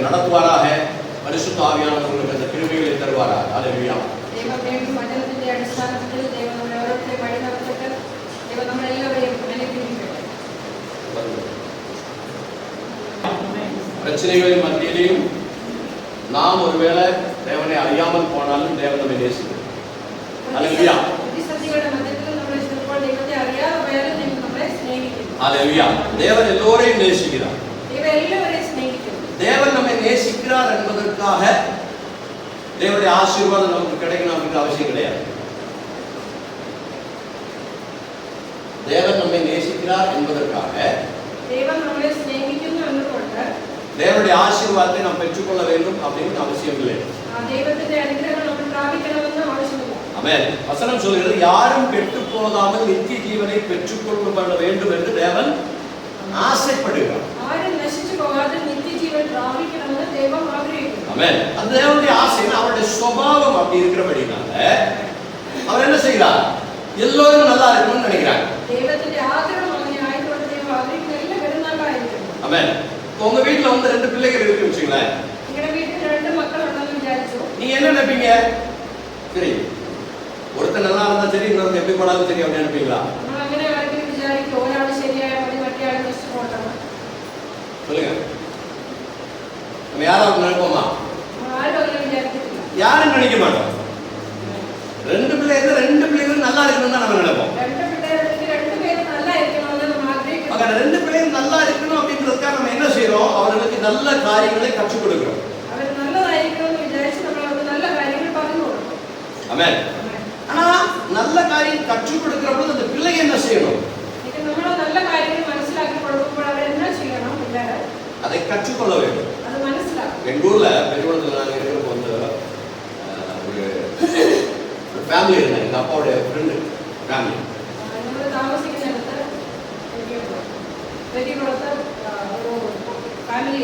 நடத்துவாராக. பரிசுத்த ஆவியானவர் உங்களுக்கு அந்த கிருபைகளை தருவாராக. அல்லேலூயா. വചനത്തിന്റെ അടിസ്ഥാനത്തിൽ ദൈവം നമ്മളെ ഓരോരുത്തരെയും വഴി നടത്തിട്ട് ദൈവം നമ്മളെല്ലാവരെയും അനുഗ്രഹിക്കട്ടെ. பிரச்சனைகளின் மத்தியிலையும் நாம் ஒருவேளை தேவனை அறியாமல் போனாலும் தேவன் நம்மை நேசிக்கிறார். அல்லேலூயா. പ്രതിസന്ധികളുടെ മധ്യത്തിൽ നമ്മൾ ചിലപ്പോൾ ദൈവത്തെ അറിയാതെ പോയാലും ദൈവം നമ്മളെ സ്നേഹിക്കുന്നു. அல்லேலூயா. தேவன் எல்லோரையும் நேசிக்கிறார். ദൈവം എല്ലാവരെയും സ്നേഹിക്കുന്നു. தேவன் நம்மை நேசிக்கிறார் என்பதற்காக தேவனுடைய ஆசீர்வாதம் நமக்கு கிடைக்கணும் அப்படிங்கிற அவசியம் கிடையாது. தேவன் நம்மை நேசிக்கிறார் என்பதற்காக ദൈവം നമ്മളെ സ്നേഹിക്കുന്നു എന്നുകൊണ്ട് தேவனுடைய ஆசீர்வாதத்தை நாம் பெற்றுக்கொள்ள வேண்டும் அப்படின்னு அவசியம் இல்லை. ദൈവത്തിന്റെ അനുഗ്രഹം നമ്മൾ പ്രാപിക്കണമെന്ന് ആവശ്യമില്ല. ஆமென். வசனம் சொல்கிறது யாரும் கெட்டு போகாமல் நித்திய ஜீவனை பெற்றுக்கொள்ள வேண்டும் என்று தேவன் ஆசைப்படுகிறார். ആരും നശിച്ചു പോകാതെ നിത്യജീവൻ പ്രാപിക്കണമെന്ന് ദൈവം ആഗ്രഹിക്കുന്നു. ஆமென். அது தேவனுடைய ஆசை. அவருடைய சுபாவம் அப்படி இருக்கிறபடினால அவர் என்ன செய்கிறார்? எல்லோரும் நல்லா இருக்கணும்னு நினைக்கிறாங்க. ദൈവത്തിന്റെ ആഗ്രഹം അങ്ങനെ ആയിക്കൊണ്ട് ദൈവം ആഗ്രഹിക്കുന്ന എല്ലാവരും നല്ലതായിരിക്കണം. ஆமென். உங்க வீட்ல வந்து ரெண்டு பிள்ளைகள் இருக்குன்னு வச்சுங்களேன். നിങ്ങളുടെ വീട്ടിൽ രണ്ട് മക്കളുണ്ടെന്ന് വിചാരിച്ചു. நீங்க என்ன நினைப்பீங்க? சரி, ஒருத்தர் நல்லா இருந்தா சரி, இன்னொருத்தர் எப்படி போனாலும் சரி அப்படின்னு நினைப்பீங்களா? നമ്മൾ അങ്ങനെ ആരെങ്കിലും വിചാരിക്കും ഒരാൾ ശരിയായാൽ മതി മറ്റേ ആൾ നശിച്ചു പോകണം. சொல்லுங்க. நம்ம யாராவது நினைப்போமா? ആരും അങ്ങനെ വിചാരിക്കത്തില്ല. யாரும் நினைக்க மாட்டோம். ரெண்டு பிள்ளைகள் நல்லா இருக்கணும் தான் நம்ம நினைப்போம். രണ്ട് പിള്ളേരുണ്ടെങ്കിൽ രണ്ടുപേരും നല്ലതായിരിക്കണമെന്ന് നമ്മൾ ആഗ്രഹിക്കുന്നു. ஆக ரெண்டு பிள்ளைகள் நல்லா இருக்கணும் அப்படின்றதுக்காக நம்ம என்ன செய்றோம்? அவர்களுக்கு நல்ல காரியங்களை கற்றுக் கொடுக்கிறோம். അവർ നല്ലതായിരിക്കണമെന്ന് വിചാരിച്ച് നമ്മൾ അവർക്ക് നല്ല കാര്യങ്ങൾ പറഞ്ഞു കൊടുക്കും. ஆமென். ஆனா நல்ல காரியம் கற்றுக் கொடுக்கிற பொழுது அந்த பிள்ளை என்ன செய்யணும்? ഇത് നമ്മൾ നല്ല കാര്യങ്ങൾ മനസ്സിലാക്കി കൊടുക്കുമ്പോൾ അവർ എന്നാ ചെയ്യണം? പിള്ളേർ அதை கற்றுக்கொள்ள வேண்டும். അത് മനസ്സിലാക്കും. எங்க ஊர்ல பெரியகுளத்துல நாங்க இருக்கிறப்போ வந்து ஒரு ஃபேமிலி இருந்தாங்க. எங்க அப்பாவுடைய ஃப்ரெண்டு ஃபேமிலி. നമ്മൾ താമസിക്കുന്നിടത്ത് പെരിയകുളത്ത് ഒരു ഫാമിലി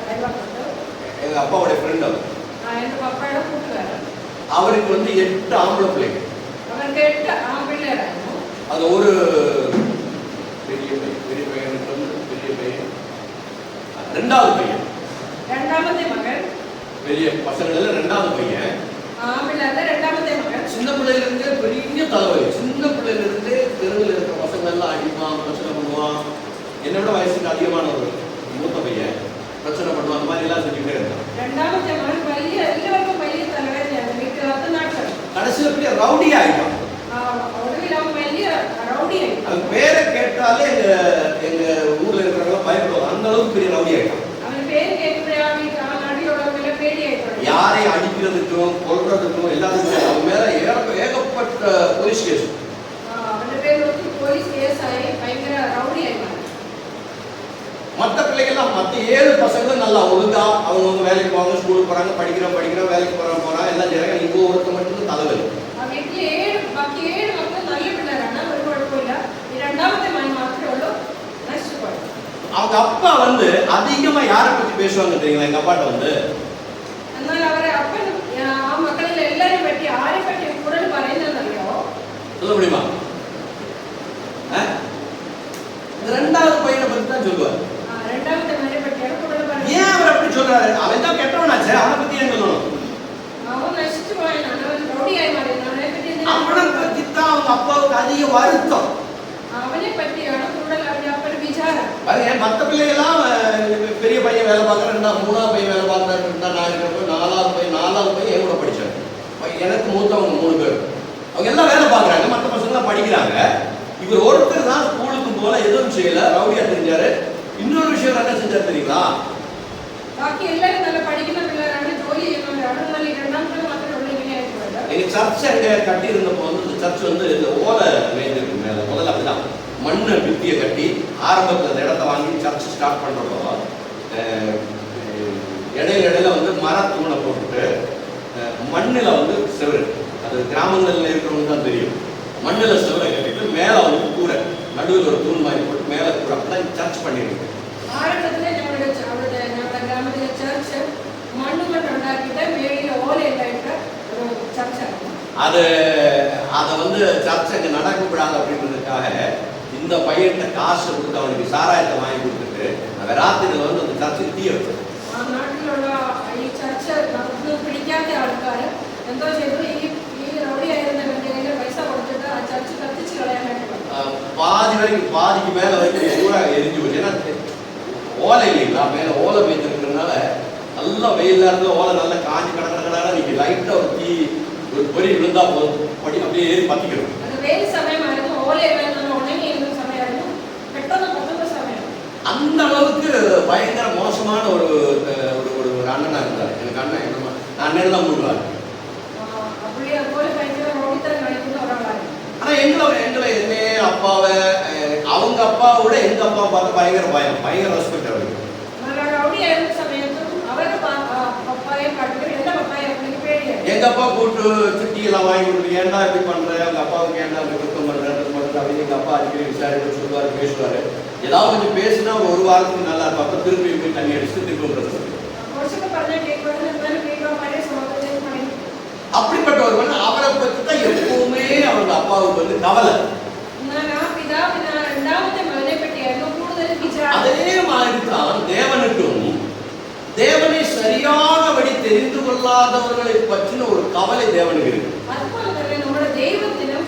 അയൽവക്കത്ത് எங்க அப்பாவுடைய ஃப்ரெண்ட் அவர். എൻ്റെ പപ്പയുടെ കൂട്ടുകാരൻ. அவருக்கு வந்து 8 ஆம்பளை பிள்ளைங்க. അവർക്ക് 8 ആൺപിള്ളേരായിരുന്നു. அது ஒரு பெரிய பையன் ரெண்டாவது பையன். രണ്ടാമത്തെ മകൻ. பெரிய பசங்கள்ல ரெண்டாவது பையன். ആൺപിള്ളേരുടെ രണ്ടാമത്തെ മകൻ. சின்ன பிள்ளையில இருந்தே பெரிய தலைவலி. சின்ன பிள்ளையில இருந்தே தெருவில் இருக்கிற பசங்க எல்லாம் அடிப்பான், பிரச்சனை பண்ணுவான். என்னை விட வயசுக்கு அதிகமானவர் மூத்த பையன் பிரச்சனை பண்ணுவான். அந்த மாதிரி எல்லாம் செஞ்சுட்டே இருந்தான். രണ്ടാമത്തെ മകൻ വലിയ എല്ലാവർക്കും വലിയ തലവേദനയാണ്. വീട്ടിലകത്ത് നാട്ടിൽ கடைசியில் பெரிய ரவுடி ஆயிட்டான். ഒടുവിൽ അവൻ വലിയ റൗഡിയായി. அவன் பேரை கேட்டாலே எங்க ஊர்ல இருக்கிறவங்க பயப்படுவாங்க. அந்த அளவுக்கு பெரிய ரவுடி ஆயிட்டான். അവന്റെ പേര് കേൾക്കുമ്പോഴേ ആ നാട്ടിലുള്ളവരെല്ലാം പേടിയായി തുടങ്ങി. யாரை அடிக்கிறதுக்கும் கொல்றதுக்கும் எல்லாத்துக்கும் அவன் மேல ஏகப்பட்ட போலீஸ் கேஸ். അവന്റെ പേര് നോക്കി പോലീസ് കേസായി ഭയങ്കര റൗഡിയായി മാറി. மற்ற பிள்ளைகள்லாம் மற்ற 7 பசங்களும் நல்லா ஒழுங்கா அவங்க வேலைக்கு போவாங்க, ஸ்கூலுக்கு போறாங்க, படிக்கிறோம் வேலைக்கு போறாங்க எல்லாம் செய்றாங்க. இவங்க ஒருத்த மட்டும் தலைவலி. ആ വീട്ടിൽ ബാക്കി 7 മക്കൾ നല്ല പിള്ളേരാണ്. ഒരു കുഴപ്പമില്ല. ഈ രണ്ടാമത്തെ മകൻ മാത്രമേ ഉള്ളൂ നശിച്ചു പോയത്. அவங்க அப்பா வந்து அதிகமா யாரை பத்தி பேசுவாங்க தெரியுங்களா? எங்க அப்பாட்ட வந்து എന്നാൽ അവരെ അപ്പൻ ആ മക്കളിൽ എല്ലാരെയും പറ്റി ആരെ പറ്റി കൂടുതൽ പറയുന്നതെന്നറിയാമോ? சொல்ல முடியுமா? ரெண்டாவது பையனை பத்தி தான் சொல்லுவார். രണ്ടാമത്തെ മകനെ പറ്റിയാണ് കൂടുതൽ പറയുന്നത്. ஏன் அவர் அப்படி சொல்றாரு? அவன் தான் கெட்டவனாச்சே, அவனை பத்தி ஏன் சொல்லணும்? അവൻ നശിച്ചു പോയതാണ്. അവൻ റൗഡിയായി മാറിയത്. അവനെ பத்தி தான் அவங்க அப்பாவுக்கு அதிக வருத்தம். அவனை பற்றியான കൂടുതൽ അവന്റെ അപ്പന് വിചാരം. பாருங்க, மற்ற பிள்ளைகள்லாம் பெரிய பையன் வேலை பார்க்கறா, மூணாவது பையன் வேலை பார்க்கறா, நான் இருக்கிறப்ப நாலாவது பையன் என் கூட படிச்சாரு. எனக்கு மூத்தவங்க 3 பேர். அவங்க எல்லாம் வேலை பார்க்கறாங்க, மற்ற பசங்க எல்லாம் படிக்கிறாங்க. இவர் ஒருத்தர் தான் ஸ்கூலுக்கு போல எதுவும் செய்யல, ரவுடியா தெரிஞ்சாரு. இன்னொரு விஷயம் என்ன செஞ்சாரு தெரியுங்களா? ബാക്കി എല്ലാവരും നല്ല പഠിക്കുന്ന പിള്ളേരാണ്, ജോലി ചെയ്യുന്നവരാണ്. എന്നാൽ ഈ രണ്ടാമത്തെ മാത്രമേ ഉള്ളൂ ഇങ്ങനെ ആയിപ്പോയത്. எங்க சர்ச் அங்க கட்டி இருந்தப்போ வந்து இந்த சர்ச் வந்து இந்த ஓலை மேய்ஞ்சிருக்கு மேல. முதல்ல அப்படிதான் மண்ணு பித்தியை கட்டி ஆரம்பத்தில் அந்த இடத்த வாங்கி சர்ச் ஸ்டார்ட் பண்றப்போ இடையில வந்து மரத்தூணை போட்டுட்டு மண்ணில் வந்து செவரு, அது கிராமங்களில் இருக்கிறவங்க தான் தெரியும். மண்ணில் செவரை கட்டிட்டு மேலே வந்து கூரை, நடுவில் ஒரு தூண் மாதிரி போட்டு மேலே கூரை, அப்படிதான் சர்ச் பண்ணிருக்கு. ആരംഭത്തിലെ ഞങ്ങളുടെ ഗ്രാമത്തിലെ ചർച്ച് മണ്ണ് കൊണ്ടുണ്ടാക്കിയിട്ട് മേളിൽ ഓലയുണ്ടായിട്ട് ഒരു ചർച്ചായിരുന്നു. அதை வந்து சர்ச் அங்கே நடக்கக்கூடாது அப்படின்றதுக்காக இந்த பையன்கிட்ட காசு கொடுத்து அவனுக்கு சாராயத்தை வாங்கி கொடுத்துட்டு அந்த ராத்திரியில் வந்து அந்த சர்ச்சுக்கு தீ வச்சது. ആ എന്തോ ചെയ്തു ഈ റൗഡി ആയിരുന്ന കയ്യിൽ പൈസ കൊടുത്തിട്ട് ആ ചർച്ച് കത്തിച്ച് കളയാനായിട്ട് பாதிக்கு மேல வரைக்கும் சூடா எரிஞ்சு போச்சு. ஏன்னா ஓலை இல்லைங்களா, மேல ஓலை பெய்ஞ்சிருக்கிறதுனால நல்லா வெயில் நேரத்தில் ஓலை நல்லா காஞ்சி கடற்கடா நீங்க லைட்டா ஒரு தீ ஒரு பொறி விழுந்தா போதும், படி அப்படியே ஏறி பத்திக்கிறோம். வெயில் சமயமாയിരുന്നു, ஓலையெல்லாம் உணங்கி இருந்த சமயமாയിരുന്നു, பெட்ரோல் பத்தொன்பது சமயம். அந்த அளவுக்கு பயங்கர மோசமான ஒரு அண்ணனா இருந்தார். எனக்கு அண்ணன் என்னமா அண்ணன் தான் கூடுவார். அப்படியே போல பயங்கர ரோடித்தரம் நடிക്കുന്ന ஒராளாയിരുന്നു. ஆனா எங்களை என்ன அப்பாவை அவங்க அப்பாவோட எங்க அப்பா பார்த்து பயங்கர பயம், பயங்கர ரெஸ்பெக்ட் அவருக்கு. ரவுடி ஆயிருந்த சமயத்தும் அவருக்கு பப்பாயை காட்டுறது எந்த பப்பாயை அவங்களுக்கு பேடியா. எங்க அப்பா கூட்டு சுட்டி எல்லாம் வாங்கி கொடுத்து ஏன்டா இப்படி பண்ற, அவங்க அப்பாவுக்கு ஏன்டா இப்படி குத்தம் பண்றது அப்படின்னு எங்க அப்பா அடிக்கடி விசாரிச்சு சொல்லுவாரு, பேசுவாரு. ஏதாவது கொஞ்சம் பேசினா ஒரு வாரத்துக்கு நல்லா இருக்கும். அப்ப திருப்பி போய் தண்ணி அடிச்சு திருப்பி அப்படிப்பட்ட ஒருவன் அவரை பற்றி தான் எப்பவுமே அவங்க அப்பாவுக்கு வந்து கவலை. அதே மாதிரி தான் தேவனுக்கும் தேவனை சரியானபடி தெரிந்து கொள்ளாதவர்களை பற்றின ஒரு கவலை தேவனுக்கு இருக்கு. നമ്മുടെ ദൈവത്തിനും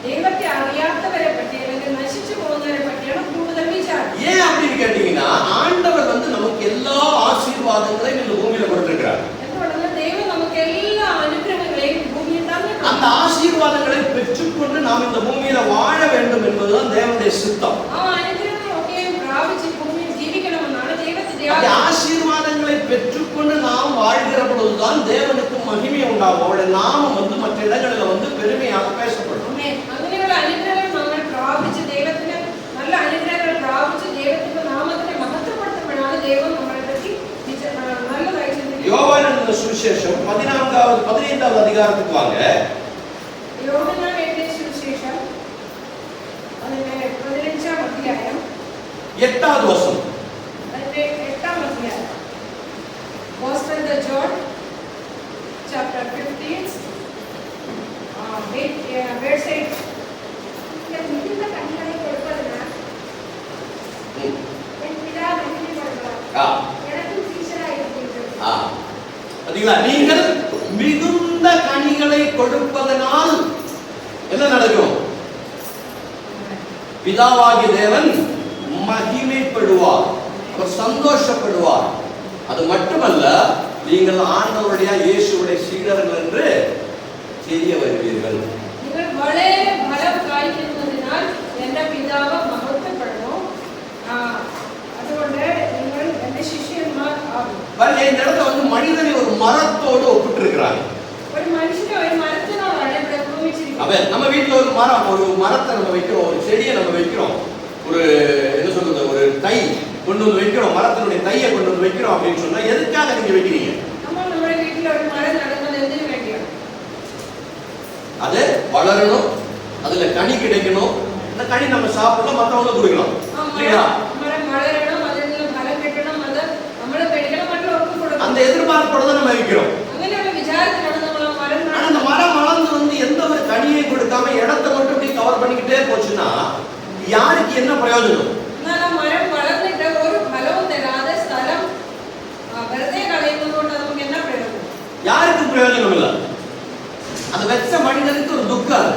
ദൈവത്തെ അറിയാത്തവരെ പറ്റി അല്ലെങ്കിൽ നശിച്ചു പോകുന്നവരെ പറ്റിയാണ് കൂടുതൽ വിചാരം. ஏன் அப்படின்னு கேட்டீங்கன்னா, ஆண்டவர் வந்து நமக்கு எல்லா ஆசீர்வாதங்களையும் இந்த பூமியில கொடுத்திருக்கிறார். ദൈവം നമുക്ക് എല്ലാ അനുഗ്രഹങ്ങളെയും ഭൂമിയിൽ തന്നിട്ടുണ്ട്. அந்த ஆசீர்வாதங்களை பெற்றுக்கொண்டு நாம் இந்த பூமியில வாழ வேண்டும் என்பதுதான் தேவனுடைய சித்தம். ആ അനുഗ്രഹങ്ങളൊക്കെ പ്രാപിച്ച് ഭൂമിയിൽ ജീവിക്കണമെന്നാണ് ദൈവത്തിന്റെ அந்த ஆசீர்வாதங்களை பெற்றுக்கொண்டு நாம் வாழ்கிற பொழுதுதான் தேவனுக்கு மகிமை உண்டாகும். அவருடைய நாமம் வந்து மற்ற இடங்களில் வந்து பெருமையாக பேசப்படும். അങ്ങനെയുള്ള അനുഗ്രഹങ്ങൾ നമ്മൾ പ്രാപിച്ച് ദൈവത്തിന് നല്ല അനുഗ്രഹങ്ങൾ പ്രാപിച്ച് ദൈവത്തിന്റെ നാമത്തിനെ മഹത്വപ്പെടുത്തുമ്പോഴാണ് ദൈവം നമ്മളെ പറ്റി നല്ലതായി ചിന്തിക്കുന്നത്. யோவானின் சுவிசேஷம் 15வது அதிகாரத்துக்கு வாங்க. യോഹന്നാൻ എഴുതിയ സുവിശേഷം അതിന്റെ 15ാം അധ്യായം 8வது வசனம். അതിന്റെ 8ാം അധ്യായം. Gospel of John chapter 15 verse 8. இந்த கண்களை கொடுப்பதனா என் பிதா மகிமை படுவார். எனக்கு சீஷராய் இருக்கிறது. பாத்தீங்களா, நீங்கள் மிகுந்த கனிகளை கொடுப்பதனால் என்ன நடக்கும்? பிதாவாகிய தேவன் மகிமைப்படுவார், அவர் சந்தோஷப்படுவார். அது மட்டுமல்ல, நீங்கள் ஆண்டவருடைய இயேசுவுடைய சீடர்கள் என்று தெரிய வருவீர்கள். നിങ്ങൾ വളരെ ഫലം കായ്ക്കുന്നതിനാൽ എൻ്റെ പിതാവ് മഹത്വപ്പെടുന്നു. അതുകൊണ്ട് നിങ്ങൾ എൻ്റെ ശിഷ്യന്മാർ ആകും. இந்த இடத்துல வந்து மனிதனை ஒரு மரத்தோடு ஒப்பிட்டிருக்கிறாங்க. ஒரு மனுஷனை ஒரு மரத்தினோட இப்படி உருவிச்சிருக்காங்க. நம்ம வீட்டுல ஒரு மரத்தை நம்ம வைக்கிறோம், ஒரு செடியை நம்ம வைக்கிறோம், ஒரு என்ன சொல்றது, ஒரு தை கொண்டு வந்து வைக்கிறோம், மரத்தினுடைய தையை கொண்டு வந்து வைக்கிறோம் அப்படின்னு சொன்னா எதுக்காக நீங்க வைக்கிறீங்க? நம்ம வீட்டுல ஒரு மரம் நடந்தது எதுக்கு வேண்டிய? அது வளரணும், அதுல கனி கிடைக்கணும், அந்த கனி நம்ம சாப்பிடலாம், மற்றவங்க கொடுக்கலாம். மரம் வளரணும், அதுல பலம் கிட்டணும், அதை நம்மள பெருக்கணும், மற்றவங்களுக்கு கொடுக்கணும். அந்த எதிர்பார்ப்போட தான் நம்ம வைக்கிறோம். അങ്ങനെ വിചാരത്തിലാണ് നമ്മൾ മരം. ஆனா அந்த மரம் வளர்ந்து வந்து எந்த ஒரு கனியை கொடுக்காம இடத்தை மட்டும் இப்படி கவர் பண்ணிக்கிட்டே போச்சுன்னா யாருக்கு என்ன பிரயோஜனம்? மரம் வளர்ந்துட்டு ஒரு பலவும் தராத ஸ்தலம் வெறுതെ കളയുന്നതുകൊണ്ട് നമുക്ക് என்ன பிரயோஜனம்? யாருக்கும் பிரயோஜனம் இல்லை. அது வெச்ச மனிதனுக்கு ஒரு துக்கம்.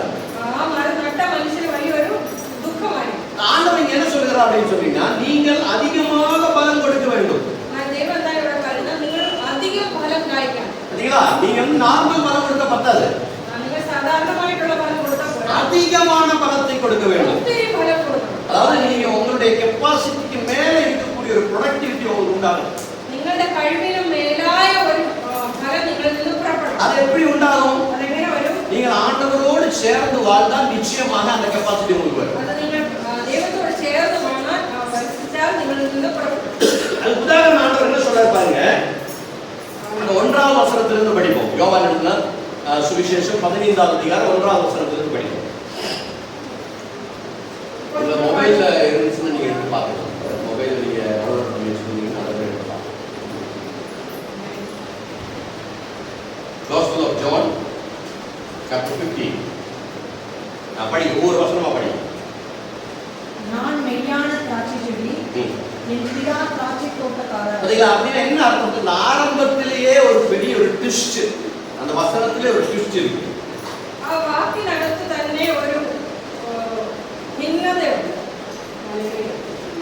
மரம் நட்ட மனுஷனுக்கு வழி வரும் துக்கமாய். ஆண்டவன் என்ன சொல்கிறார் அப்படின்னு சொன்னீங்கன்னா, நீங்கள் அதிகமாக பலன் கொடுக்க வேண்டும். நான் தேவன் தான் இவரை பாருங்க, நீங்கள் அதிக பலன் காய்க்கணும். சரிங்களா? நீங்க நார்மல் பலன் கொடுத்தா பத்தாது. நீங்க சாதாரணமாയിട്ടുള്ള பலன் கொடுத்தா போதும். அதிகமான பலத்தை கொடுக்க வேண்டும். ஒத்திரி பலன் கொடுக்கணும். அதாவது நீங்க உங்களுடைய கெபாசிட்டிக்கு மேல இருக்கக்கூடிய ஒரு ப்ரொடக்டிவிட்டி உங்களுக்கு உண்டாகும். നിങ്ങളുടെ കഴിവിനും മേലായ ഒരു ഫലം നിങ്ങളിൽ നിന്ന് പുറപ്പെടും. அது எப்படி உண்டாகும்? അതെങ്ങനെ വരും? நீங்கள் ஆண்டவரோடு சேர்ந்து வாழ்ந்தால் நிச்சயமாக அந்த கெபாசிட்டி உங்களுக்கு வரும். அது நீங்கள் தேவனோடு சேர்ந்து வாழ்ந்தால் வசித்தால் நிങ്ങളിൽ നിന്ന് புறப்படும். அது உதாரணம் ஆண்டவர் என்ன சொல்றாரு பாருங்க. இந்த 1வது வசனத்திலிருந்து படிப்போம். யோவான் எழுதின சுவிசேஷம் 15வது அதிகாரம் 1வது வசனத்திலிருந்து படிப்போம். உங்க மொபைல்ல இருந்துச்சுன்னா நீங்க எடுத்து பாக்கலாம். மொபைல்ல நீங்க டவுன்லோட் பண்ணி வச்சிருந்தீங்கன்னா அதை எடுத்து பாக்கலாம். Gospel of John chapter 15. படி, ஒவ்வொரு வசனமா படி. நான் மெய்யான திராட்சை செடி, என் பிதா திராட்சை தோட்டக்காரர். அதுல அப்படின்னா என்ன அர்த்தம்? ஆரம்பத்திலேயே ஒரு பெரிய ஒரு ட்விஸ்ட். அந்த வசனத்திலே ஒரு ட்விஸ்ட் இருக்கு. ആ വാക്കിനകത്ത് തന്നെ ഒരു ഭിന്നതയുണ്ട്.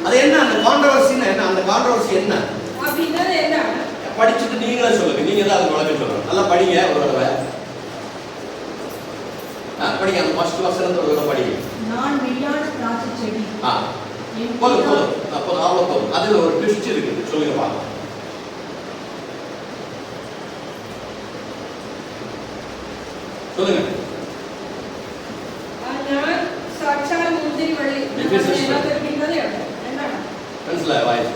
அது என்ன அந்த கான்ட்ரோவர்சின்னு என்ன? அந்த கான்ட்ரோவர்சி என்ன? ആ ഭിന്നത എന്താണ്? படிச்சுட்டு நீங்களே சொல்லுங்க. நீங்க தான் அது விளக்கம் சொல்லணும். நல்லா படிங்க ஒரு தடவை. படிங்க அந்த ஃபர்ஸ்ட் வசனத்தை ஒரு தடவை படிங்க. நான் மெய்யான திராட்சை செடி. போதும். அப்போ அவ்வளோ போதும். அதில் ஒரு ட்விஸ்ட் இருக்குது. சொல்லுங்க பார்க்கலாம். சொல்லுங்க. ഞാൻ സാക്ഷാൽ മുന്തിരി വള്ളി. അതിനകത്തൊരു ഭിന്നതയുണ്ട്. എന്താണ്? മനസ്സിലായോ? വായിച്ചു.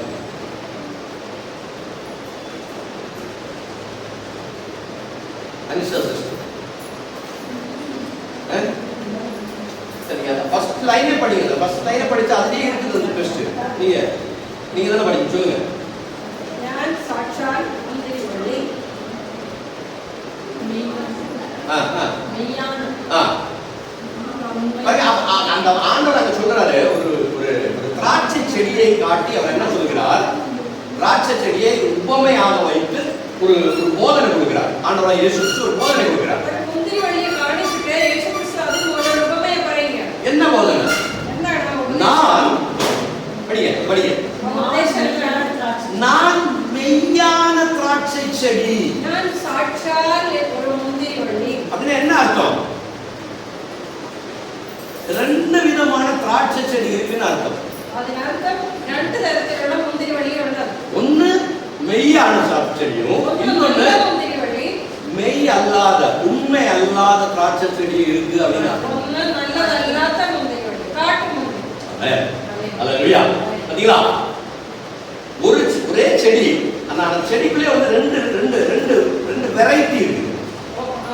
ஃபர்ஸ்ட் லைனே படிங்க. ஃபர்ஸ்ட் லைனை படிச்சா அதுலயே இருக்குது ட்விஸ்ட். நீங்க தான படிங்க. சொல்லுங்க. ഞാൻ സാക്ഷാൽ മുന്തിരി വള്ളി. அந்த ஆண்டவர் அங்க சொல்றாரு, ஒரு திராட்சை செடியை காட்டி அவர் என்ன சொல்கிறார்? திராட்சை செடியை உபமையாக வைத்து ஒரு போதனை கொடுக்கிறார். ஆண்டவர் இயேசு கிறிஸ்து ஒரு போதனை கொடுக்கிறார். മുന്തിരി വള്ളിയെ കാണിച്ചിട്ട് യേശു ക്രിസ്തു അതിന് ഒരു ഉപമയെ പറയുക. என்ன போதனை? நான் படிங்க. நான் மெய்யான திராட்சை செடி. நான் சாட்சால் ஒரு முந்திரி வள்ளி. அப்படின்னா என்ன அர்த்தம்? ரெண்டு விதமான திராட்சை செடி இருக்குன்னு அர்த்தம். അതിനർത്ഥം രണ്ട് തരത്തിലുള്ള മുന്തിരി വള്ളികളുണ്ട്. ഒന്ന് மெய்யான திராட்சை செடியும், இன்னொன்னு முந்திரி வள்ளி மெய் அல்லாத உண்மை அல்லாத திராட்சை செடி இருக்கு அப்படின்னா ഒന്ന് നല്ലതല്ലാത്ത മുന്തിരി വള്ളി, കാട്ടു മുന്തിരി. அல்லேலூயா. பாத்தீங்களா? ஒரே செடி, ஆனா அந்த செடிக்குள்ளே வந்து ரெண்டு வெரைட்டி இருக்கு.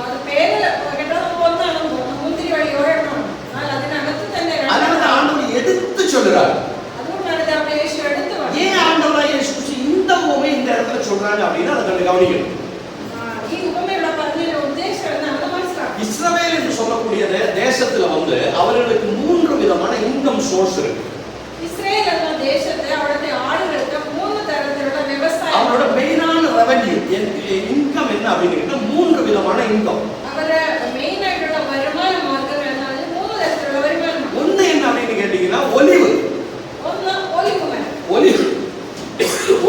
அது பேரு கேட்டா ஒண்ணாണ് முந்திரி வள்ளி ஒண்ணாണ്. ஆனால் അതിനകത്ത് തന്നെ அதனால ஆண்டவர் எடுத்து சொல்றார். அதுകൊണ്ടാണ് അവിടെ യേശു എടുத்து പറഞ്ഞു. ஏன் ஆண்டவர் இயேசு இந்த உவமை இந்த இடத்துல சொல்றாங்க அப்படின்னா அதை கவனிக்கணும். ഈ ഉപമയുള്ള പറഞ്ഞതിന്റെ ഉദ്ദേശം എന്താണെന്ന് മനസ്സിലാക്കണം. இஸ்ரவேல் என்று சொல்லக்கூடிய தேசத்துல வந்து அவர்களுக்கு 3 விதமான இன்கம் சோர்ஸ் இருக்கு. இஸ்ரேல் என்ற தேசத்தை அവിടുത്തെ ആളുകൾക്ക് 3 തരത്തിലുള്ള വ്യവസായം. அவரோட மெயினான ரெவென்யூ இன்கம் என்ன அப்படின்னா 3 விதமான இன்கம். அவരുടെ மெயின் ஆയിട്ടുള്ള വരുമാന മാർഗ്ഗം എന്നാൽ 3 തരത്തിലുള്ള വരുമാനം. ஒண்ணு என்ன அப்படின்னு கேட்டீங்கன்னா ஒலிவு. ഒന്ന് ഒലിവ് മരം.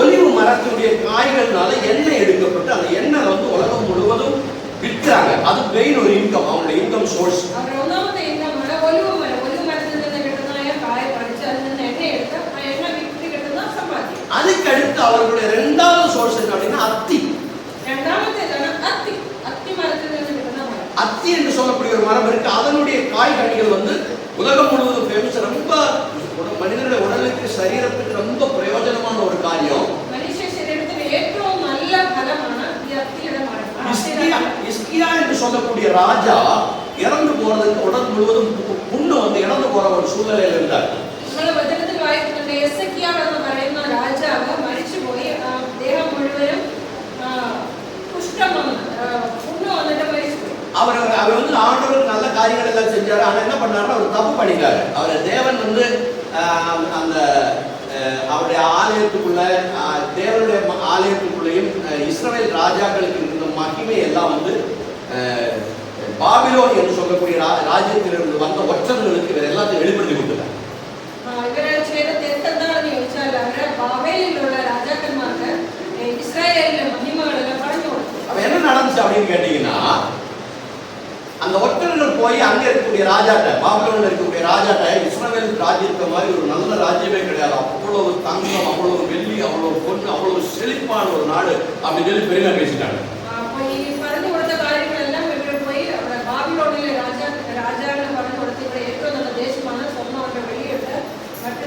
ஒலிவு மரத்தினுடைய காய்கள்னால எண்ணெய் எடுக்கப்பட்டு அந்த எண்ணெய் வந்து உலகம் முழுவதும் விற்கிறாங்க. அது மெயின் ஒரு இன்கம், அவங்களுடைய இன்கம் சோர்ஸ். அவருடைய ஒன்னாமത്തെ இன்கம் ഒലിവ് മരം. ഒലിവ് മരത്തിൽ നിന്ന് കിട്ടുന്ന കായ പറിച്ച് അതിൽ നിന്ന് എണ്ണ എടുത്ത് ആ എണ്ണ വിറ്റ് കിട്ടുന്ന സമ്പാദ്യം. அதுக்கு அடுத்து அவர்களுடைய இரண்டாவது சோர்ஸ் என்ன அப்படின்னா அத்தி. രണ്ടാമത്തേതാണ് അത്തി. അത്തി மரத்தில் നിന്ന് കിട്ടുന്ന മരം. அத்தி என்று சொல்லக்கூடிய ஒரு மரம் இருக்கு. அதனுடைய காய்கனிகள் வந்து உலகம் முழுவதும் ஃபேமஸ். ரொம்ப மனிதனுடைய உடலுக்கு சரீரத்துக்கு ரொம்ப பிரயோஜனமான ஒரு காரியம். மனுஷ சரீரத்துக்கு ഏറ്റവും നല്ല ഫലമാണ് ഈ അത്തിയുടെ മരം. இஸ்கியா என்று சொல்லக்கூடிய ராஜா இறந்து போறதுக்கு உடல் முழுவதும் புண்ணு வந்து இறந்து போற ஒரு சூழ்நிலையில் இருந்தார். നമ്മൾ വചനത്തിൽ വായിക്കുന്നുണ്ട് എസെക്കിയാവ് എന്ന് പറയുന്ന രാജാവ് മരിച്ചുപോയി. ദേഹം മുഴുവനും കുഷ്ഠം വന്നു, പുണ്ണ് വന്നിട്ട് മരിച്ചുപോയി. அவர் வந்து ஆண்டவருக்கு நல்ல காரியங்கள் எல்லாம் செஞ்சாரு. ஆனா என்ன பண்ணாருன்னா அவர் தப்பு பண்ணிட்டாரு. அவர் தேவன் வந்து அந்த அவருடைய ஆலயத்துக்குள்ள தேவனுடைய ஆலயத்துக்குள்ளேயும் இஸ்ரவேல் ராஜாக்களுக்கு இருந்த மகிமை எல்லாம் வந்து பாபிலோன் என்று சொல்லக்கூடிய ராஜ்யத்திலிருந்து வந்த ஒற்றர்களுக்கு இவர் எல்லாத்தையும் வெளிப்படுத்தி கொடுத்தார். ഇവരെ ചെയ്ത തെറ്റെന്താണെന്ന് ചോദിച്ചാൽ അവരെ ബാബേലിലുള്ള രാജാക്കന്മാർക്ക് ഇസ്രായേലിലെ മഹിമകളെല്ലാം പറഞ്ഞു കൊടുത്തു. அப்ப என்ன நடந்துச்சு அப்படின்னு கேட்டீங்கன்னா, அந்த ஒற்றர்கள் போய் அங்க இருக்கக்கூடிய ராஜாட்ட, பாபிலோன்ல இருக்கக்கூடிய ராஜாட்ட, இஸ்ரவேல் ராஜ்யத்தை மாதிரி ஒரு நல்ல ராஜ்யமே கிடையாது, அவ்வளவு தங்கம், அவ்வளவு வெள்ளி, அவ்வளவு பொண்ணு, அவ்வளவு செழிப்பான ஒரு நாடு அப்படின்னு சொல்லி பெருமை பேசிட்டாங்க. അപ്പോൾ ഈ പറഞ്ഞു കൊടുത്ത കാര്യങ്ങളെല്ലാം ഇവർ പോയി അവിടെ ബാബിലോണിലെ രാജാവിനെ പറഞ്ഞു കൊടുത്ത് ഇവിടെ ഏറ്റവും നല്ല ദേശമാണ്, സ്വർണ്ണമുണ്ട്, വെള്ളിയുണ്ട്, മറ്റ്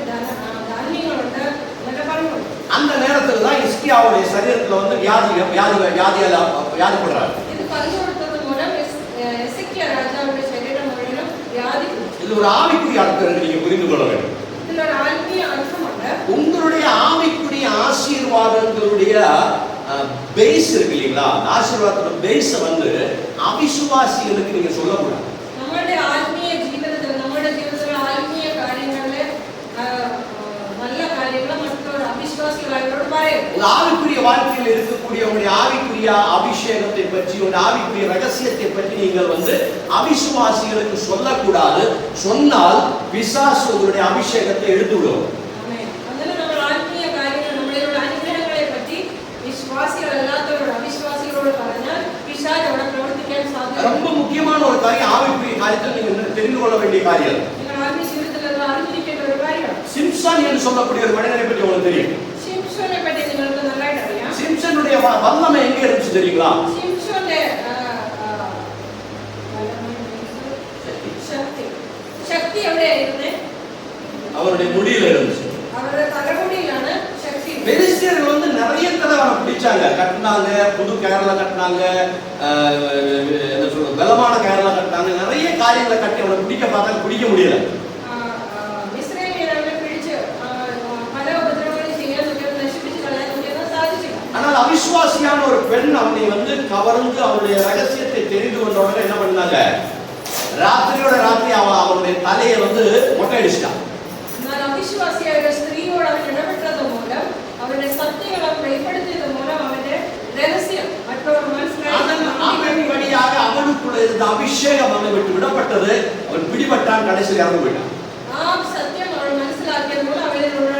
ധാന്യങ്ങളുണ്ട് എന്നൊക്കെ പറഞ്ഞു കൊടുത്തു. அந்த நேரத்துல தான் இஸ்கியாவுடைய சரீரத்துல வந்து வியாதிப்படுறாரு. இது പറഞ്ഞു கொடுத்தது மூலம் எசேக்கியா ராஜாவுடைய சரீரம் முழுவதும் வியாதி. இது ஒரு ஆவிக்குரிய அர்த்தம் நீங்க புரிந்து கொள்ள வேண்டும். இதுல ஒரு ஆத்மீய அர்த்தம் உண்டு. உங்களுடைய ஆவிக்குரிய ஆசீர்வாதங்களுடைய பேஸ் இருக்கு இல்லீங்களா? ஆசீர்வாதத்தோட பேஸ் வந்து அவிசுவாசிகளுக்கு நீங்க சொல்லக்கூடாது. நம்மளுடைய ஆத்மீய ஜீவிதத்துல ஆத்மீய காரியங்களில் நல்ல காரியங்களை மற்றொரு அவிசுவாசிகளோடு பாரு. ஆவிக்குரிய வாழ்க்கையில் இருக்கக்கூடிய உங்களுடைய ஆவிக்குரிய ஆவிக்குரிய அபிஷேகத்தை பற்றி ஒரு ஆவிக்குரிய ரகசியத்தை பற்றி நீங்கள் வந்து அவிசுவாசிகளுக்கு சொல்லக்கூடாது. சொன்னால் பிசாசு உங்களுடைய அபிஷேகத்தை எடுத்து விடும். ஆமென். அதனால நம்ம ஆத்மீய காரியங்கள் நம்மளோட அனுகிரகங்களை பற்றி விசுவாசிகள் எல்லாத்தோட அவிசுவாசிகளோட പറഞ്ഞാൽ பிசாசு அவட பிரவர்த்திக்க சாத்தியம். ரொம்ப முக்கியமான ஒரு காரியம் ஆவிக்குரிய காரியத்தில் நீங்கள் தெரிந்து கொள்ள வேண்டிய காரியம். நீங்கள் ஆத்மீய ஜீவிதத்தில் அறிந்திருக்கிற ஒரு காரியம். சிம்சன் என்று சொல்லக்கூடிய ஒரு மனிதனை பற்றி உங்களுக்கு தெரியும். சிம்சனை பற்றி നിങ്ങൾക്ക് നന്നായിട്ട് അറിയാം. சிம்சனுடைய வல்லமை எங்க இருந்துச்சு தெரியுங்களா? சிம்சோന്റെ ശക്തി എവിടെയായിരുന്നു? அவருடைய முடியில இருந்துச்சு. அவருடைய தலைமுடியிലാണ് சக்தி. பெலிஸ்தியர்கள் வந்து நிறைய தடவை அவனை பிடிச்சாங்க, கட்டினாங்க, புது கேரளா கட்டினாங்க, என்ன சொல்றது, பலமான கேரளா கட்டினாங்க, நிறைய காரியங்களை கட்டி அவனை பிடிக்க பார்த்தாங்க, பிடிக்க முடியல. இஸ்ரேலியர்களை பிடிச்சு பல உபதிரவங்களை செய்ய நசிப்பிச்சு കളയാൻ സാധിച്ചില്ല. ஆனால் அவிசுவாசியான ஒரு பெண் அவனை வந்து கவர்ந்து அவனுடைய ரகசியத்தை தெரிந்து கொண்டவங்க என்ன பண்ணாங்க, ராத்திரியோட ராத்திரி அவனுடைய தலையை வந்து மொட்டை அடிச்சிட்டான். എന്നാൽ അവിശ്വാസിയായ ഒരു സ്ത്രീയോട് അവൻ ഇടപെട്ടത് മൂലം അവരുടെ സത്യങ്ങൾ അവൻ വെളിപ്പെടുത്തിയത് മൂലം അവന്റെ രഹസ്യം മറ്റുള്ളവർ മനസ്സിലാക്കി வழியாக அவனுக்குள்ள இருந்த அபிஷேகம் அவனை விட்டு விடப்பட்டது. அவன் பிடிபட்டான், கடைசியில் இறந்து போயிட்டான். ആ സത്യം അവൻ മനസ്സിലാക്കിയത് മൂലം അവനിലുള്ള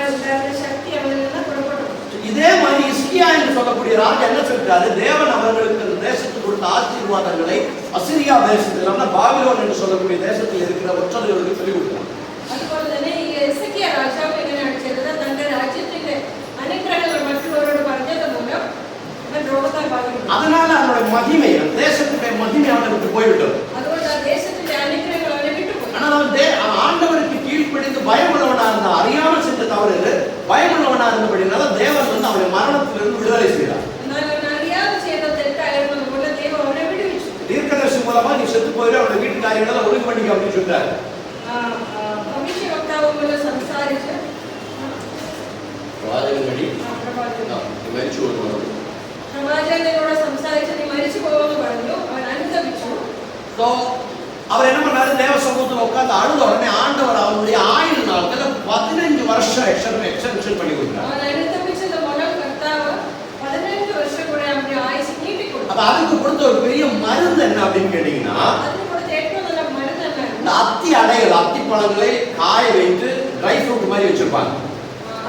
ശക്തി അവനിൽ നിന്ന് പുറപ്പെട്ടു. இதே மாதிரி இஸ்கியா என்று சொல்லக்கூடிய ராஜா என்ன சொல்றாரு, தேவன் அவர்களுக்கு இந்த தேசத்துக்கு கொடுத்த ஆசீர்வாதங்களை அசிரியா தேசத்தில் பாபிலோன் என்று சொல்லக்கூடிய தேசத்தில் இருக்கிற ஒற்றர்களுக்கு சொல்லிக் கொடுத்தார். അതുപോലെ തന്നെ ഈ എസെക്കിയ രാജാവ് എങ്ങനെയാണ് ചെയ്തത്, തന്റെ രാജ്യത്തിന്റെ അനുഗ്രഹങ്ങൾ മറ്റുള്ളവരോട് പറഞ്ഞത് മൂലം അവൻ രോഗത്താൽ ബാധിക്കുന്നു. அதனால அவனுடைய மகிமை, தேசத்துடைய மகிமை அவனை விட்டு போய்விட்டது. അതുകൊണ്ട് ആ ദേശത്തിന്റെ അനുഗ്രഹങ്ങൾ അവനെ വിട്ടുപോയി. ஆனால் அவன் ஆண்டவருக்கு கீழ்ப்படிந்து பயமுள்ளவனா இருந்தான். அறியாமல் செஞ்ச தவறு பயமுள்ளவனா இருந்தபடினால தேவன் வந்து அவனை மரணத்திலிருந்து விடுதலை செய்தார். എന്നാൽ അവൻ അറിയാതെ ചെയ്ത തെറ്റായിരുന്നു മൂലം ദൈവം അവനെ വിടുവിച്ചു. தீர்க்கதரிசி மூலமா நீ செத்து போயிரு, அவனுடைய வீட்டு காரியங்களை ஒழுங்கு பண்ணிக்க அப்படின்னு சொல்றாரு. ഭവിഷ്യ വക്താവ് മൂലം സംസാരിച്ച് പ്രവാചകനോട് സംസാരിച്ച് നീ മരിച്ചു പോകുമെന്ന് പറഞ്ഞു. അവൻ അനുദപിച്ചു. அவர் என்ன பண்ணாரு, தேவ சமூகத்தில் உட்கார்ந்து அழுத உடனே ஆண்டவர் அவனுடைய ஆயுள் நாட்களை 15 வருஷம் எக்ஸ்டென்ஷன் பண்ணி கொடுத்தார். അവൻ അനുദപിച്ചത് മൂലം കർത്താവ് 15 വർഷം കൂടെ അവന്റെ ആയുസ് നീട്ടിക്കൊടുത്തു. அப்ப அதுக்கு கொடுத்த ஒரு பெரிய மருந்து என்ன அப்படின்னு கேட்டீங்கன்னா, അതിന് കൊടുത്ത ഏറ്റവും നല്ല മരുന്ന് എന്നാണ് இந்த அத்தி அடைகள், அத்தி பழங்களை காய வைத்து ட்ரை ஃப்ரூட் மாதிரி வச்சிருப்பாங்க.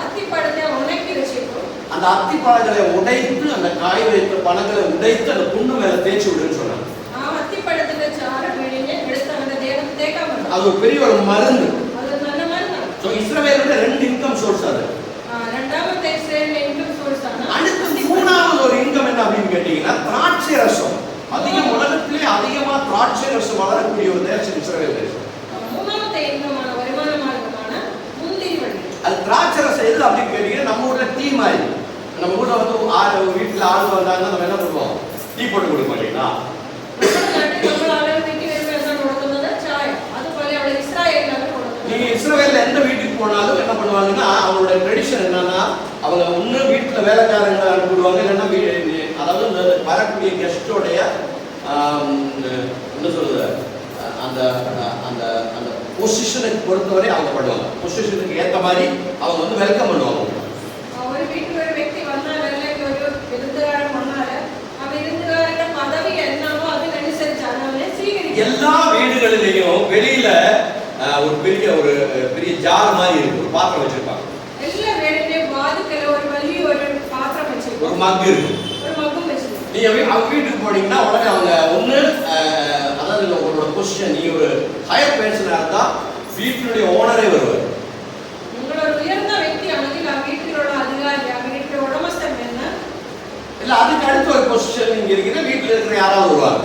അത്തിപ്പഴത്തെ ഉണക്കി വെച്ചിട്ടു. அந்த அத்தி பழங்களை உடைத்து, அந்த காய வைத்த பழங்களை உடைத்து அந்த புண்ணு மேல தேய்ச்சி விடுன்னு சொன்னாங்க. ആ അത്തിപ്പഴത്തിന്റെ ചാറ് പിഴിഞ്ഞ് എടുത്ത് അവന്റെ ദേഹത്ത് തേക്കാൻ പറഞ്ഞു. அது ஒரு பெரிய ஒரு மருந்து. അത് നല്ല മരുന്നാണ്. சோ இஸ்ரவேலோட 2 இன்கம் சோர்ஸ் அது. രണ്ടാമത്തെ ഇസ്രായേലിന്റെ ഇൻകം സോഴ്സ് ആണ്. அடுத்து மூணாவது ஒரு இன்கம் என்ன அப்படின்னு கேட்டீங்கன்னா, திராட்சை ரசம். உலகத்திலே அதிகமா திராட்சை ரசம் வளரக்கூடிய ஒரு தேசம் இஸ்ரவேல் தேசம். മൂന്നാമത്തെ ഇൻകമാണ്, വരുമാന മാർഗമാണ് മുന്തിരി വള്ളി. அது திராட்சை ரசம் எது அப்படின்னு கேட்டீங்கன்னா, நம்ம ஊர்ல டீ மாதிரி. நம்ம ஊர்ல வந்து வீட்டுல ஆள் வந்தாங்கன்னா நம்ம என்ன பண்ணுவோம், டீ போட்டு கொடுப்போம் இல்லைங்களா? നമ്മുടെ നാട്ടിൽ നമ്മൾ ആളുകൾ വീട്ടിൽ വരുമ്പോൾ എന്താണ് കൊടുക്കുന്നത്, ചായ. അതുപോലെ അവിടെ ഇസ്രായേലിലാണ് കൊടുക്കുന്നത്. நீங்க இஸ்ரவேல்ல எந்த வீட்டுக்கு போனாலும் என்ன பண்ணுவாங்கன்னா, அவங்களோட ட்ரெடிஷன் என்னன்னா, அவங்க ஒண்ணு வீட்டுல வேலைக்காரங்களை அனுப்பிடுவாங்க, இல்லைன்னா அதாவது இந்த வரக்கூடிய கெஸ்டோடைய என்ன சொல்றது, அந்த அந்த அந்த பொசிஷனுக்கு பொறுத்தவரை அவங்க பண்ணுவாங்க. பொசிஷனுக்கு ஏற்ற மாதிரி அவங்க வந்து வெல்கம் பண்ணுவாங்க. ഒരു വീട്ടിൽ ഒരു വ്യക്തി വന്നാൽ അല്ലെങ്കിൽ ഒരു വിരുന്നുകാരൻ വന്നാൽ ആ വിരുന്നുകാരന്റെ പദവി എന്നാണോ അതിനനുസരിച്ചാണ് അവനെ സ്വീകരിക്കുന്നത്. எல்லா வீடுகளிலேயும் வெளியில ஒரு பெரிய ஜார் மாதிரி இருக்கு, ஒரு பாத்திரம் வச்சிருப்பாங்க. എല്ലാ വീടിന്റെയും വാതിക്കല ഒരു വലിയൊരു പാത്രം വെച്ചിരിക്കും, ஒரு மக் இருக்கு. ഒരു മഗ്ഗും വെച്ചിരിക്കും. நீங்க அவங்க வீட்டுக்கு போனீங்கன்னா உடனே அவங்க ஒண்ணு, அதாவது உங்களோட பொசிஷன், நீ ஒரு ஹையர் பெர்சனா இருந்தா வீட்டினுடைய ஓனரே வருவார். നിങ്ങൾ ഒരു ഉയർന്ന വ്യക്തിയാണെങ്കിൽ ആ വീട്ടിലുള്ള അധികാരി, ആ വീട്ടിലെ ഉടമസ്ഥൻ എന്ന്, இல்ல அதுக்கு அடுத்த ஒரு பொசிஷன் நீங்க இருக்கீங்க, வீட்டுல இருக்கிற யாராவது வருவாங்க.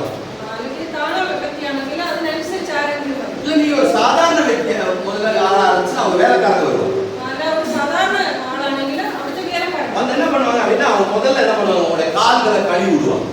അല്ലെങ്കിൽ താഴെ വ്യക്തിയാണെങ്കിൽ അതിനനുസരിച്ച് ആരെങ്കിലും വരും. இல்ல நீங்க ஒரு சாதாரண വ്യക്തി முதல்ல ஆளா இருந்துச்சு, அவங்க வேலைக்காரங்க வருவாங்க. അല്ല ഒരു സാധാരണ ആളാണെങ്കിൽ അവിടുത്തെ വേലക്കാരൻ வந்து என்ன பண்ணுவாங்க அப்படின்னா, அவங்க முதல்ல என்ன பண்ணுவாங்க, உங்களுடைய கால்களை கழுவி விடுவாங்க.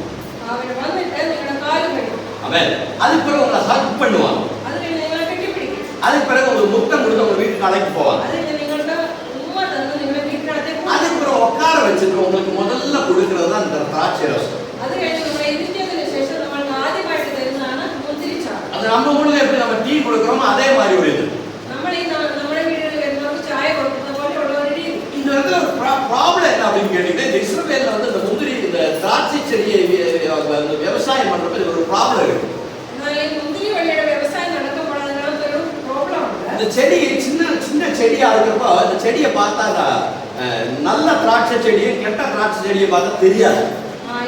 അവർ വന്നിട്ട് നിങ്ങളുടെ കാല് കഴിയും. ஆமென். அதுக்கு பிறகு உங்களை ஹக் பண்ணுவாங்க. അത് കഴിഞ്ഞ് നിങ്ങളെ കെട്ടിപ്പിടിക്കും. அதுக்கு பிறகு உங்களுக்கு முத்தம் கொடுத்து உங்க வீட்டுக்கு அழைத்து போவாங்க. അത് കഴിഞ്ഞ് നിങ്ങളുടെ ഉമ്മ തന്ന് നിങ്ങളെ വീട്ടിനകത്തേക്ക് அதுக்கு பிறகு உட்கார வச்சுட்டு உங்களுக்கு முதல்ல கொடுக்கிறது தான் இந்த திராட்சை ரசம். അത് കഴിഞ്ഞ് നമ്മളെ ഇരുത്തിയതിനു ശേഷം നമ്മൾക്ക് ആദ്യമായിട്ട് തരുന്നതാണ് മുന്തിരിച്ചാറ്. அது நம்ம ஊர்ல எப்படி நம்ம டீ கொடுக்குறோமோ അതே மாதிரி ஒரு இது. നമ്മൾ ഈ നമ്മുടെ വീടുകളിൽ വരുന്നവർക്ക് ചായ കൊടുക്കുന്ന പോലെയുള്ള ഒരു രീതി. இந்த இடத்துல ஒரு ப்ராப்ளம் என்ன அப்படின்னு கேட்டீங்கன்னா, இந்த இஸ்ரவேல்ல வந்து இந்த முந்திரி, இந்த திராட்சை செடியை இந்த விவசாயம் பண்றப்ப இது ஒரு ப்ராப்ளம் இருக்கு. முந்திரி வள்ளியோட விவசாயம் நடக்கப்படாதனால ஒரு ப்ராப்ளம் இல்லை. இந்த செடி சின்ன சின்ன செடியா இருக்கிறப்போ இந்த செடியை பார்த்தா நல்ல திராட்சை செடியும் கெட்ட திராட்சை செடியை பார்த்தா தெரியாது.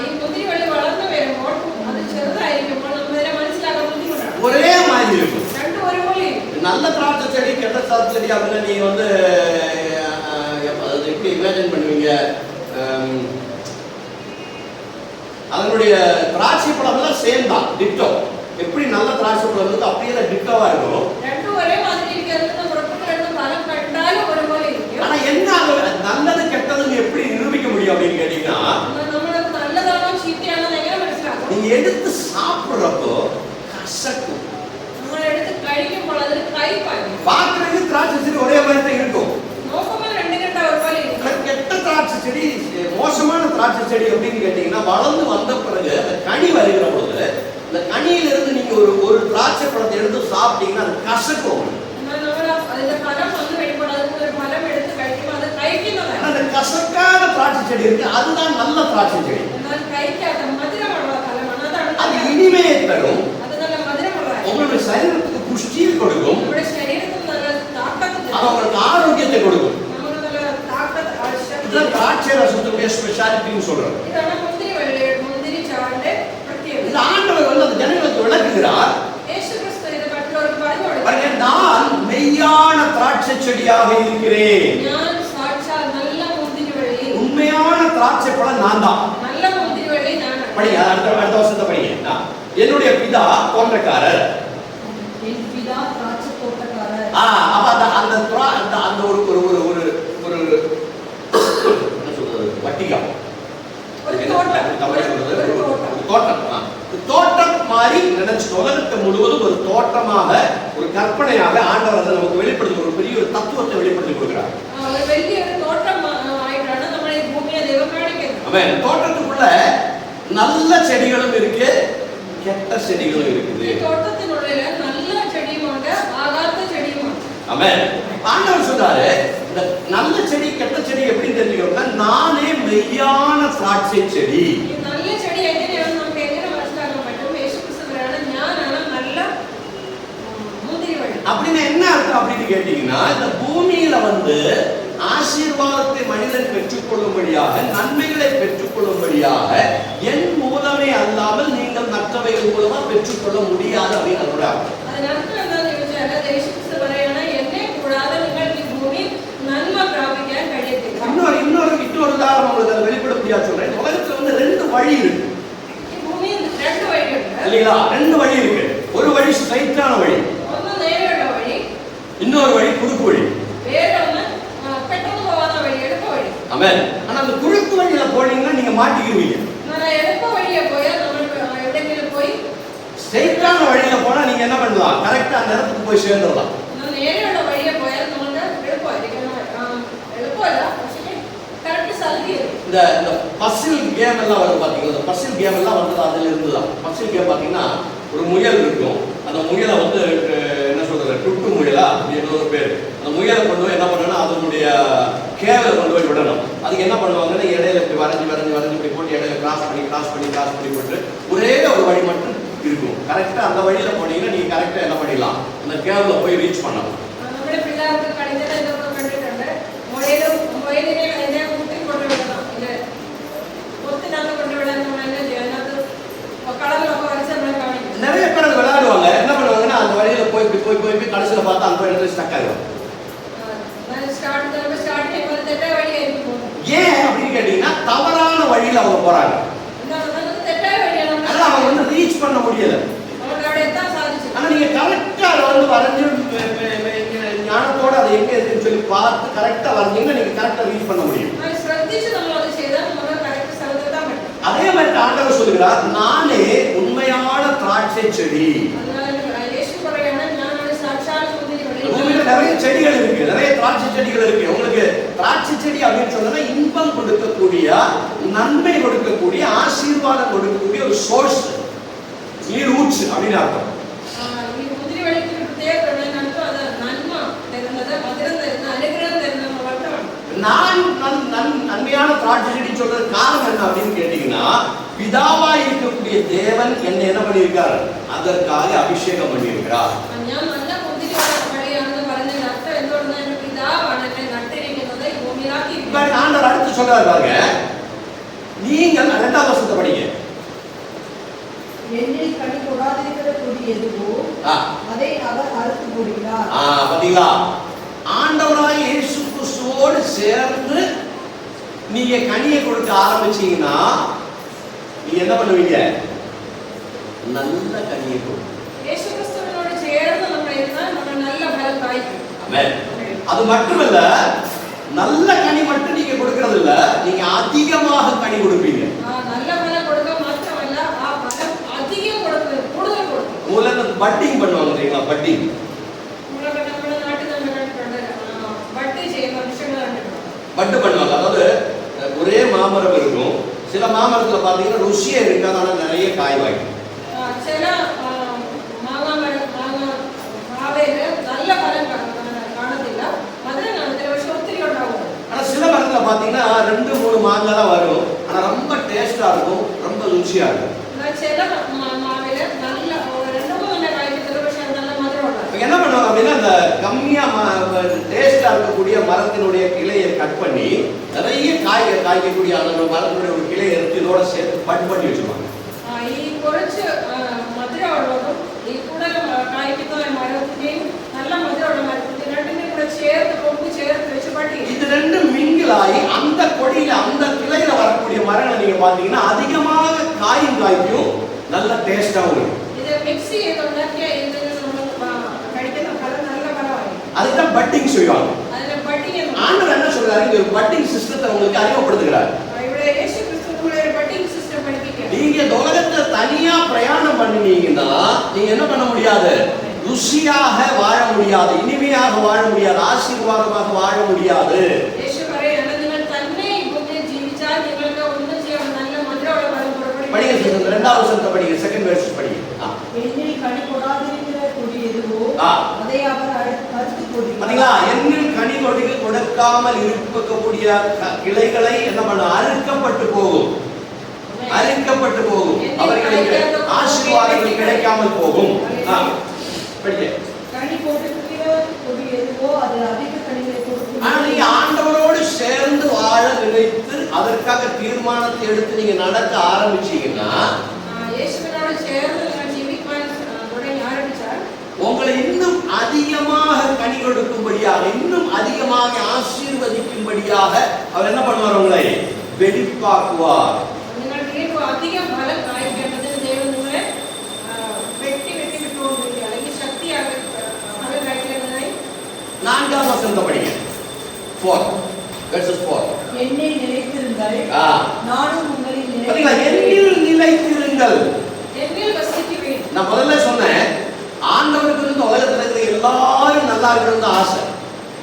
ഈ മുന്തിരി വള്ളി വളർന്നു വരുമ്പോൾ അത് ചെറുതായിരിക്കുമ്പോൾ നമ്മൾ ഇതിനെ മനസ്സിലാക്കാൻ ബുദ്ധിമുട്ടാണ്. ஒரே மாதிரி இருக்கும். രണ്ടും ഒരുപോലെ ഇരിക്കും. நல்ல திராட்சை செடி கெட்ட திராட்சை செடி அப்படின்னு நீங்க வந்து அது எப்படி இமேஜின் பண்ணுவீங்க? அதனுடைய திராட்சை பழம் எல்லாம் சேம் தான், டிட்டோ. எப்படி நல்ல திராட்சை பழம் இருக்கு அப்படியே டிட்டோவா இருக்கும். ரெண்டும் ஒரே மாதிரி இருக்கிறது புறப்பட்டு ரெண்டு பழம் கண்டாலும் ஒருപോലെ இருக்கும். ஆனா என்ன நல்லது கெட்டதுன்னு எப்படி நிரூபிக்க முடியும் அப்படின்னு கேட்டீங்கன்னா, நம்மளுக்கு நல்லதானோ சீத்தையானோ எങ്ങനെ മനസ്സിലാക്കും? நீங்க எடுத்து சாப்பிடுறப்போ கசக்கும். நம்ம எடுத்து കഴിക്കുമ്പോൾ அது கைப்பாகும். பார்க்கறதுக்கு திராட்சை செடி ஒரே மாதிரி தான் இருக்கும். நோக்கமா ரெண்டு கெட்ட ஒருപോലെ இருக்கும். கெட்ட திராட்சை செடி, மோசமான திராட்சை செடி அப்படின்னு கேட்டீங்கன்னா, வளர்ந்து வந்த பிறகு அந்த கனி வருகிற பொழுது அந்த கனியிலிருந்து நீங்க ஒரு திராட்சை பழத்தை எடுத்து சாப்பிட்டீங்கன்னா அது கசக்கும். അതിന്റെ ഫലം വന്നു കഴിയുമ്പോൾ അതിന് ഒരു ഫലം എടുത്ത് കഴിക്കുമ്പോൾ അത് കഴിക്കുന്നതാണ്. அந்த கசக்காத திராட்சை செடி இருக்கு, அதுதான் நல்ல திராட்சை செடி. എന്നാൽ കഴിക്കാത്ത മധുരമുള്ള ഫലമാണ് അതാണ്. அது இனிமையை தரும். അത് നല്ല മധുരമുള്ളതാണ്. உங்களுடைய சரீரத்துக்கு புஷ்டியை கொடுக்கும். നമ്മുടെ ശരീരത്തിന് നല്ല താക്കത്ത് തരും. அது உங்களுக்கு ஆரோக்கியத்தை கொடுக்கும். നമുക്ക് നല്ല താക്കത്ത് ആവശ്യം. இதுதான் திராட்சை ரசத்துடைய ஸ்பெஷாலிட்டின்னு சொல்றோம். ഇതാണ് മുന്തിരി വള്ളി മുന്തിരി ചാറിന്റെ പ്രത്യേകത. இந்த ஆண்டவர் வந்து அந்த ஜனங்களுக்கு விளக்குகிறார். യേശുക്രിസ്തു ഇത് മറ്റുള്ളവർക്ക് പറഞ്ഞു കൊടുത്തു. நான் மெய்யான திராட்சை செடியாக இருக்கிறேன். ഞാൻ സാക്ഷാൽ നല്ല മുന്തിരി വള്ളി. உண்மையான திராட்சை பழம் நான் தான். நல்ல முந்திரி வள்ளி நான். படிங்க, அடுத்த வருஷத்தை படிங்க. என்னுடைய பிதா தோட்டக்காரர். என் பிதா திராட்சை தோட்டக்காரர். அப்ப அந்த ஒரு ஒரு ஒரு ஒரு ஒரு என்ன சொல்றது, வட்டிகம், ஒரு தோட்டம். தோட்டம். தோட்டம் மாதிரி நினைச்சு உலகத்தை முழுவதும் ஒரு தோட்டமாக, ஒரு கற்பனையாக ஆண்டவர் அதை நமக்கு வெளிப்படுத்தி ஒரு பெரிய ஒரு தத்துவத்தை வெளிப்படுத்தி கொடுக்கிறார். ஒரு பெரிய ஒரு தோட்டம் ஆயிட்டான நம்ம இந்த பூமியை தேவன் காணிக்கிறது. அவன் தோட்டத்துக்குள்ள நல்ல செடிகளும் இருக்கு, கெட்ட செடிகளும் இருக்குது. ഈ തോട്ടത്തിനുള്ളിൽ നല്ല ചെടിയുമുണ്ട്, ആകാത്ത ചെടിയുമുണ്ട്. ஆமென். ஆண்டவர் சொல்றாரு, இந்த நல்ல செடி கெட்ட செடி எப்படி தெரிஞ்சுக்கணும்னா, நானே மெய்யான திராட்சை செடி. ഈ നല്ല ചെടി എങ്ങനെയാണെന്ന് നമുക്ക് എങ്ങനെ മനസ്സിലാക്കാൻ പറ്റും? യേശുക്രിസ്തു പറയാണ്, ഞാനാണ് നല്ല മുന്തിരി വള്ളി. அப்படின்னு என்ன அர்த்தம் அப்படின்னு கேட்டீங்கன்னா, இந்த பூமியில வந்து ஆசீர்வாதத்தை மனிதன் பெற்றுக்கொள்ளும்படியாக, நன்மைகளை பெற்றுக்கொள்ளும்படியாக என் மூலமே அல்லாமல் நீங்கள் மற்றவைகள் மூலமா பெற்றுக்கொள்ள முடியாது அப்படின்னு அதோட அர்த்தம். അതിനർത്ഥം എന്താണെന്ന് ചോദിച്ചാൽ യേശുക്രിസ്തു പറയാണ്, എന്നെ കൂടാതെ നിങ്ങൾക്ക് ഈ ഭൂമിയിൽ നന്മ പ്രാപിക്കാൻ കഴിയത്തില്ല. இன்னொரு உதாரணம் உங்களுக்கு அதை வெளிப்பட முடியாது சொல்றேன். உலகத்துல வந்து ரெண்டு வழி இருக்கு. ഈ ഭൂമിയിൽ രണ്ട് വഴിയുണ്ട്. இல்லைங்களா? ரெண்டு வழி இருக்கு. ஒரு வழி ஸ்ட்ரைட்டான வழி, ഒന്ന് നേരെയുള്ള വഴി, இன்னொரு வழி குறுக்கு வழி. വേറൊന്ന് പെട്ടെന്ന് പോകാത്ത വഴി, എളുപ്പ വഴി. ஆமென். ஆனா அந்த குறுக்கு வழியில போனீங்கன்னா நீங்க மாட்டிக்குவீங்க. നല്ല എളുപ്പ വഴിയെ പോയാൽ നമ്മൾ എവിടെയെങ്കിലും പോയി, ஸ்ட்ரைட்டான வழியில போனா நீங்க என்ன பண்ணலாம்? கரெக்டா அந்த இடத்துக்கு போய் சேர்ந்துடலாம். നേരെയുള്ള വഴിയെ പോയാൽ നമുക്ക് എളുപ്പമായിരിക്കും. എളുപ്പമല്ല, പക്ഷേ കറക്റ്റ് സ്ഥലത്ത്. இந்த பசில் கேம் எல்லாம் வரும் பாத்தீங்களா? இந்த பசில் கேம் எல்லாம் வந்து அதுல இருந்துதான். பசில் கேம் பாத்தீங்கன்னா ஒரு முயல் இருக்கும். அந்த முயலை வந்து என்ன சொல்றது, டுட்டு முயலா அப்படின்னு ஒரு பேர். அந்த முயலை கொண்டு போய் என்ன பண்ணணும்னா அதனுடைய கேவலை கொண்டு போய் விடணும். அதுக்கு என்ன பண்ணுவாங்கன்னா, இடையில இப்படி வரைஞ்சி இப்படி போட்டு இடையில கிராஸ் பண்ணி போட்டு ஒரே ஒரு வழி மட்டும் இருக்கும். கரெக்டா அந்த வழியில போனீங்கன்னா நீங்க கரெக்டா என்ன பண்ணிடலாம், அந்த கேவல போய் ரீச் பண்ணலாம். നമ്മുടെ പിള്ളേർക്ക് കളിച്ചത് ഇതൊക്കെ കണ്ടിട്ടുണ്ട്. മുയലിനെ അതിനെ കൂട്ടി കൊണ്ടുവിടണം. ഇത് ഒത്തിനകത്ത് കൊണ്ടുവിടാൻ നമ്മൾ என்ன ചെയ്യണം? അതിനകത്ത് കളറിലൊക്കെ വരച്ച് നമ്മളെ കാണിക്കും. நிறைய பேர் அது விளையாடுவாங்க. என்ன பண்ணுவாங்கன்னா அந்த வழியில போய் கடைசியில பார்த்தா அந்த இடத்துல ஸ்டக் ஆயிடும். ஸ்டார்ட் ചെയ്യുമ്പോൾ തെറ്റായ വഴിയായിരിക്കും പോകുന്നത്. ஏன் அப்படின்னு கேட்டீங்கன்னா, தவறான வழியில அவங்க போறாங்க. തെറ്റായ വഴിയാണ്. அதனால அவங்க வந்து ரீச் பண்ண முடியல. அவங்களுக்கு അവിടെ എത്താൻ സാധിച്ചു. ஆனா நீங்க கரெக்டா அதை வந்து வரைஞ்சு ஞானத்தோட அதை எங்க இருக்குன்னு சொல்லி பார்த்து கரெக்டா வரைஞ்சீங்கன்னா நீங்க கரெக்டா ரீச் பண்ண முடியும். ശ്രദ്ധിച്ച് നമ്മൾ അത് ചെയ്താൽ നമുക്ക് കറക്റ്റ് സ്ഥലത്തെത്താൻ പറ്റും. அதே மாதிரி ஆண்டவர் சொல்கிறார், நானே உண்மையான திராட்சை செடி. യേശു പറയാണ്, ഞാനാണ് സാക്ഷാൽ മുന്തിരി വള്ളി. பூமியில நிறைய செடிகள் இருக்கு, நிறைய திராட்சை செடிகள் இருக்கு. உங்களுக்கு திராட்சை செடி அப்படின்னு சொன்னா இன்பம் கொடுக்கக்கூடிய, நன்மை கொடுக்கக்கூடிய, ஆசீர்வாதம் கொடுக்கக்கூடிய ஒரு சோர்ஸ், நீர் ஊற்று அப்படின்னு அர்த்தம். ഈ മുന്തിരി വള്ളിക്ക് പ്രത്യേകത അതിനർത്ഥം അത് നന്മ തരുന്നത്, മധുരം തരുന്ന, അനുഗ്രഹം തരുന്ന വട്ടമാണ്. நான் நன்மையான திராட்சை செடி சொல்றது காரணம் என்ன அப்படின்னு கேட்டீங்கன்னா, பிதாவா இருக்கக்கூடிய தேவனாகிய தேவன் என்னை என்ன பண்ணியிருக்கார்? அதற்காக அபிஷேகம் பண்ணியிருக்கிறார். ഞാൻ നല്ല മുന്തിരിവള്ളിയാണെന്ന് പറഞ്ഞതിന്റെ അർത്ഥം എന്തുകൊണ്ടെന്ന് എന്റെ പിതാവാണ് എന്നെ നട്ടിരിക്കുന്നത് ഈ ഭൂമിയിലാക്കി. இப்ப ஆண்டவர் அடுத்து சொல்றாரு பாருங்க, நீங்கள் 2ஆம் வசனத்தை படிங்க. என்னில் கனி கொடாதிருக்கிற கொடி எதுவோ அதை அவர் அறுத்து போடுகிறார். பாத்தீங்களா? ஆண்டவராய் இயேசு கிறிஸ்துவோடு சேர்ந்து நீங்க கனியை கொடுக்க ஆரம்பிச்சீங்கன்னா நீங்க என்ன பண்ணுவீங்க? நல்ல கனியை கொடுப்பீங்க. യേശു ക്രിസ്തുവിനോട് ചേർന്ന് നമ്മൾ ഇരുന്നാൽ നമ്മൾ നല്ല ഫലം കായ്ക്കും. ஆமென். அது மட்டுமல்ல, நல்ல கனி மட்டும் நீங்க கொடுக்கிறது இல்ல, நீங்க அதிகமாக கனி கொடுப்பீங்க. நல்ல ஃபலம் கொடுக்க മാത്രമല്ല ആ ഫലം അധികം കൊടുക്കുക, കൂടുതൽ കൊടുക്കും. மூலன பட்டிங் பண்ணுவாங்க தெரியுமா? பட்டிங். നമ്മുടെ നാട്ടിൽ നമ്മൾ കണ്ടിട്ടുണ്ട്, ബഡ് ചെയ്യുന്ന മനുഷ്യനെ കണ്ടിട്ടുണ്ട്. பட்டு பண்ணுவாங்க. அதாவது ஒரே மாமரம் இருக்கும், சில மாமரத்துல பாத்தீங்கன்னா ருசியே இருக்காது, ஆனா நிறைய காய் வாய்க்கும். ചില മാവേല് നല്ല ഫലം കാണത്തില്ല, മധുരം കാണത്തില്ല, പക്ഷെ ഒത്തിരി ഉണ്ടാവും. ஆனா சில மரத்துல பாத்தீங்கன்னா 2-3 மாங்காய் தான் வரும், ஆனா ரொம்ப டேஸ்டா இருக்கும், ரொம்ப ருசியா இருக்கும். ചില മാവില് നല്ല 2-3 കായ്ക്കത്തില്ല, പക്ഷെ நல்ல மதுரம் ഉണ്ടാവും. என்ன பண்ணுவாங்க அப்படின்னா, அந்த கம்மியா டேஸ்டா இருக்கக்கூடிய மரத்தினுடைய கிளையை கட் பண்ணி நிறைய காய்க்கக்கூடிய அந்த மரத்தினுடைய ஒரு கிளையை எடுத்து இதோட சேர்த்து பட் பண்ணி வச்சுருவாங்க. ഈ കുറച്ച് മധുരമുള്ളതും ഈ കൂടുതൽ കായ്ക്കുന്ന മരത്തിന്റെയും നല്ല മധുരമുള്ള മരത്തിന്റെയും രണ്ടിന്റെയും കൂടെ ചേർത്ത് കൊമ്പ് ചേർത്ത് വെച്ച് പട്ടി இது ரெண்டும் மிங்கிலாகி அந்த கொடியில அந்த கிளையில வரக்கூடிய மரங்களை நீங்க பாத்தீங்கன்னா அதிகமாக காயும் காய்க்கும், நல்ல டேஸ்டாவும் இருக்கும். ഇത് മിക്സ് ചെയ്തുണ്ടാക്കിയ ഇതിന് നമ്മൾ കഴിക്കുന്ന ഫലം നല്ല ഫലമായിരിക്കും. அதுதான் பட்டிங் செய்வாங்க. അതിനെ பட்டிங் എന്ന് ஆண்டவர் என்ன சொல்றாரு? இந்த ஒரு பட்டிங் சிஸ்டத்தை உங்களுக்கு அறிமுகப்படுத்துகிறார். ഇവിടെ യേശു ക്രിസ്തു നമ്മളെ ഒരു பட்டிங் சிஸ்டம் പഠിപ്പിക്കുക. நீங்க உலகத்துல தனியா பிரயாணம் பண்ணீங்கன்னா நீங்க என்ன பண்ண முடியாது? ருசியாக வாழ முடியாது, இனிமையாக வாழ முடியாது, ஆசீர்வாதமாக வாழ முடியாது. യേശു പറയുന്നത് നിങ്ങൾ തന്നെ ഈ ഭൂമിയിൽ ജീവിച്ചാൽ നിങ്ങൾക്ക് ഒന്നും ചെയ്യാൻ നല്ല മധുരമുള്ള ഫലം പുറപ്പെടുവിക്കും. படிங்க சிஸ்டர், 2ஆம் வசனத்தை படிங்க, செகண்ட் வெர்ஸ் படிங்க. என்னில் கனி கொடாதிருக்கிற கொடி எதுவோ அதை அவர் அறுத்து போடுகிறார். பாத்தீங்களா? என்னில் கனி கொடுக்காமல் இருக்கக்கூடிய கிளைகளை என்ன பண்ண? அறுக்கப்பட்டு போகும், அறுக்கப்பட்டு போகும், அவர்களுக்கு ஆசீர்வாதங்கள் கிடைக்காமல் போகும். படிங்க. கனி கொடுக்கிற கொடி எதுவோ அது அதிக கனிகளை கொடுக்கும். ஆனா நீங்க ஆண்டவரோடு சேர்ந்து வாழ நினைத்து அதற்காக தீர்மானத்தை எடுத்து நீங்க நடக்க ஆரம்பிச்சீங்கன்னா, യേശുവിനോട് ചേർന്ന് നിങ്ങൾ ജീവിക്കാൻ തുടങ്ങി ആരംഭിച്ചാൽ உங்களை இன்னும் அதிகமாக கனி கொடுக்கும்படியாக, இன்னும் அதிகமாக ஆசீர்வதிக்கும்படியாக அவர் என்ன பண்ணுவார்? உங்களை வெளிப்பாக்குவார். നിങ്ങൾക്ക് ഇനിയിപ്പോൾ അധികം ഫലം കായ്ക്കേണ്ടതിന് ദൈവം നിങ്ങളെ വെട്ടി വിട്ടുകൊണ്ടിരിക്കുക, അല്ലെങ്കിൽ ശക്തിയാക്കി ഫലം കായ്ക്കേണ്ടതായി. 4ஆம் வசனத்தை படிங்க. 4 verses 4. என்னில் நிலைத்திருங்கள், நானும் உங்களில் பாத்தீங்களா? நிலைத்திருக்கிறேன். என்னில் நிலைத்திருங்கள். എന്നിൽ വസിക്കുവിൻ. நான் முதல்ல சொன்னேன், ஆண்டவருக்கு இந்த உலகத்துல இருக்கிற எல்லாரும் நல்லா இருக்கணும்னு ஆசை.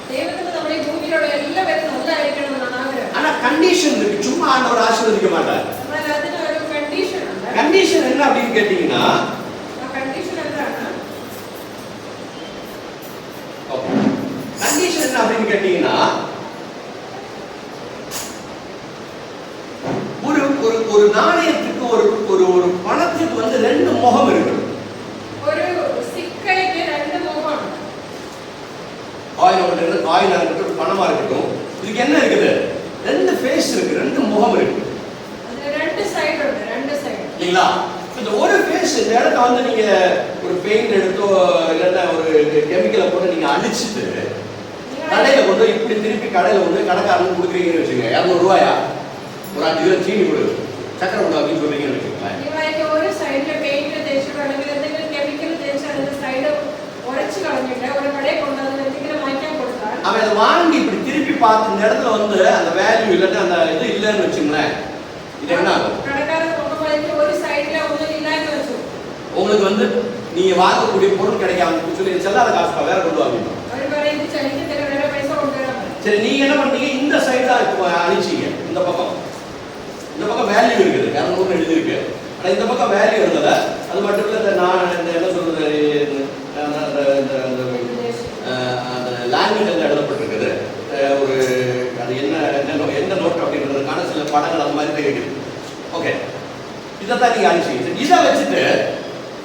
ദൈവത്തിന് നമ്മുടെ ഈ ഭൂമിയിലുള്ള എല്ലാവരും നല്ലതായിരിക്കണമെന്നാണ് ആഗ്രഹം. ஆனா கண்டிஷன் இருக்கு, சும்மா ஆண்டவர் ஆசீர்வதிக்க மாட்டார். എന്നാൽ അതിന് ഒരു കണ്ടീഷൻ ഉണ്ട്. கண்டிஷன் என்ன அப்படின்னு கேட்டீங்கன்னா, ആ കണ്ടീഷൻ എന്താണ്? கண்டிஷன் என்ன அப்படின்னு கேட்டீங்கன்னா, ஒரு நாணயத்துக்கு ஒரு பணத்துக்கு வந்து 2 முகம் இருக்கு. ഒരു സിക്കയ്ക്ക് 2 മുഖമുണ്ട്. காயினா இருக்கட்டும், பணமா இருக்கட்டும், இதுக்கு என்ன இருக்குது? 2 ஃபேஸ் இருக்கு, 2 முகம் இருக்கு. അതിന് 2 സൈഡ് ഉണ്ട്, 2 സൈഡ്. இல்லீங்களா? இந்த ஒரு ஃபேஸ் இந்த இடத்த வந்து நீங்க ஒரு பெயிண்ட் எடுத்தோ இல்லைன்னா ஒரு கெமிக்கலை போட்டு நீங்க அழிச்சிட்டு கடையில கொண்டு இப்படி திருப்பி கடையில கொண்டு கடைக்காரனுக்கு கொடுக்குறீங்கன்னு வச்சுங்க, 200 ரூபாயா ஒரு 5 கிலோ சீனி கொடு, சக்கரை கொண்டு அப்படின்னு சொல்றீங்கன்னு வச்சுக்கோங்களேன். നിങ്ങൾക്ക് ഒരു സൈഡിലെ പെയിന്റ് തേച്ചിട്ടുണ്ടെങ്കിൽ എന്തെങ്കിലും കെമിക്കൽ തേച്ച് അതിന്റെ സൈഡ് ഉരച്ചു കളഞ്ഞിട്ട് ഒരു കടയിൽ കൊണ്ടുവന്ന് എന്തെങ്കിലും വാങ്ങിക്കാൻ കൊടുത്താൽ அவன் அதை வாங்கி இப்படி திருப்பி பார்த்து இந்த இடத்துல வந்து அந்த வேல்யூ இல்லைன்னா அந்த இது இல்லைன்னு வச்சுங்களேன், இது என்ன ஆகும்? കടക്കാരൻ കൊണ്ടുപോയിട്ട് ഒരു സൈഡിലെ ഒന്നും ഇല്ലായ്മ വെച്ചു. உங்களுக்கு வந்து நீங்க வாங்கக்கூடிய பொருள் கிடைக்காம சொல்லி செல்லாத காசு வேற கொண்டு வாங்க. അവർ പറയും ഇത് ചലിക്ക് തരാൻ വേറെ പൈസ കൊണ്ടുവരാൻ പറയും. சரி, நீங்க என்ன பண்ணீங்க? இந்த சைடு தான் அழிச்சீங்க. இந்த பக்கம் வேல்யூ இருக்குது, 200 எழுதி இருக்கு. ஆனா இந்த பக்கம் வேல்யூ இருந்தத, அது மட்டும் இல்ல, நான் என்ன சொல்றது, அந்த லாங்குவேஜ் எழுதப்பட்டிருக்குது. ஒரு அது என்ன நோட் அப்படின்றதுக்கான சில படங்கள் அந்த மாதிரி இருக்குது. ஓகே, இதைத்தான் நீங்க அழிச்சு இதை வச்சுட்டு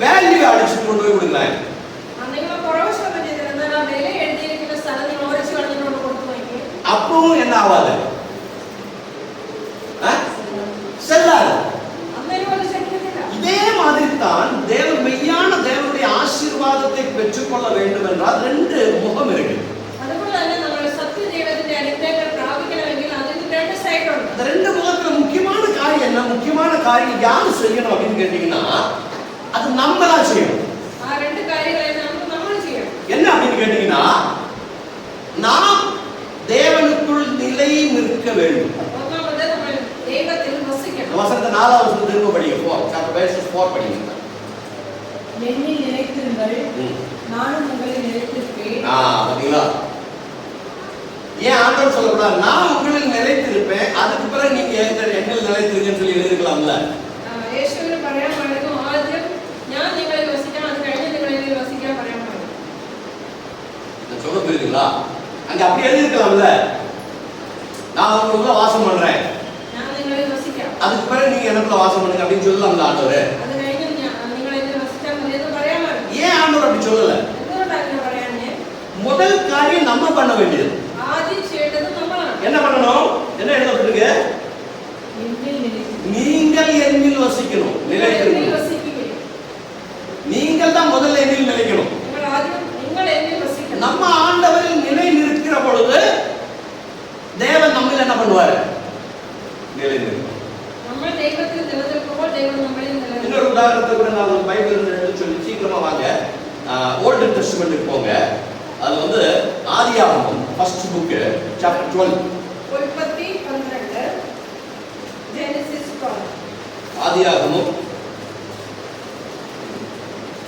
வேல்யூ அழிச்சுட்டு கொண்டு போய் கொடுக்கலாம். அப்பவும் என்ன ஆகாது, செல்லாது. இதே மாதிரி தான் தேவன் மெய்யான தேவனுடைய ஆசீர்வாதத்தை பெற்றுக்கொள்ள வேண்டும் என்றால் ரெண்டு முகம் இருக்கு. அந்த ரெண்டு முகத்துல முக்கியமான காரியம் என்ன, முக்கியமான காரியம் யாரு செய்யணும் அப்படின்னு கேட்டீங்கன்னா அது நம்மளா செய்யணும். என்ன அப்படின்னு கேட்டீங்கன்னா நாம் தேவனுக்குள் நிலை நிற்க வேண்டும். வசனத்தை 4ஆம் வசனத்தை திரும்ப படிங்க. 4 படிங்க. என்னில் நிலைத்திருங்கள், நானும் உங்களில் நிலைத்திருப்பேன். பாத்தீங்களா? ஏன் ஆண்டவர் சொல்லக்கூடாது நான் உங்களில் நிலைத்திருப்பேன், அதுக்கு பிறகு நீங்க என்னில் நிலைத்திருக்கேன்னு சொல்லி எழுதிருக்கலாம்ல? சொல்ல புரியுதுங்களா? அங்க அப்படி எழுதிருக்கலாம்ல, நான் உங்களுக்குள்ள வாசம் பண்றேன், அதுக்கு பிறகு நீங்க எனக்குள்ள வாசம் பண்ணுங்க அப்படின்னு சொல்லலாம்ல ஆண்டவர்? ஏன் ஆண்டவர் அப்படி சொல்லல? முதல் காரியம் நம்ம பண்ண வேண்டியது என்ன பண்ணணும்? என்ன எழுதப்பட்டிருக்கு? நீங்கள் என்னில் வசிக்கணும், நிலைத்திருக்கணும். நீங்கள் தான் முதல்ல என்னில் நிலைக்கணும். நம்ம ஆண்டவரில் நிலை நிற்கிற பொழுது தேவன் நம்மில் என்ன பண்ணுவார்? நிலை நிற்கும். இன்னொரு உதாரணத்தை கூட நான் பைபிள் எடுத்து சொல்லி சீக்கிரமா வாங்க. ஓல்டு டெஸ்டமென்ட்க்கு போங்க. அது வந்து ஆதியாகமம் ஃபர்ஸ்ட் புக் சாப்டர் 12. ஆதியாகமம்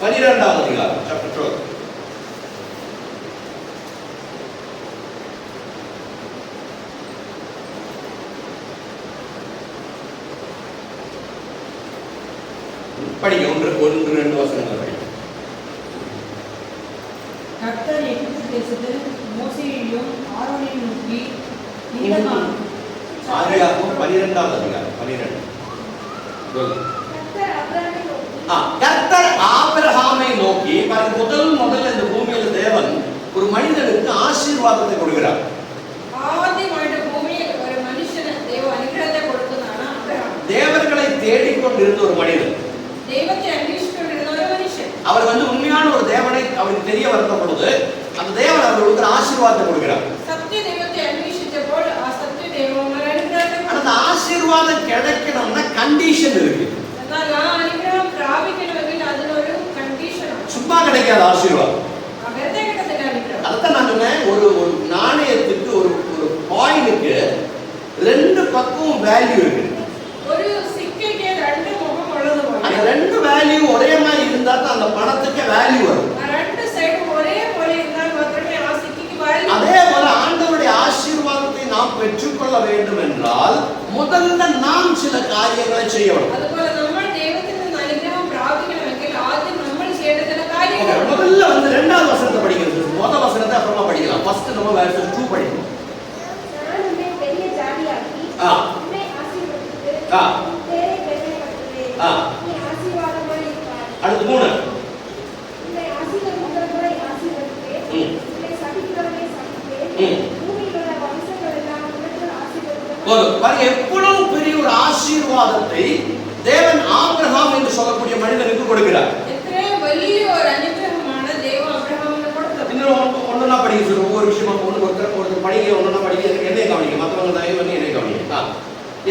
12ஆம் அதிகாரம் சாப்டர் 12. படிங்க. 1-2 வசனங்கள் படிங்க. கர்த்தர் எகிப்து தேசத்தில் மோசேயையும் ஆரோனையும் நோக்கி, ஆதியாகமம் 12ஆம் அதிகாரம் 12. கர்த்தர் ஆபிரகாமை நோக்கி, முதல்ல இந்த பூமியில தேவன் ஒரு மனிதனுக்கு ஆசீர்வாதத்தை கொடுக்கிறார். தேவர்களை தேடிக்கொண்டிருந்த ஒரு மனிதன், அவர் வந்து உண்மையான ஒரு தேவனை அவருக்கு தெரிய வருத்த பொழுது அந்த தேவன் அவர்களுக்கு ஆசீர்வாதத்தை கொடுக்கிறார். அந்த ஆசீர்வாதம் கிடைக்கணும்னா கண்டிஷன் இருக்கு. சும்மா கிடைக்காத ஆசீர்வாதம். அதான் நான் சொன்னேன், ஒரு நாணயத்துக்கு ஒரு காயினுக்கு ரெண்டு பக்கமும் வேல்யூ இருக்கு. அந்த ரெண்டு வேல்யூ ஒரே மாதிரி இருந்தா தான் அந்த பணத்துக்கு வேல்யூ வரும். அதே போல ஆண்டவருடைய ஆசீர்வாதத்தை நாம் பெற்றுக்கொள்ள வேண்டும் என்றால் முதல்ல நாம் சில காரியங்களை செய்யணும். முதல்ல வந்து 2ஆவது வசனத்தை படிக்கிறது. முதல் வசனத்தை அப்புறமா படிக்கலாம். ஃபர்ஸ்ட் நம்ம வெர்ஸ் 2 படிக்கணும். அடுத்து 3. எவ்வளவு பெரிய ஒரு ஆசீர்வாதத்தை தேவன் ஆபிரகாம் என்று சொல்லக்கூடிய மனிதனுக்கு கொடுக்கிறார். ஒன்னா படிக்க சொல்லுங்க. ஒவ்வொரு விஷயமா ஒருத்தர் படிக்க ஒன்னா படிக்க என்னை கவனிக்க, மற்றவங்க தயவு பண்ணி என்னை கவனிக்க.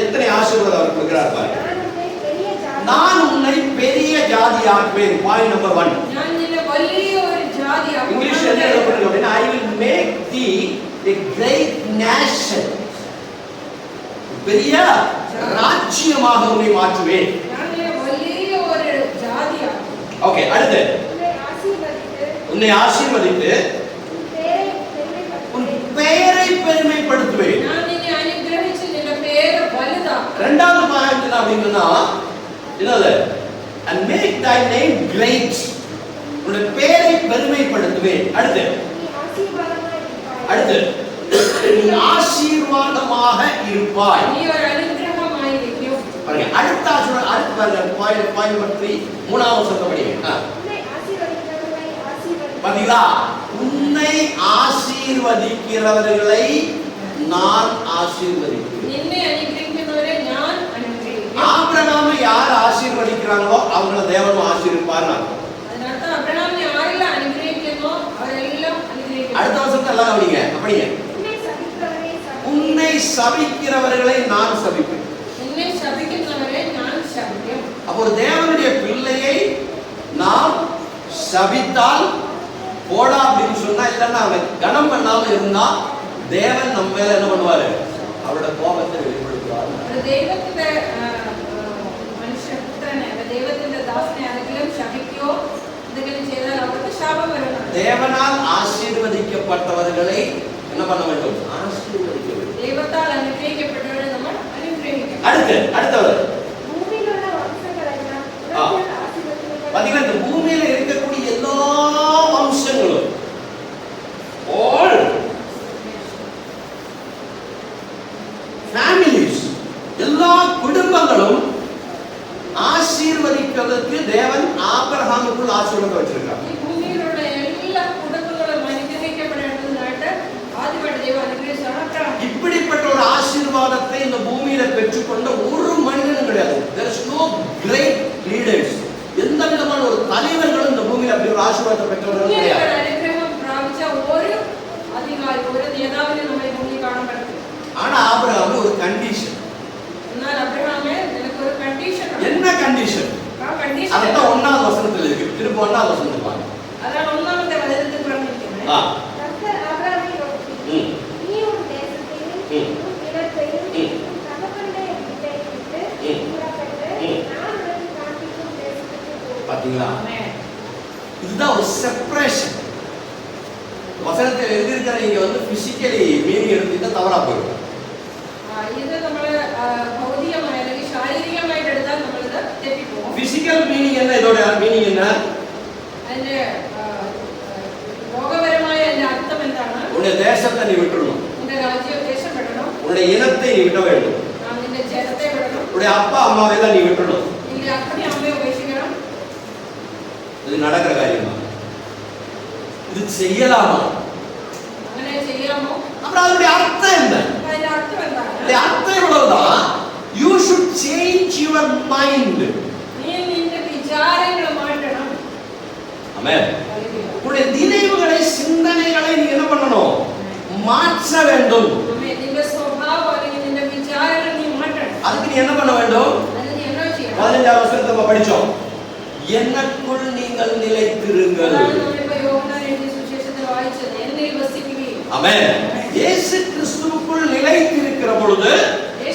எத்தனை ஆசீர்வாதம் அவர் கொடுக்கிறார் பாருங்க. நான் உன்னை பெரிய ஜாதியாக்குவேன். Point number 1. இங்கிலீஷ்ல என்ன எழுதப்பட்டிருக்கு அப்படின்னா, I will make thee a great nation. பெரிய ராஜ்யமாக உன்னை மாற்றுவேன். ஓகே, அடுத்து உன்னை ஆசீர்வதித்து உன் பெயரை பெருமைப்படுத்துவேன். இரண்டாவது பாயிண்ட் அப்படின்னா என்னது? and make thy name great. உன்னுடைய பெயரை பெருமைப்படுத்துவேன். அடுத்து நீ ஆசீர்வாதமாக இருப்பாய். பாருங்க, அடுத்த பாருங்க, பாயிண்ட் நம்பர் 3, மூணாவது வசனத்தை படிங்க. பாத்தீங்களா? உன்னை ஆசீர்வதிக்கிறவர்களை நான் ஆசீர்வதிக்கிறேன். നിന്നെ അനുഗ്രഹിക്കുന്നവരെ ഞാൻ അനുഗ്രഹിക്കും. ஆபிரகாமை யார் ஆசீர்வதிக்கிறாங்களோ அவங்கள தேவனும் ஆசீர்வதிப்பார். അതിനർത്ഥം അബ്രഹാമിനെ ആരെല്ലാം അനുഗ്രഹിക്കുന്നോ അവരെല്ലാം അനുഗ്രഹിക്കും. அடுத்த வசனத்தை எல்லாம் கவனிங்க. அப்படியே உன்னை சபிக்கிறவர்களை நான் சபிப்பேன். നിന്നെ ശപിക്കുന്നവരെ ഞാൻ ശപിക്കും. அப்போ ஒரு தேவனுடைய பிள்ளையை நாம் சபித்தால் போடா அப்படின்னு சொன்னா, இல்லைன்னா அவன் கனம் பண்ணாம இருந்தா தேவன் நம்ம மேல என்ன பண்ணுவாரு? அவருடைய கோபத்தை வெளிப்படுத்துவார். ദൈവത്തിന്റെ മനുഷ്യപുത്രനെ, ദൈവത്തിന്റെ ദാസനെ ആരെങ്കിലും ശപിക്കുകയോ എന്തെങ്കിലും ചെയ്താൽ അവർക്ക് ശാപം വരണം. தேவனால் ஆசீர்வதிக்கப்பட்டவர்களை என்ன பண்ண வேண்டும்? ஆசீர்வதிக்க வேண்டும். ദൈവത്താൽ അനുഗ്രഹിക്കപ്പെട്ടവരെ നമ്മൾ അനുഗ്രഹിക്കണം. அடுத்தவர் பூமியிலுள்ள வம்சங்களெல்லாம் பாத்தீங்கன்னா இந்த பூமியில இருக்கக்கூடிய எல்லா வம்சங்களும் all families, எல்லா குடும்பங்களும் ஆசீர்வதிக்கிறதுக்கு தேவன் ஆபிரகாமுக்குள் ஆசீர்வாதம் வச்சிருக்கார். ഈ ഭൂമിയിലുള്ള എല്ലാ കുടുംബങ്ങളും അനുഗ്രഹിക്കപ്പെടേണ്ടതിനായിട്ട് ആദ്യമായിട്ട് ദൈവം അനുഗ്രഹിച്ചാണ് അബ്രഹാം. இப்படிப்பட்ட ஒரு ஆசீர்வாதத்தை இந்த பூமியில பெற்றுக்கொண்ட ஒரு மனிதனும் கிடையாது. there is no great leaders, எந்த விதமான ஒரு தலைவர்களும் இந்த பூமியில அப்படி ஒரு ஆசீர்வாதத்தை பெற்றவர்கள் கிடையாது. അനുഗ്രഹം പ്രാപിച്ച ഒരു അധികാരി, ഒരു നേതാവിനെ നമ്മൾ ഈ ഭൂമിയിൽ കാണാൻ പറ്റില്ല. ஆனா ஆபிரகாம் ஒரு கண்டிஷன். എന്നാൽ അബ്രഹാമേ നിനക്ക് ഒരു കണ്ടീഷൻ ഉണ്ട്. என்ன கண்டிஷன்? ആ കണ്ടീഷൻ அதான் 1வது வசனத்துல இருக்கு. திரும்ப 1வது வசனத்துல பாருங்க. അതാണ് ഒന്നാമത്തെ വചനത്തിൽ പറഞ്ഞിരിക്കുന്നത്. கர்த்தர் ஆபிரகாமை நோக்கி, நீ உன் தேசத்தையும் உன் இனத்தையும் உன் தகப்பனுடைய வீட்டை விட்டு புறப்பட்டு நான் உனக்கு காண்பிக்கும் தேசத்துக்கு போ. பாத்தீங்களா? ആമേൻ. இதுதான் ஒரு செப்பரேஷன். வசனத்தில் எழுதியிருக்கிற இங்க வந்து பிசிக்கலி மீனிங் எடுத்துக்கிட்டா தவறா போயிடும். ഇത് നമ്മൾ ഭൗതികമായി അല്ലെങ്കിൽ ശാരീരികമായിട്ട് എടുത്താൽ നമ്മളിത് തെറ്റിപ്പോകും. பிசிக்கல் மீனிங் என்ன? இதோட மீனிங் என்ன? അതിന്റെ ലോകപരമായ അതിന്റെ അർത്ഥം എന്താണ്? உன்னுடைய தேசத்தை நீ விட்டுறணும். നിന്റെ രാജ്യം ദേശം വിടണം, உன்னுடைய இனத்தை நீ விட வேண்டும். നിന്റെ ജനത്തെ വിടണം, உன்னுடைய அப்பா அம்மாவை எல்லாம் நீ விட்டுறணும். നിന്റെ അപ്പനെ അമ്മയെ ഉപേക്ഷിക്കണം. இது நடக்கிற காரியமா? இது செய்யலாமா? അങ്ങനെ ചെയ്യാമോ? அப்புறம் அதனுடைய அர்த்தம் என்ன? അതിന്റെ അർത്ഥം എന്താണ്? அதனுடைய அர்த்தம் இவ்வளவுதான். You should change your mind. നീ നിന്റെ വിചാരങ്ങൾ മാറ്റണം. ஆமென். உன்னுடைய நினைவுகளை, சிந்தனைகளை நீ என்ன பண்ணணும்? மாற்ற வேண்டும். നിന്റെ സ്വഭാവം അല്ലെങ്കിൽ നിന്റെ വിചാരങ്ങൾ നീ മാറ്റണം. அதுக்கு நீ என்ன பண்ண வேண்டும்? അതിന് നീ എന്നാ ചെയ്യണം? 15வது வசனத்தை நம்ம படிச்சோம். எனக்குள் நீங்கள் நிலைத்திருங்கள். അതാണ് നമ്മളിപ്പോ യോഹന്നാൻ എഴുതിയ സുവിശേഷത്തിൽ വായിച്ചത്. എന്നിൽ വസിക്കുകയും. ஆமென். இயேசு கிறிஸ்துவுக்குள் நிலைத்திருக்கிற பொழுது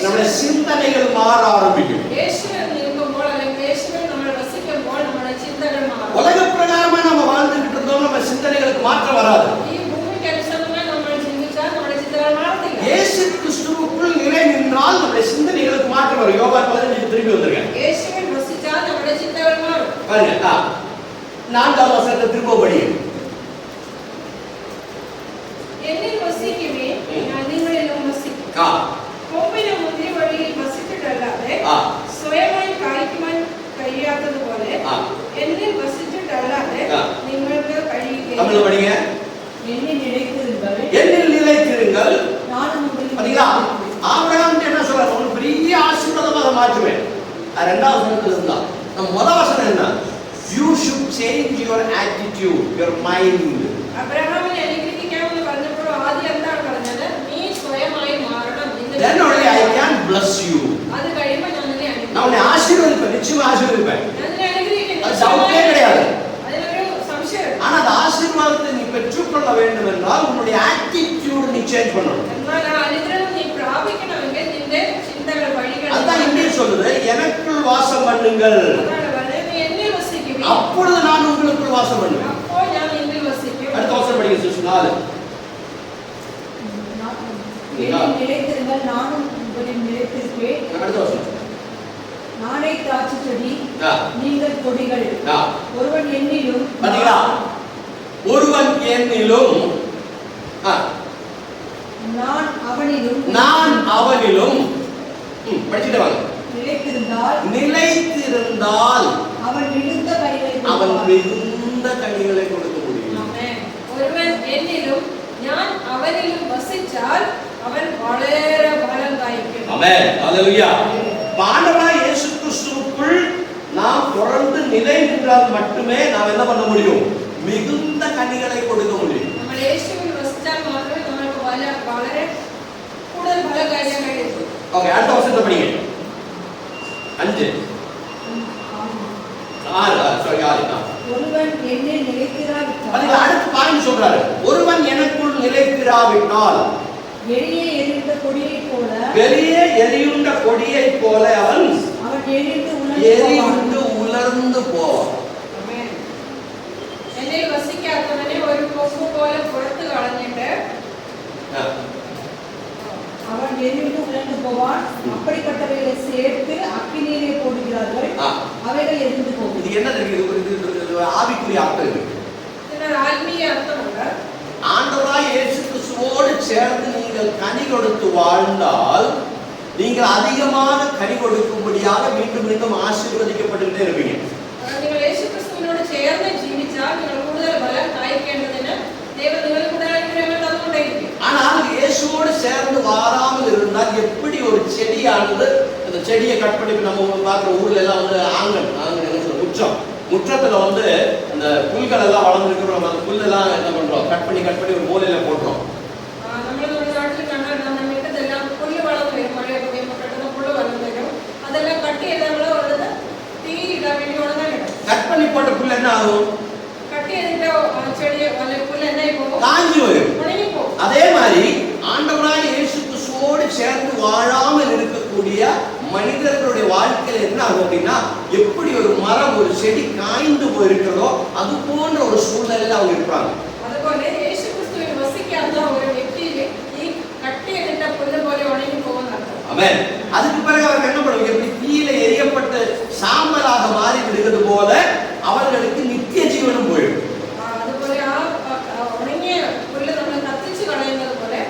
நம்முடைய சிந்தனைகள் மாற ஆரம்பிக்கும். യേശുവിൽ നിൽക്കുമ്പോൾ അല്ലെങ്കിൽ യേശുവിൽ നമ്മൾ വസിക്കുമ്പോൾ നമ്മുടെ ചിന്തകൾ മാറും. உலக பிரகாரமா நம்ம வாழ்ந்துகிட்டு இருந்தோம், நம்ம சிந்தனைகளுக்கு மாற்றம் வராது. ഈ ഭൂമിക്ക് അനുസൃതമായി നമ്മൾ ചിന്തിച്ചാൽ നമ്മുടെ ചിന്തകൾ മാറത്തില്ല. இயேசு கிறிஸ்துவுக்குள் நிலை நின்றால் நம்முடைய சிந்தனைகளுக்கு மாற்றம் வரும். யோவான் 15 திருப்பி வந்திருக்கேன். യേശുവിൽ വസിച്ചാൽ നമ്മുടെ ചിന്തകൾ മാറും. பாருங்க. 4வது வசனத்தை திரும்ப படிங்க. എന്നിൽ വസിക്കുവിൻ, ഞാൻ നിങ്ങളിലും വസിക്കും. കൊമ്പിന് മുന്തിരിവള്ളിയിൽ വസിച്ചിട്ടല്ലാതെ സ്വയമായി കായ്ക്കുവാൻ കഴിയാത്തതുപോലെ എന്നിൽ വസിച്ചിട്ടല്ലാതെ നിങ്ങൾക്ക് കഴിയുകയില്ല. தமிழ்ல படிங்க. என்னில் நிலைத்திருங்கள், என்னில் நிலைத்திருங்கள். நானும் உங்களில் பாத்தீங்களா? நிலைத்திருப்பேன். ஆபிரகாம் என்ன சொல்றாரு? ஒரு பெரிய ஆசீர்வாதமா அதை மாற்றுவேன். அது 2வது வசனத்துல இருந்தா. நம்ம முதல் வசனம் என்ன? You should change your attitude, your mind. അബ്രഹാമിനെ അനുഗ്രഹിക്കാമെന്ന് പറഞ്ഞപ്പോൾ ആദ്യം എന്താണ് പറഞ്ഞത്? നീ സ്വയമായി മാറണം. Then only I can bless you. അത് കഴിയുമ്പോൾ ഞാൻ നിന്നെ நான் உன்னை ஆசீர்வதிப்பேன், நிச்சயமா ஆசீர்வதிப்பேன். ഞാൻ നിന്നെ അനുഗ്രഹിക്കുന്നു. அது டவுட்டே கிடையாது. അതിലൊരു സംശയം. ஆனா அந்த ஆசீர்வாதத்தை நீ பெற்றுக்கொள்ள வேண்டும் என்றால் உன்னுடைய attitude நீ சேஞ்ச் பண்ணணும். എന്നാൽ ആ അനുഗ്രഹം നീ പ്രാപിക്കണമെങ്കിൽ നിന്റെ ചിന്തകൾ വഴികൾ அதான் இங்கே சொல்லுது, எனக்குள் வாசம் பண்ணுங்கள். അതാണ് പറഞ്ഞത്. നീ എന്നിൽ വസിക്കുവിൻ, அப்பொழுது நான் உங்களுக்குள் வாசம் பண்ணுவேன். അപ്പോൾ ഞാൻ നിന്നിൽ വസിക്കും. அடுத்த வசனம் படிங்க சிஸ்டர் 4. என்னில் நிலைத்திருங்கள், நானும் உங்களில் நிலைத்திருப்பேன். அடுத்த வசனம். நானே திராட்சை செடி, நீங்கள் கொடிகள். ஒருவன் என்னிலும், பாத்தீங்களா? ஒருவன் என்னிலும், நான் அவனிலும் நான் அவனிலும் படிச்சுட்டு வாங்க. நிலைத்திருந்தால் நிலைத்திருந்தால் அவன் மிகுந்த அவன் கனிகளை மிகுந்த கனிகளை கொடுக்க முடியும். ஆமென். ஒருவன் என்னிலும் நான் அவனிலும் வசித்தால் அவன் வளர பலன் காய்க்கும். ஆமென். ஹalleluya. ஆண்டவராகிய இயேசு கிறிஸ்துவுக்குள் நாம் தொடர்ந்து நிலை நின்றால் மட்டுமே நாம் என்ன பண்ண முடியும்? மிகுந்த கனிகளை கொடுக்க முடியும். നമ്മൾ യേശുവിൽ വസിച്ചാൽ മാത്രമേ നമുക്ക് വളരെ കൂടുതൽ ഫലം കഴിക്കാൻ കഴിയൂ. ஓகே, அடுத்த வசனத்தை படிங்க. 5 6 ஒருவன் என்னில் நிலைத்திராவிட்டால் அதுக்கு அடுத்த பாயிண்ட் சொல்றாரு. ஒருவன் எனக்குள் நிலைத்திராவிட்டால் வெளியே எரிந்த கொடியைப் போல வெளியே எரியுண்ட கொடியைப் போல அவன் எரியுண்டு உலர்ந்து போவான். ആമേൻ. എന്നിൽ വസിക്കാത്തവനെ ഒരു കൊമ്പ് പോലെ പുറത്തു കളഞ്ഞിട്ട് அவன் எரிந்து உலர்ந்து போவான். அப்படிப்பட்டவைகளை சேர்த்து அக்கினியிலே போடுகிறார்கள், அவைகள் எரிந்து போகும். இது என்ன தெரியுது? ஆவிக்குரிய அர்த்தம் இருக்கு. ഇതിനൊരു ആത്മീയ അർത്ഥമുണ്ട്. ஆண்டவராய் இயேசு கிறிஸ்துவோடு சேர்ந்து நீங்கள் கனி கொடுத்து வாழ்ந்தால் நீங்கள் அதிகமாக கனி கொடுக்கும்படியாக மீண்டும் மீண்டும் ஆசீர்வதிக்கப்பட்டுட்டே இருப்பீங்க. നിങ്ങൾ യേശുക്രിസ്തുവിനോട് ചേർന്ന് ജീവിച്ചാൽ നിങ്ങൾ കൂടുതൽ ഫലം കായ്ക്കേണ്ടതിന് ദൈവം നിങ്ങൾക്ക് കൂടുതൽ അനുഗ്രഹങ്ങൾ തന്നുകൊണ്ടേയിരിക്കും. ஆனால் இயேசுவோடு சேர்ந்து வாராமல் இருந்தால் எப்படி ஒரு செடியானது அந்த செடியை கட் பண்ணி நம்ம பார்க்குற ஊர்ல எல்லாம் வந்து ஆங்கன் என்ன சொல்ற முற்றத்துல வந்து அந்த புல்கள் எல்லாம் வளர்ந்துருக்கிறோம். நம்ம அந்த புல்லெல்லாம் என்ன பண்றோம்? கட் பண்ணி ஒரு மூலையில போட்டுறோம். നമ്മുടെ നാട്ടിൽ കണ്ടാൽ നമ്മുടെ വീട്ടിലെല്ലാം പുല്ല് വളർന്നു വരും. മഴയൊക്കെ പെയ്യുമ്പോൾ പെട്ടെന്ന് പുല്ല് വളർന്നു വരും. അതെല്ലാം കട്ട് ചെയ്ത് നമ്മൾ ഉള്ളത് തീയിടാൻ വേണ്ടി ഉണങ്ങാനിടും. கட் பண்ணி போட்ட புல் என்ன ஆகும்? കട്ട് ചെയ്തിട്ട് ചെടി പുല്ല് എന്നായി പോകും? காஞ்சி வரும். ഉണങ്ങി പോകും. அதே மாதிரி ஆண்டவராய் இயேசு கிறிஸ்துவோடு சேர்ந்து வாழாமல் இருக்கக்கூடிய மனிதர்களுடைய வாழ்க்கையில் என்ன ஆகும் அப்படின்னா, எப்படி ஒரு மரம் ஒரு செடி காய்ந்து போயிருக்கிறதோ அது போன்ற ஒரு சூழ்நிலையில அவங்க இருப்பாங்க. അതുപോലെ യേശുക്രിസ്തുവിൽ വസിക്കാത്ത ഒരു വ്യക്തിയിൽ ഈ കട്ട് ചെയ്തിട്ട പുല്ല് പോലെ ഉണങ്ങി പോകുന്നുണ്ട്. ஆமென். அதுக்கு பிறகு அவர்கள் என்ன பண்ணுவாங்க? எப்படி தீயில எரியப்பட்டு சாம்பலாக மாறி விடுகிறது போல அவர்களுக்கு நித்திய ஜீவனும் போயிடும். അതുപോലെ ആ ഉണങ്ങിയ പുല്ല് നമ്മൾ കത്തിച്ച് കളയുന്നത് പോലെ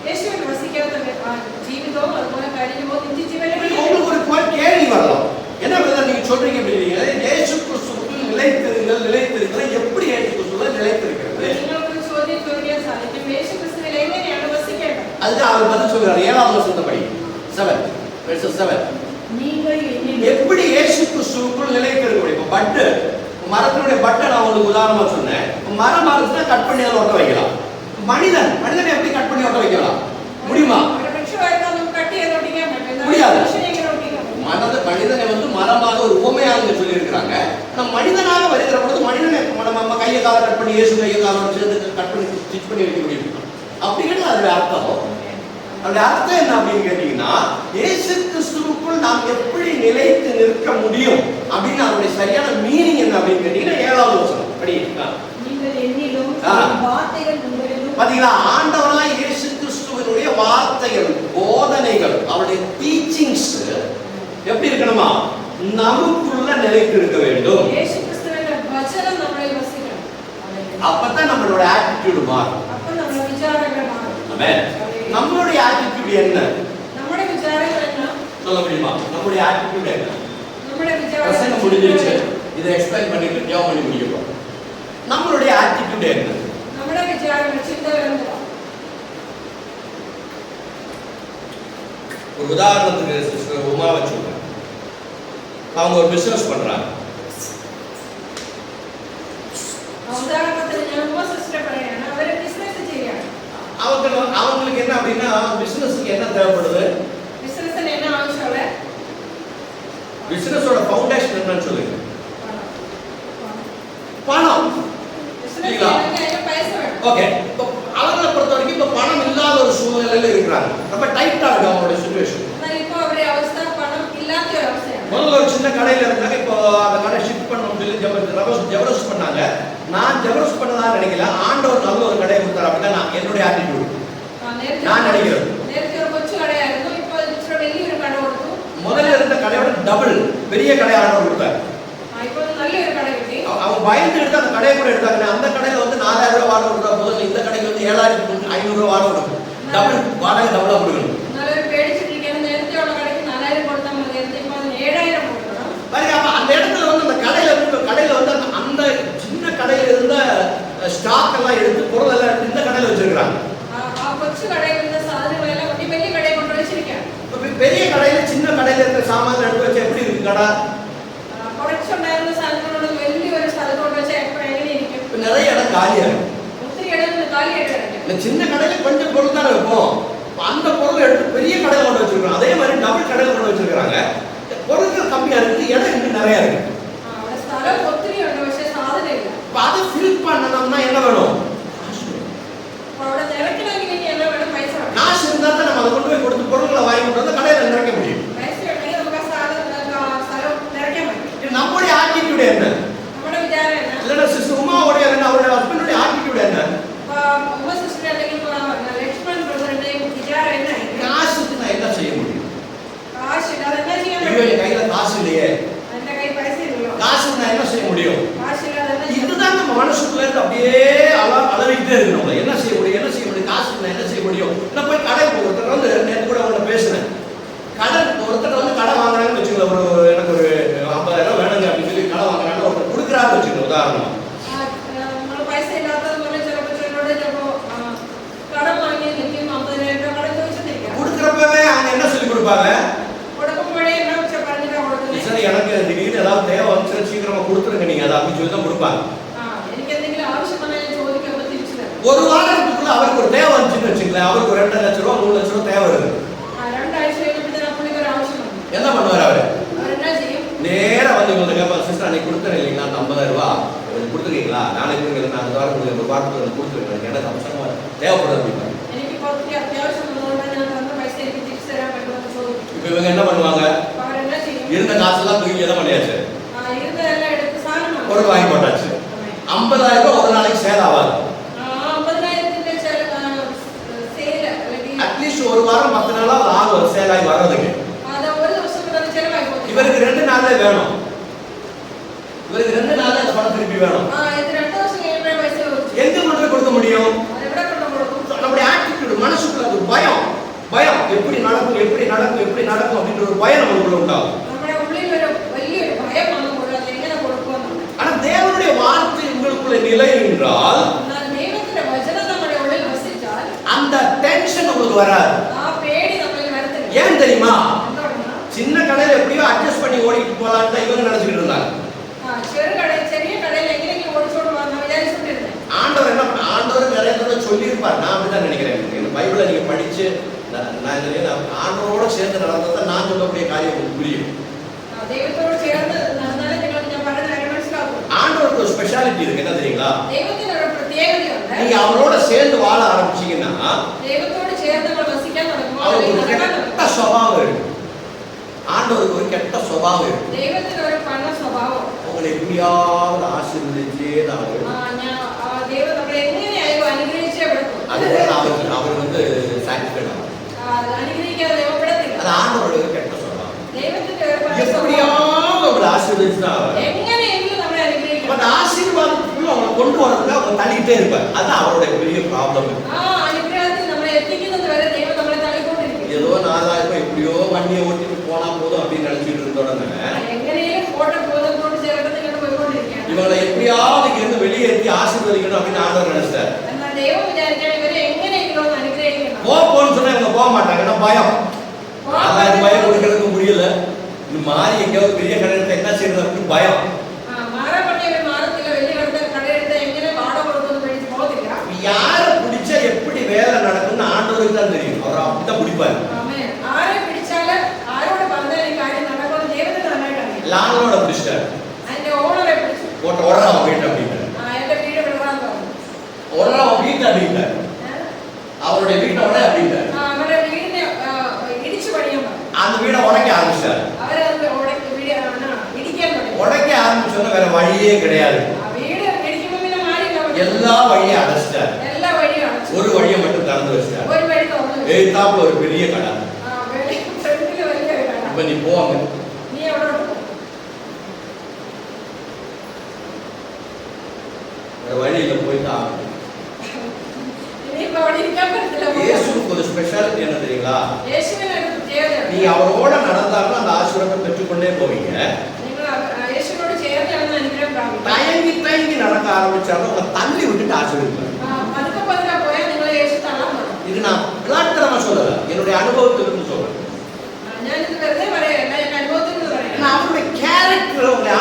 യേശുവിൽ വസിക്കാത്ത ജീവിതവും അതുപോലെ കരിയുമോ നിത്യജീവനും. உங்களுக்கு ஒரு கேள்வி வரலாம். என்ன பிரதர் நீங்க சொல்றீங்க அப்படிங்க? இயேசு கிறிஸ்துவுக்குள் நிலைத்திருங்கள் எப்படி இயேசு கிறிஸ்துவுல நிலைத்திருக்கிறது? നിങ്ങൾക്ക് ചോദ്യം ചോദിക്കാൻ സാധിക്കും, യേശുക്രിസ്തുവിൽ എങ്ങനെയാണ് വസിക്കേണ്ടത്? அதுக்கு அவர் பதில் சொல்றாரு. 7வது வசனத்தை படி. 7 verse 7. நீங்கள் என்னில் எப்படி இயேசு கிறிஸ்துவுக்குள் நிலைத்திருக்க முடியும்? இப்ப பட்டு மரத்தினுடைய பட்டை நான் உங்களுக்கு உதாரணமா சொன்னேன். மரம் மரத்துல கட் பண்ணி அதை ஒட்ட வைக்கலாம். மனிதனை எப்படி கட் பண்ணி ஒட்ட வைக்கலாம்? முடியுமா? ഒരു വൃക്ഷമായിട്ട് നമുക്ക് കട്ട് ചെയ്ത് ഒട്ടിക്കാൻ പറ്റും. முடியாது. മനുഷ്യനെ എങ്ങനെ ഒട്ടിക്കാൻ പറ്റും? மனிதனை வந்து மரமாக ஒரு உவமையாக சொல்லி இருக்கிறாங்க. ஆனா மனிதனாக வருகிற பொழுது மனிதனை நம்ம கையை காலை கட் பண்ணி இயேசு கையை காலை சேர்ந்து கட் பண்ணி ஸ்டிச் பண்ணி வைக்க முடியும். அப்படிங்கிறது அதோட அர்த்தம். அதோட அர்த்தம் என்ன அப்படின்னு கேட்டீங்கன்னா, இயேசு கிறிஸ்துவுக்குள் நாம் எப்படி நிலைத்து நிற்க முடியும் அப்படின்னு அதோட சரியான மீனிங் என்ன அப்படின்னு கேட்டீங்கன்னா 7வது வசனம் படி. நீங்கள் என்னிலும் வார்த்தைகள் உங்களிலும். பாத்தீங்களா? ஆண்டவராய் இயேசு கிறிஸ்துவினுடைய வார்த்தைகள், போதனைகள், அவருடைய டீச்சிங்ஸ் எப்படி இருக்கணுமா? நமக்குள்ள நிலைத்து இருக்க வேண்டும். യേശുക്രിസ്തുവിന്റെ വചനം നമ്മളിൽ വസിക്കണം. அப்பதான் நம்மளோட ஆட்டிட்யூட் மாறும். അപ്പോൾ നമ്മുടെ വിചാരങ്ങൾ മാറും. ஆமென். நம்மளுடைய ஆட்டிட்யூட் என்ன? നമ്മുടെ വിചാരങ്ങൾ എന്നാ? சொல்ல முடியுமா? நம்மளுடைய ஆட்டிட்யூட் என்ன? നമ്മുടെ பிரசங்கம் முடிஞ்சிருச்சு. இதை எக்ஸ்பிளைன் பண்ணிட்டு ஜெபம் பண்ணி முடியும். நம்மளுடைய ஆட்டிட்யூட் என்ன? നമ്മുടെ വിചാരങ്ങൾ ചിന്തകൾ എന്തുവാ? ஒரு உதாரணத்துக்கு சிஸ்டர் உமாவை சொல்றேன். அவங்க ஒரு பிசினஸ் பண்றாங்க. ഉദാഹരണത്തിന് ഞാൻ ഉമ്മ സിസ്റ്റർ പറയാണ്, അവര് ബിസിനസ് ചെയ്യാണ്. அவங்களுக்கு என்ன அப்படின்னா, பிசினஸ்க்கு என்ன தேவைப்படுது? ബിസിനസിന് என்ன ആവശ്യമുള്ള? பிசினஸோட ஃபவுண்டேஷன் என்னன்னு சொல்லுங்க. பணம். ബിസിനസ് ചെയ്യണമെങ്കിൽ അതിന് പൈസ വേണം. ஓகே. அவங்களை பொறுத்த வரைக்கும் இப்ப பணம் இல்லாத ஒரு சூழ்நிலையில இருக்கிறாங்க. ரொம்ப டைட்டா இருக்கு அவங்களோட சிச்சுவேஷன். എന്നാൽ ഇപ്പോൾ അവരുടെ അവസ്ഥ പണം ഇല്ലാത്ത ഒരു അവസ്ഥയാണ്. முதல்ல ஒரு சின்ன கடையில இருந்தாங்க. இப்போ அந்த கடை ஷிஃப்ட் பண்ணணும்னு சொல்லி ஜெபரஸ் பண்ணாங்க. நான் ஜெபரஸ் பண்ணதா நினைக்கல. ஆண்டவர் நல்ல ஒரு கடையை கொடுத்தாரு. அப்படின்னா நான் என்னுடைய ஆட்டிட்யூட் நான் நினைக்கிறேன். നേരത്തെ ഒരു കൊച്ചു കടയായിരുന്നു, ഇപ്പോൾ ഇച്ചിരി വലിയൊരു കട കൊടുത്തു. முதல்ல இருந்த கடையோட டபுள் பெரிய கடை ஆண்டவர் கொடுத்தாரு. ഇപ്പോൾ നല്ലൊരു കട കിട്ടി. அவங்க பயந்து எடுத்து அந்த கடையை கூட எடுத்தாங்க. அந்த கடையில வந்து 4000 ரூபாய் வாடகை கொடுத்தா போதும், இந்த கடைக்கு வந்து 7500 ரூபாய் வாடகை கொடுக்கணும். டபுள் வாடகை டபுளா கொடுக்கணும். നല്ലൊരു പേടിച്ചിരിക്കുകയാണ്. നേരത്തെ ഉള്ള കടയ്ക്ക് 4000 കൊടുത്താൽ മതി, ഇപ്പോൾ 7000 കൊടുക്കണം. பாருங்க, அப்ப அந்த ஸ்டாக் எல்லாம் எடுத்து பொருள் எல்லாம் எடுத்து இந்த கடையில வச்சிருக்காங்க. கொச்சு கடையில இருந்த சாதனங்கள் எல்லாம் ஒட்டி பெரிய கடையை கொண்டு வச்சிருக்கேன். பெரிய கடையில சின்ன கடையில இருக்கிற சாமான் எடுத்து வச்சா எப்படி இருக்கு கடை? കുറച്ചുണ്ടായിരുന്ന സ്ഥലങ്ങളോട് വലിയൊരു സ്ഥലത്തോട് വെച്ച് എങ്ങനെ ഇരിക്കും? நிறைய இடம் காலியா இருக்கு. ഒത്തിരി ഇടം കാലിയായിട്ട് കിടക്കും. சின்ன கடையில கொஞ்சம் பொருள் தானே வைப்போம். அந்த பொருள் எடுத்து பெரிய கடையில கொண்டு வச்சிருக்கோம். அதே மாதிரி டபுள் கடையில கொண்டு வச்சிருக்காங்க. பொருட்கள் கம்மியா இருக்கு, இடம் இன்னும் நிறைய இருக்கு. അവിടെ സ്ഥലം ഒത്തിരി ഉണ്ട്, പക്ഷെ സാധനം ഇല്ല. அதை ஃபில் பண்ணணும்னா என்ன வேணும்? അവിടെ നിറയ്ക്കണമെങ്കിൽ ഇനി என்ன വേണം? പൈസ വേണം. காசு இருந்தா தான் நம்ம அதை கொண்டு போய் கொடுத்து பொருட்களை வாங்கி கொண்டு வந்து கடையில நிறைக்க முடியும். പൈസ ഉണ്ടെങ്കിൽ നമുക്ക് ആ സ്ഥലം നിറയ്ക്കാൻ പറ്റും. நம்முடைய ஆட்டிடியூட் என்ன? നമ്മുടെ വിചാരം என்ன? இல்லைன்னா சிஸ்டர் உமாவுடைய அவருடைய ஹஸ்பண்டுடைய ஆட்டிடியூட் என்ன? உமா சிஸ்டர் അല്ലെങ്കിൽ ലക്ഷ്മൺ ബ്രദറിന്റെ വിചാരം என்ன? காசுக்கு நான் என்ன செய்ய முடியும்? காசு இல்லாத என்ன செய்ய ஐயோ முடியும்? என் கையில காசு இல்லையே. அந்த கை பைசா இல்லையோ? காசுக்கு நான் என்ன செய்ய முடியும்? காசு இல்லாத என்ன செய்ய முடியும்? இதுதான் நம்ம மனசுக்குள்ள இருந்து அப்படியே அளவிக்கிட்டே இருக்கணும். என்ன செய்ய முடியும், என்ன செய்ய முடியும், காசுக்கு நான் என்ன செய்ய முடியும்? நான் போய் கடை ஒருத்தர் வந்து நேற்று கூட அவங்கள்ட்ட பேசுனேன். ஒருத்தர் வந்து கடை வாங்குறாங்கன்னு வச்சுக்கோங்க, எனக்கு ஒரு 50,000 வேணுங்க அப்படின்னு சொல்லி கடை வாங்குறாங்க, ஒருத்தர் கொடுக்குறாரு வச்சுக்கோங்க உதாரணமா. നമ്മൾ പൈസ ഇല്ലാത്തത് പോലെ ചിലപ്പോൾ ചിലരോട് ചിലപ്പോൾ കടം വാങ്ങി എനിക്ക് 50,000 കടം ചോദിച്ചിട്ടില്ല. கொடுக்குறப்பவே அவங்க என்ன சொல்லி கொடுப்பாங்க? കൊടുക്കുമ്പോഴേ என்ன പറഞ്ഞിട്ടാ കൊടുക്കുന്നത്? சார் எனக்கு திடீர்னு ஏதாவது தேவை வந்துச்சுன்னா சீக்கிரமா கொடுத்துருங்க நீங்க அதை அப்படின்னு சொல்லி தான் கொடுப்பாங்க. എനിക്ക് എന്തെങ്കിലും ആവശ്യം വന്നാൽ ഞാൻ ചോദിക്കുമ്പോൾ തിരിച്ചു തരും. ஒரு வாரத்துக்குள்ள அவருக்கு ஒரு தேவை வந்துச்சுன்னு வச்சுங்களேன், அவருக்கு ஒரு 2 லட்சம் ரூபா 3 லட்சம் ரூபா தேவை இருக்கு. 2 ആഴ്ച കഴിഞ്ഞപ്പോഴത്തേനും പുള്ളിക്ക് ഒരു ആവശ്യം വന്നു. என்ன பண்ணுவார் அவரு? അവരെന്നാ ചെയ്യും? நேரா வந்து இவங்க கேட்பாங்க, சிஸ்டர் அன்னைக்கு கொடுத்தேன் இல்லைங்களா அந்த 50,000 ரூபா கொடுத்துருக்கீங்களா? நாளைக்கு கொடுங்க, நான் அந்த வாரம் கொடுங்க, ஒரு வாரத்துக்கு கொடுத்துருக்கேன், எனக்கு அவசரமா தேவைப்படுது அப்படின்னா. എനിക്ക് കുറച്ച് അത്യാവശ്യം വന്നതുകൊണ്ട് ഞാൻ തന്ന പൈസ എനിക്ക് തിരിച്ചു തരാൻ പറ്റുമെന്ന് ചോദിക്കും. இப்போ இவங்க என்ன பண்ணுவாங்க? അവരെന്നാ ചെയ്യും? இருந்த காசெல்லாம் தூக்கி என்ன பண்ணியாச்சு, ഇരുന്നതെല്ലാം എടുത്ത് സാധനം பொருள் வாங்கி போட்டாச்சு. 50,000 ரூபாய் ஒரு நாளைக்கு சேல் ஆகாது. 50,000ന്റെ சேல் അല്ലെങ്കിൽ அட்லீஸ்ட் ஒரு வாரம் 10 நாளாவது ஆகும் சேல் ஆகி வர்றதுக்கு. அது ஒரு ദിവസം കൊണ്ട് അത് ചെലവായി പോകും. இவருக்கு 2 நாளே வேணும். இவருக்கு 2 நாளே அந்த பணம் திருப்பி வேணும். இது 2 ദിവസം കഴിയുമ്പോഴേ പൈസ ചോദിച്ചു. எங்க கொண்டு போய் கொடுக்க முடியும்? அது எവിടെ கொண்டு கொடுக்கும்? நம்முடைய ஆட்டிடியூட், மனசுக்குள்ள ஒரு பயம் எப்படி நடக்கும் எப்படி நடக்கும் எப்படி நடக்கும் அப்படின்ற ஒரு பயம் நமக்குள்ள உண்டாகும். നമ്മുടെ ഉള്ളിൽ ഒരു വലിയൊരു ഭയം വന്നപ്പോൾ അത് എങ്ങനെ കൊടുക്കുമെന്ന്. ஆனா தேவனுடைய வார்த்தை உங்களுக்குள்ள நிலை என்றால், എന്നാൽ ദൈവത്തിന്റെ വചനം നമ്മുടെ ഉള്ളിൽ വസിച്ചാൽ அந்த டென்ஷன் உங்களுக்கு வராது. ആ പേടി നമ്മളിൽ വരത്തില്ല. ஏன் தெரியுமா? എന്തുകൊണ്ടാണ്? சின்ன கடையில எப்படியோ அட்ஜஸ்ட் பண்ணி ஓடிட்டு போலான்னு தான் இவங்க நினைச்சிட்டு இருந்தாங்க. ചെറിയ கடையில் എങ്ങനെയെങ്കിലും ഓടിച്ചോണ്ട് പോകാൻ വിചാരിച്ചിട്ടിരുന്നത്. ஆண்டவர் என்ன பண்ண, ஆண்டவர் நிறைய தடவை சொல்லியிருப்பார். நான் அப்படிதான் நினைக்கிறேன். இந்த பைபிளை நீங்க படிச்சு நான் ஆண்டவரோட சேர்ந்து நடந்ததை நான் சொல்லக்கூடிய காரியம் உங்களுக்கு புரியும். ദൈവത്തോട് ചേർന്ന് നടന്നാലേ നിങ്ങൾക്ക് ഞാൻ പറഞ്ഞ കാര്യം മനസ്സിലാക്കും. ஆண்டவருக்கு ஒரு ஸ்பெஷாலிட்டி இருக்கு, என்ன தெரியுங்களா? ദൈവത്തിന് ഒരു പ്രത്യേകതയുണ്ട്. நீங்க அவரோட சேர்ந்து வாழ ஆரம்பிச்சீங்கன்னா ദൈവത്തോട് ചേർന്ന് നമ്മൾ വസിക്കാൻ തുടങ്ങുമ്പോൾ அவருக்கு ஒரு നടക്കാൻ கெட்ட തുടങ്ങും. சுபாவம் இருக்கு. ஆண்டவருக்கு ஒரு கெட்ட சுபாவம் இருக்கு. ദൈവത്തിന് ഒരു കണ്ണ സ്വഭാവം. உங்களை எப்படியாவது ஆசீர்வதிச்சே தான் ദൈവം നമ്മളെ എങ്ങനെയായാലും അനുഗ്രഹിച്ചേ വിടത്തും. அதுபோல அவர் வந்து சாட்டிஸ்ஃபைட் ஆகும். അനുഗ്രഹിക്കാതെ ദൈവപ്പെടത്തില്ല. அது ஆண்டவரோட ஒரு கெட்ட சுபாவம். ദൈവത്തിന്റെ ഒരു കണ്ണ സ്വഭാവം. எப்படியாவது உங்களை ஆசீர்வதிச்சுதான் എങ്ങനെയെങ്കിലും നമ്മളെ അനുഗ്രഹിക്കണം. அந்த ஆசீர்வாதத்துக்குள்ள அவங்களை கொண்டு வரதுக்கு அவங்க தள்ளிக்கிட்டே இருப்பார். அதுதான் அவருடைய பெரிய ப்ராப்ளம். ആ അനുഗ്രഹത്തിൽ നമ്മളെ എത്തിക്കുന്നത് വരെ ദൈവം നമ്മളെ തള്ളിക്കൊണ്ടിരിക്കും. ஏதோ 4,000 எப்படியோ வண்டியை ஓட்டிட்டு போனா போதும் அப்படின்னு நினைச்சிட்டு இருந்தோடனே എങ്ങനെയും കോട്ട ബോധത്തോട് ചേർത്ത് ഇങ്ങനെ പോയിക്കൊണ്ടിരിക്കുകയാണ്. இவங்களை எப்படியாவது இங்கிருந்து வெளியேற்றி ஆசீர்வதிக்கணும் அப்படின்னு ஆண்டவர் நினைச்சார். എന്നാൽ ദൈവം വിചാരിച്ചാൽ ഇവരെ എങ്ങനെയെങ്കിലും ഒന്ന് അനുഗ്രഹിക്കണം. போன்னு சொன்னா இவங்க போக மாட்டாங்க, ஏன்னா பயம். அதான் பயம் கொடுக்கறதுக்கு முடியல. இது மாறி எங்கேயாவது பெரிய கடையில என்ன செய்யறது அப்படின்னு பயம். മാറാൻ പറഞ്ഞവർ മാറത്തില്ല. വലിയ കടയെടുത്ത് എങ്ങനെ വാടക കൊടുക്കുന്നു പേടിച്ച് പോകത്തില്ല. யாரை பிடிச்சா எப்படி வேலை நடக்கும்னு ஆண்டவருக்கு தான் தெரியும். அவர் அப்படிதான் பிடிப்பாரு. ആരെ പിടിച്ചാല് ആരോട് പറഞ്ഞാൽ ഈ കാര്യം നടക്കുമെന്ന് ദൈവത്തിന് നന്നായിട്ട് അറിയാം. லானோட பிடிச்சிட்டாரு. അതിന്റെ ஓனரை പിടിച്ചു. போட்ட உடனே அவன் வீட்டை அப்படின்ட்டாரு. എന്റെ വീട് വിടറാന്ന് പറഞ്ഞു. உடனே அவன் வீட்டை அப்படின்ட்டாரு. அவருடைய வீட்டை உடனே அப்படின்ட்டாரு. അവരുടെ വീടിനെ ഇടിച്ചു പണിയാൻ പറഞ്ഞു. அந்த வீடை உடைக்க ஆரம்பிச்சாரு. അവരത് ഇടിക്കാൻ തുടങ്ങി. உடைக்க ஆரம்பிச்சோன்னா வேற வழியே கிடையாது. വീട് ഇടിക്കുമ്പോൾ പിന്നെ മാറി எல்லா வழியும் அடைச்சிட்டாரு. എല്ലാ വഴിയും അടച്ചു. ஒரு வழியை மட்டும் திறந்து வச்சிட்டாரு. ഒരു വഴി തുറന്നു. எதிர்த்தாப்புல ஒரு பெரிய கடை. ഫ്രണ്ടില് വലിയ ഒരു കട. இப்ப நீ போவாங்க, നീ എവിടെ പോ? வழியில போயிட்டு ഇനിയിപ്പോ അവിടെ ഇരിക്കാൻ പറ്റത്തില്ല. இயேசுக்கு ஒரு ஸ்பெஷாலிட்டி என்ன தெரியுங்களா? യേശുവിന് ഒരു പ്രത്യേകതയുണ്ട്. நீ அவரோட நடந்தாலும் அந்த ஆசீர்வாதத்தை பெற்றுக்கொண்டே போவீங்க. നിങ്ങൾ യേശുവിനോട് ചേർന്ന് നടന്ന അനുഗ്രഹം പ്രാപിക്കും. தயங்கி தயங்கி நடக்க ஆரம்பிச்சாலும் உங்களை தள்ளி விட்டுட்டு ஆசீர்வதிப்பார். பதுக்க பதுக்க போயா നിങ്ങളെ യേശു തള്ളാൻ പോകും. இது நான் விளையாட்டுத்தனமா சொல்லல, என்னுடைய அனுபவத்திலிருந்து சொல்றேன். ഞാനിത് വെറുതെ പറയല്ല, എന്റെ അനുഭവത്തിൽ നിന്ന് പറയാം. அவருடைய கேரக்டர் உங்களை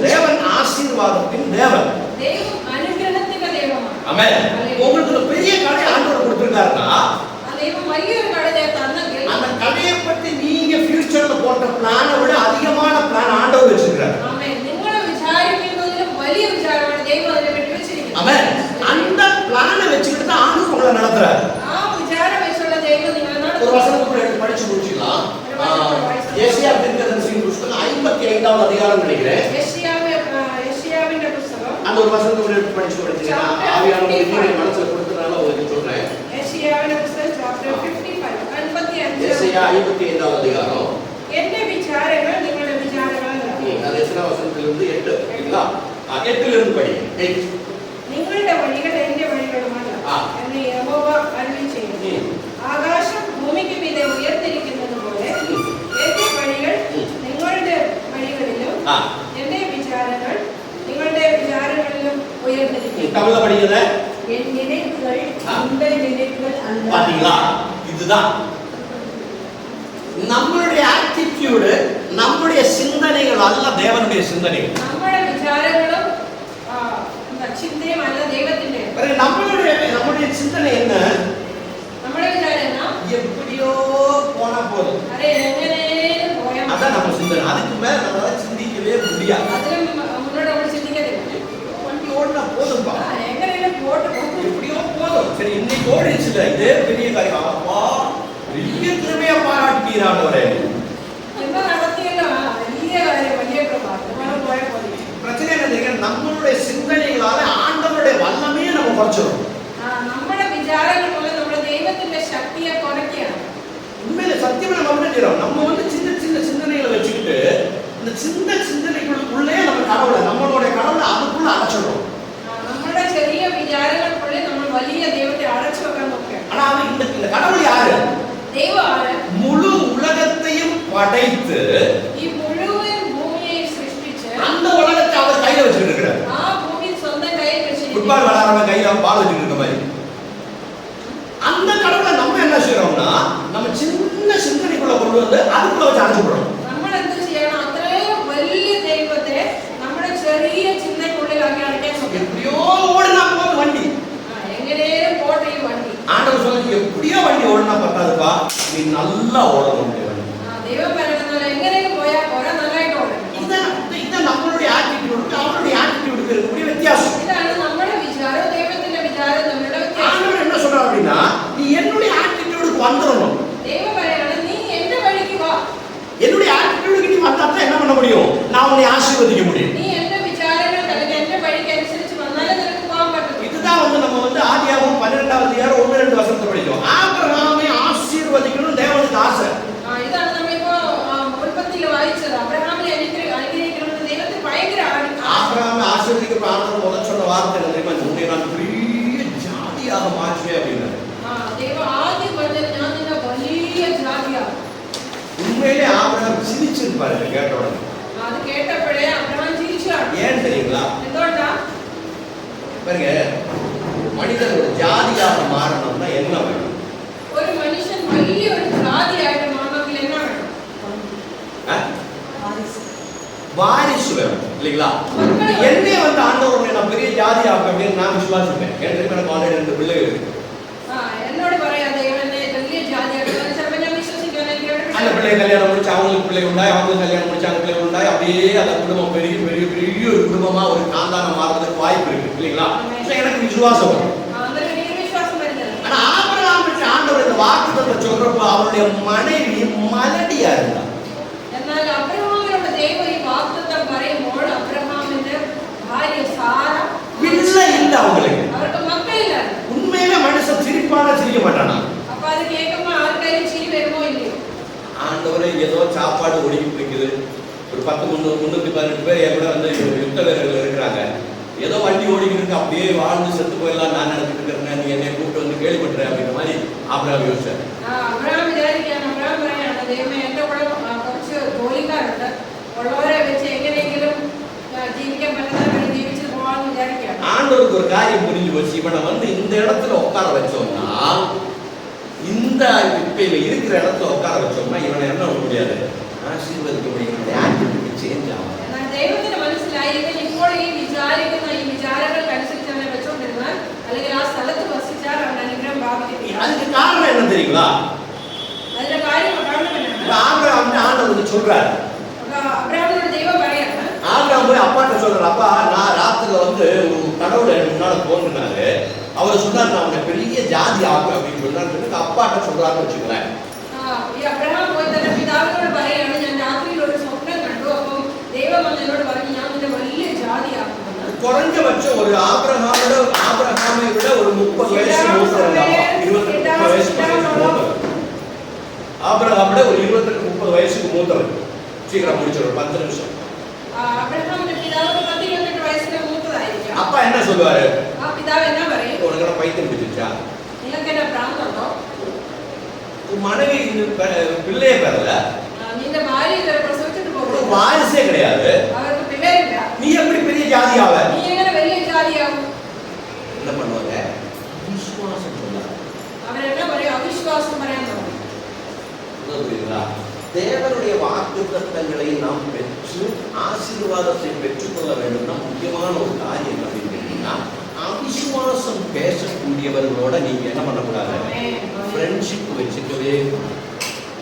தேவன் ஆசீர்வாதத்தின் தேவன். ദൈവം അനുഗ്രഹത്തിന്റെ ദൈവമാണ്. ஆமென். உங்களுக்கு ஒரு பெரிய கடை ஆண்டவர் கொடுத்திருக்காருன்னா ദൈവം വലിയൊരു കടയെ തന്നെങ്കിൽ அந்த கடையை பத்தி நீங்க ஃபியூச்சர்ல போட்ட பிளானை விட அதிகமான பிளான் ஆண்டவர் வச்சிருக்காரு. ആമേൻ. നിങ്ങൾ വിചാരിക്കുന്നതിലും വലിയ വിചാരമാണ് ദൈവം അതിനെ പറ്റി വെച്ചിരിക്കുന്നത്. ஆமென். அந்த பிளானை வச்சுக்கிட்டு தான் ஆண்டவர் உங்களை நடத்துறாரு. ആ വിചാരം വെച്ചുള്ള ദൈവം നിങ്ങളെ ஒரு നടത്തും. வசனத்தை கூட எடுத்து படிச்சு முடிச்சிடலாம். ஏசாயா தீர்க்கதரிசியின் புத்தகம் 55வது அதிகாரம் நினைக்கிறேன். യെശയ്യാവിന്റെ പുസ്തകം அந்த ஒரு வசனத்தை கூட எடுத்து படிச்சு கொடுத்தீங்கன்னா ஆவியானவர் இன்னும் மனசுல கொடுத்தனால உங்களுக்கு சொல்றேன். യെശയ്യാവിന്റെ പുസ്തകം ചാപ്റ്റർ 55 55 ஏசாயா 55வது அதிகாரம். എന്റെ വിചാരങ്ങൾ നിങ്ങളുടെ വിചാരങ്ങളല്ല. அது எத்தனை வசனத்திலிருந்து 8 இல்லைங்களா? 8லிருந்து படி. 8. നിങ്ങളുടെ വഴികൾ എന്റെ വഴികളുമല്ല എന്ന് യഹോവ അരുളിച്ചെയ്യുന്നു. ആകാശം ഭൂമിക്ക് മീതെ ഉയർന്നിരിക്കുന്നത് പോലെ എന്റെ വഴികൾ നിങ്ങളുടെ വഴികളിലും എന്റെ വിചാരങ്ങൾ നിങ്ങളുടെ വിചാരങ്ങളിലും ഉയർന്നിരിക്കുന്നു. தமிழ்ல படிங்க. என் நினைவுகள் உங்கள் நினைவுகள் அல்ல. பாத்தீங்களா? இதுதான் நம்மளுடைய ஆட்டிட்யூட், நம்முடைய சிந்தனைகள் அல்ல தேவனுடைய சிந்தனைகள். നമ്മുടെ വിചാരങ്ങളും ചിന്തയും അല്ല ദൈവത്തിന്റെ. நம்முடைய சிந்தனை என்ன? നമ്മുടെ വിചാരം എന്നാ எப்படியோ போனா போதும். அரே എങ്ങനെയും പോയാൽ அதான் நம்ம சிந்தனை. அதுக்கு மேல நம்மளால சிந்திக்கவே முடியாது. അതിലും മുന്നോട്ട് നമ്മൾ ചിന്തിക്കത്തില്ല. வண்டி ஓடினா போதும்பா, എങ്ങനെയും പോട്ട് எப்படியோ போதும். சரி, இன்னைக்கு ஓடிச்சுல, இதே பெரிய காரியம். அப்பா பெரிய கிருபையை பாராட்டினானவரே, என்ன நடத்தியല്ലോ വലിയ കാര്യം, വലിയ കൃപ. നമ്മൾ പോയാൽ മതി. பிரச்சனை என்ன தெரியுங்க? நம்மளுடைய சிந்தனைகளால ஆண்டவருடைய வல்லமையை நம்ம குறைச்சிடும். നമ്മുടെ விசாரங்கள் மூலம் നമ്മുടെ ദൈവത്തിന്റെ ശക്തിയെ കുറയ്ക്കുകയാണ്. உண்மையில சத்தியமா நம்ம என்ன செய்றோம்? நம்ம சின்ன சின்ன சிந்தனைகளை வச்சுக்கிட்டு இந்த சின்ன சிந்தனைகளுக்குள்ளே நம்ம கடவுளை, நம்மளுடைய கடவுளை அதுக்குள்ள அடைச்சிடுறோம். നമ്മുടെ ചെറിയ വിചാരങ്ങൾക്കുള്ളിൽ നമ്മൾ വലിയ ദൈവത്തെ അടച്ചു വെക്കാൻ നോക്കുകയാണ്. ஆனா இந்த கடவுள் யாரு? ദൈവം ആര്? முழு உலகத்தையும் படைத்து ഈ മുഴുവൻ ഭൂമിയെ സൃഷ്ടിച്ച് அந்த உலகத்தை அவர் கையில வச்சிட்டு இருக்கிறார். ആ ഭൂമി സ്വന്തം കയ്യിൽ വെച്ചിരിക്കുന്നു. ஃபுட்பால் விளையாடுறவங்க கையில பால் வச்சிட்டு இருக்க மாதிரி. அந்த கடவுளை நம்ம என்ன செய்யறோம்னா நம்ம சின்ன சிந்தனைக்குள்ள கொண்டு வந்து அதுக்குள்ள வச்சு அடைச்சுடுறோம். നമ്മൾ എന്ത് ചെയ്യണം? അത്രയും വലിയ ദൈവത്തെ നമ്മുടെ ചെറിയ ചിന്തയ്ക്കുള്ളിലാക്കി അടയ്ക്കാൻ നോക്കണം. எப்படியோ ஓடுனா போதும் வண்டி. എങ്ങനെയും പോട്ടെ ഈ വണ്ടി. ஆண்டவர் சொல்லுங்க, எப்படியோ வண்டி ஓடுனா பத்தாதுப்பா, நீ நல்லா ஓடணும் வண்டி. ദൈവം പറയുന്നത് എങ്ങനെയും പോയാൽ പോരാ, നന്നായിട്ട് ഓടണം. இதான் நம்மளுடைய ஆட்டிடியூடுக்கு அவருடைய ஆட்டிடியூடுக்கு இருக்கக்கூடிய வித்தியாசம். ഇതാണ് നമ്മുടെ വിചാരം ദൈവത്തിന്റെ വിചാരം തമ്മിലുള്ള വ്യത്യാസം. ஆண்டவர் என்ன சொல்றாரு அப்படின்னா, நீ என்னுடைய ஆட்டிடியூடுக்கு வந்துடணும். ദൈവം പറയാണ് നീ എന്റെ വഴിക്ക് വാ. என்னுடைய ஆட்டிடியூடுக்கு நீ வந்தா தான் என்ன பண்ண முடியும்? நான் உன்னை ஆசீர்வதிக்க முடியும். നീ എന്റെ വിചാരങ്ങൾക്ക് അല്ലെങ്കിൽ എന്റെ വഴിക്ക് അനുസരിച്ച് വന്നാലേ നിനക്ക് പോകാൻ പറ്റും. இதுதான் நம்ம ஆதியாகமம் 12வது அதிகாரம் 1-2 வசனத்தை படிக்கிறோம். ஆபிரகாமை ஆசீர்வதிக்கணும் தேவனுக்கு ஆசை. ഇതാണ് നമ്മളിപ്പോ ഉൽപ്പത്തിയിൽ വായിച്ചത്. അബ്രഹാമിനെ അനുഗ്രഹിക്കണമെന്ന് ദൈവത്തിന് ഭയങ്കര ஆபிரகாமை ஆசீர்வதிக்க ஆண்டவர் முதல் சொன்ன வார்த்தை என்ன தெரியுமா? உன்னை நான் பெரிய ஜாதியாக மாற்றுவேன் அப்படின்னாரு. ദൈവം ആദ്യം പറഞ്ഞത് ഞാൻ നിന്നെ വലിയ ജാതിയാക്കും. உண்மையிலே ஆபிரகாம் சிரிச்சிருப்பாரு கேட்ட உடனே. അത് കേട്ടപ്പോഴേ അബ്രഹാം ചിരിച്ചു. ஏன் தெரியுங்களா? എന്തുകൊണ്ടാ? பாருங்க, மனிதன் ஒரு ஜாதியாக மாறணும்னா என்ன வேணும்? ഒരു മനുഷ്യൻ വലിയൊരു ജാതിയായിട്ട് മാറണമെങ്കിൽ എന്നാ വേണം? வாரிசு வேணும் இல்லைங்களா? என்னே ஆண்டவர் நான் பெரிய ஜாதியாக அப்படின்னு நான் விசுவாசிப்பேன். எனக்கு ஆல்ரெடி 2 பிள்ளைகள் இருக்கு. എന്നോട് പറയാ ദൈവം എന്നെ വലിയ ജാതിയായിട്ട് ചിലപ്പോൾ ഞാൻ വിശ്വസിക്കാൻ அந்த பிள்ளை கல்யாணம் முடிச்சு அவங்களுக்கு பிள்ளை உண்டாய், அவங்க கல்யாணம் முடிச்சு அவங்க பிள்ளை உண்டாய், அப்படியே அந்த குடும்பம் பெரிய பெரிய பெரிய ஒரு குடும்பமா ஒரு காந்தானம் மாறதுக்கு வாய்ப்பு இருக்கு இல்லைங்களா? எனக்கு விசுவாசம் வரும். ஆனா ஆபிரகாமுக்கு ஆண்டவர் இந்த வாக்குத்தத்தத்தை சொல்றப்ப அவருடைய மனைவி மலடியா இருந்தா. എന്നാൽ അബ്രഹാമിനോട് ദൈവം ഈ വാഗ്ദത്തം പറയുമ്പോൾ അബ്രഹാമിന്റെ ഭാര്യ സാറ பிள்ளை இல்ல அவங்களுக்கு. അവർക്ക് മക്കളില്ല. உண்மையிலே மனுஷன் சிரிப்பான சிரிக்க மாட்டானா? അപ്പൊ അത് കേൾക്കുമ്പോ ആർക്കാരും ചിരി വരുമോ ഇല്ലയോ? ஆண்டவரே ஏதோ சாப்பாடு ஒடுக்கி இருக்குது. ஒரு 318 பேர் என் கூட யுத்த வீரர்கள் இருக்கிறாங்க. ஏதோ வண்டி ஓடிக்கிட்டு இருக்கு, அப்படியே வாழ்ந்து செத்து போயிடலாம் நான் நினைச்சிட்டு இருக்கிறேன், நீ என்னை கூப்பிட்டு கேள்விப்பட்டுறேன் அப்படின்ற மாதிரி ஆபிரகாம் யோசிச்சார். അബ്രഹാം വിചാരിക്കാൻ അബ്രഹാം പറയാണ് ദൈവമേ എന്റെ കൂടെ കുറച്ച് ജോലിക്കാരുണ്ട്, ഉള്ളവരെ വെച്ച് എങ്ങനെയെങ്കിലും ജീവിക്കാൻ പറ്റുന്ന ജീവിച്ച് இவருக்கு ஒரு காரியம் புரிஞ்சு போச்சு. இவனை வந்து இந்த இடத்துல உட்கார வச்சோம்னா, இந்த இப்ப இவன் இருக்கிற இடத்துல உட்கார வச்சோம்னா இவனை என்ன பண்ண முடியாது, ஆசீர்வதிக்க முடியும். ஆக்டிவிட்டி சேஞ்ச் ஆகும். ദൈവത്തിന്റെ മനസ്സിലായിരിക്കും ഇപ്പോൾ ഈ വിചാരിക്കുന്ന ഈ വിചാരങ്ങൾക്ക് അനുസരിച്ച് അവനെ വെച്ചോണ്ടിരുന്നാൽ അല്ലെങ്കിൽ ആ സ്ഥലത്ത് വസിച്ചാൽ അവൻ അനുഗ്രഹം പ്രാപിക്കും. அதுக்கு காரணம் என்ன தெரியுங்களா? അതിന്റെ കാര്യം കാണുന്നവനാണ് ஆபிரகாம் ஆண்டவர் சொல்றாரு. അബ്രഹാമിനോട് ദൈവം പറയാണ്, ஆபிரகாம் போய் அப்பாட்ட சொல்றாரு, அப்பா நான் ராத்திரில வந்து ஒரு கடவுள் எனக்கு முன்னால தோன்றினாரு, அவர் சொன்னார் நான் உன்னை பெரிய ஜாதி ஆகும் அப்படின்னு சொன்னாரு. அப்பாட்ட சொல்றாருன்னு வச்சுக்கிறேன். ഈ അബ്രഹാം പോയി തന്റെ പിതാവിനോട് പറയാണ്, ഞാൻ രാത്രിയിൽ ഒരു സ്വപ്നം കണ്ടു, അപ്പം ദൈവം എന്നോട് പറഞ്ഞു ഞാൻ നിന്നെ വലിയ ജാതിയാക്കുമെന്ന്. குறைஞ்சபட்சம் ஒரு ஆபிரகாமை விட ஒரு 30 வயசு மூத்தவர், 28 வயசு மூத்தவர். ஆபிரகாமை ஒரு 28-30 வயசுக்கு மூத்தவர். சீக்கிரம் முடிச்சிடும், 10 நிமிஷம். അബ്രഹാമിന്റെ പിതാവ് 18 വയസ്സിന് മൂത്തതായിരിക്കും. அப்பா என்ன சொல்லுவாரு? ആ പിതാവ് എന്നാ പറയും, உனக்கு பைத்தியம் பிடிச்சிருச்சா, നിങ്ങൾക്ക് എന്നാ ഭ്രാന്തുണ്ടോ, மனைவி பிள்ளையே பெறல, നിന്റെ ഭാര്യ ഇതുവരെ പ്രസവിച്ചിട്ട് പോകുന്നു, வாரிசே கிடையாது, അവർക്ക് പിള്ളേരില്ല, நீ எப்படி பெரிய ஜாதி ஆவ? നീ എങ്ങനെ വലിയ ജാതിയാവും? என்ன பண்ணுவாங்க? விசுவாசம் சொன்னாங்க. അവരെന്നാ പറയും, അവിശ്വാസം പറയാൻ തുടങ്ങി. புரியுதுங்களா? தேவனுடைய வாக்குத்தத்தங்களை நாம் பெற்று ஆசீர்வாதத்தை பெற்றுக்கொள்ள வேண்டும்னா முக்கியமான ஒரு காரியம் அப்படின்னு கேட்டீங்கன்னா, அவிசுவாசம் பேசக்கூடியவர்களோட நீங்க என்ன பண்ணக்கூடாது, ஃப்ரெண்ட்ஷிப் வச்சுக்கவே.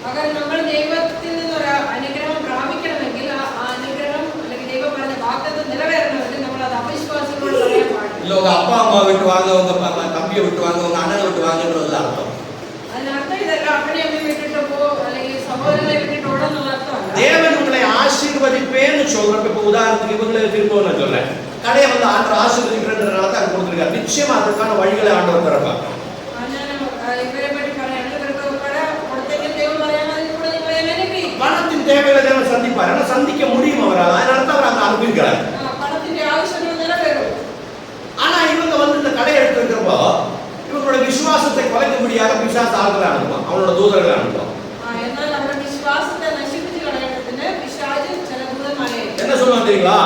അगर നമ്മൾ ദൈവത്തിൽ നിന്നൊരു അനുഗ്രഹം പ്രാപിക്കണമെങ്കിൽ ആ അനുഗ്രഹം അല്ലെങ്കിൽ ദൈവം പറഞ്ഞ വാഗ്ദത്തം നിറവേറണമെങ്കിൽ നമ്മൾ അത് അവിശ്വാസങ്ങളോട് പറയാൻ പാടില്ല. இல்ல உங்க அப்பா அம்மா விட்டு வாங்க, உங்க தம்பியை விட்டு வாங்க, உங்க அண்ணனை விட்டு வாங்கன்றது அர்த்தம். അതിനർത്ഥം ഇതല്ല അപ്പനെ അമ്മയെ വിട്ടിട്ട് പോ അല്ലെങ്കിൽ സഹോദരനെ വിട്ടിട്ട് ഓടാന്നുള്ള അർത്ഥമല്ല. தேவன் உங்களை ஆசீர்வதிப்பேன்னு சொல்றப்ப, இப்ப உதாரணத்துக்கு இவங்களை திரும்ப நான் சொல்றேன், கடையை வந்து ஆண்டவர் ஆசீர்வதிக்கிறதுனால தான் கொடுத்துருக்காரு. நிச்சயமா அதுக்கான வழிகளை ஆண்டவர் தரப்பா. ഞാൻ ഇവരെ പറ്റി പറയാണ്, ഇവർക്ക് കട കൊടുത്തെങ്കിൽ ദൈവം പറയാൻ അതിലൂടെ നിങ്ങളെ അനുഗ്രഹിക്കും. பணத்தின் தேவைகளை தேவன் சந்திப்பார். ஆனா சந்திக்க முடியும் அவரால், அதனால தான் அவர் அங்க அனுப்பியிருக்கிறார். പണത്തിന്റെ ആവശ്യങ്ങൾ നിറവേറും. ஆனா இவங்க வந்து இந்த கடையை எடுத்து வைக்கிறப்போ இவங்களோட விசுவாசத்தை குலைக்க முடியாத பிசாசு ஆட்களை அனுப்புவான், அவனோட தூதர்களை அனுப்புவான். എന്നാൽ നമ്മുടെ വിശ്വാസത്തെ നശിപ്പിച്ച് കളയേണ്ടതിന് പിശാച് ചില ദൂതന്മാരെ என்ன சொல்லுவான் தெரியுங்களா?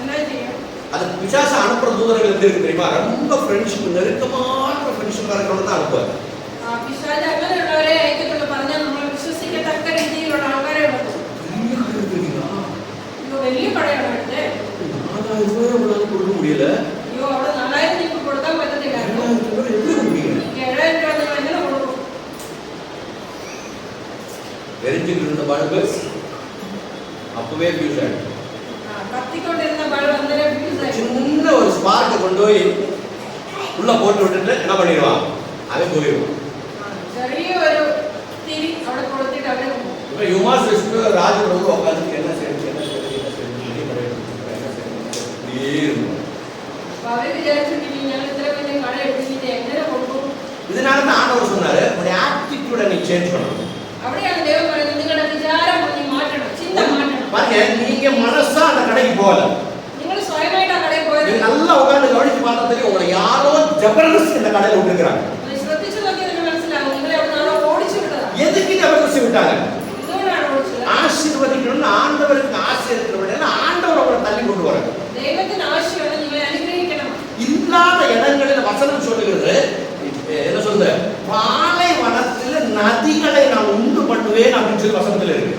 എന്നാ ചെയ്യും? அது பிசாசு அனுப்புற தூதர்கள் எப்படி இருக்கு தெரியுமா? ரொம்ப ஃப்ரெண்ட்ஷிப், நெருக்கமான ஃப்ரெண்ட்ஷிப் காரங்களோட தான் அனுப்புவார். പിശാച് അങ്ങനെയുള്ളവരെ അയക്കത്തുള്ളൂ. പറഞ്ഞാൽ നമ്മൾ വിശ്വസിക്കത്തക്ക രീതിയിലുള്ള ആൾക്കാരെ ഉള്ളൂ. വലിയ കടയാണ് എടുത്തേ. 4000 ரூபாய் உங்களால கொடுக்க முடியல. അയ്യോ അവിടെ 4000 നിങ്ങൾക്ക് കൊടുക്കാൻ പറ്റത്തില്ല. 7000 ரூபாய் எப்படி கொடுப்பீங்க? 7000 രൂപ നിങ്ങൾ എങ്ങനെ കൊടുക്കും? எரிஞ்சுக்கிட்டு இருந்த பல்பு அப்பவே ஃபியூஸ் ஆயிடும். കത്തിക്കൊണ്ടിരുന്ന ബൾബ് അന്നേരം ഫ്യൂസ് ആയി. சின்ன ஒரு ஸ்பார்க்கை கொண்டு போய் உள்ள போட்டு விட்டுட்டு என்ன பண்ணிடுவான், அவன் போயிடுவான். ചെറിയൊരു തിരി അവിടെ കൊടുത്തിട്ട് അവരെ പോകും. இப்போ யுமாஸ் விஷ்ணு ராஜபிரபு உட்காந்து என்ன செய்யணும் അവര് വിചാരിച്ചിട്ടുണ്ടെങ്കിൽ ഞങ്ങൾ ഇത്ര വലിയ കട എടുത്തിട്ട് എങ്ങനെ കൊടുക്കും? இதனால தான் ஆண்டவர் சொன்னாரு, உங்களுடைய ஆட்டிடியூட நீ சேஞ்ச் பண்ணணும். അവിടെയാണ് ദൈവം പറയുന്നത്, നിങ്ങളുടെ വിചാരം നീ മാറ്റണം, ചിന്ത മാറ്റണം. பாருங்க, நீங்க மனசா அந்த கடைக்கு போகல, നിങ്ങൾ സ്വയമായിട്ട് ആ കടയിൽ പോയത്. நீங்க நல்லா உட்கார்ந்து கவனிச்சு பார்த்தா தெரியும், உங்களை யாரோ ஜபர்தஸ்தி இந்த கடையில விட்டுருக்காங்க. ശ്രദ്ധിച്ചു നോക്കിയാൽ നിങ്ങൾക്ക് മനസ്സിലാവും, നിങ്ങളെ അവിടെ നാളെ ഓടിച്ചു വിട്ടതാണ്. எதுக்கு ஜபர்தஸ்தி விட்டாங்க? ഇതുകൊണ്ടാണ് ഓടിച്ചത്. ஆசீர்வதிக்கணும்னு ஆண்டவருக்கு ஆசை இருக்கிற ஆண்டவர் அவரை தள்ளி கொண்டு வர. ദൈവത്തിന് ആവശ്യമാണ് നിങ്ങളെ അനുഗ്രഹിക്കണം. இல்லாத இடங்களில் வசனம் சொல்லுகிறது, என்ன சொல்லுது, பாலைவனத்தில் நதிகளை நான் உண்டு பண்ணுவேன் அப்படின்னு சொல்லி வசனத்தில் இருக்கு.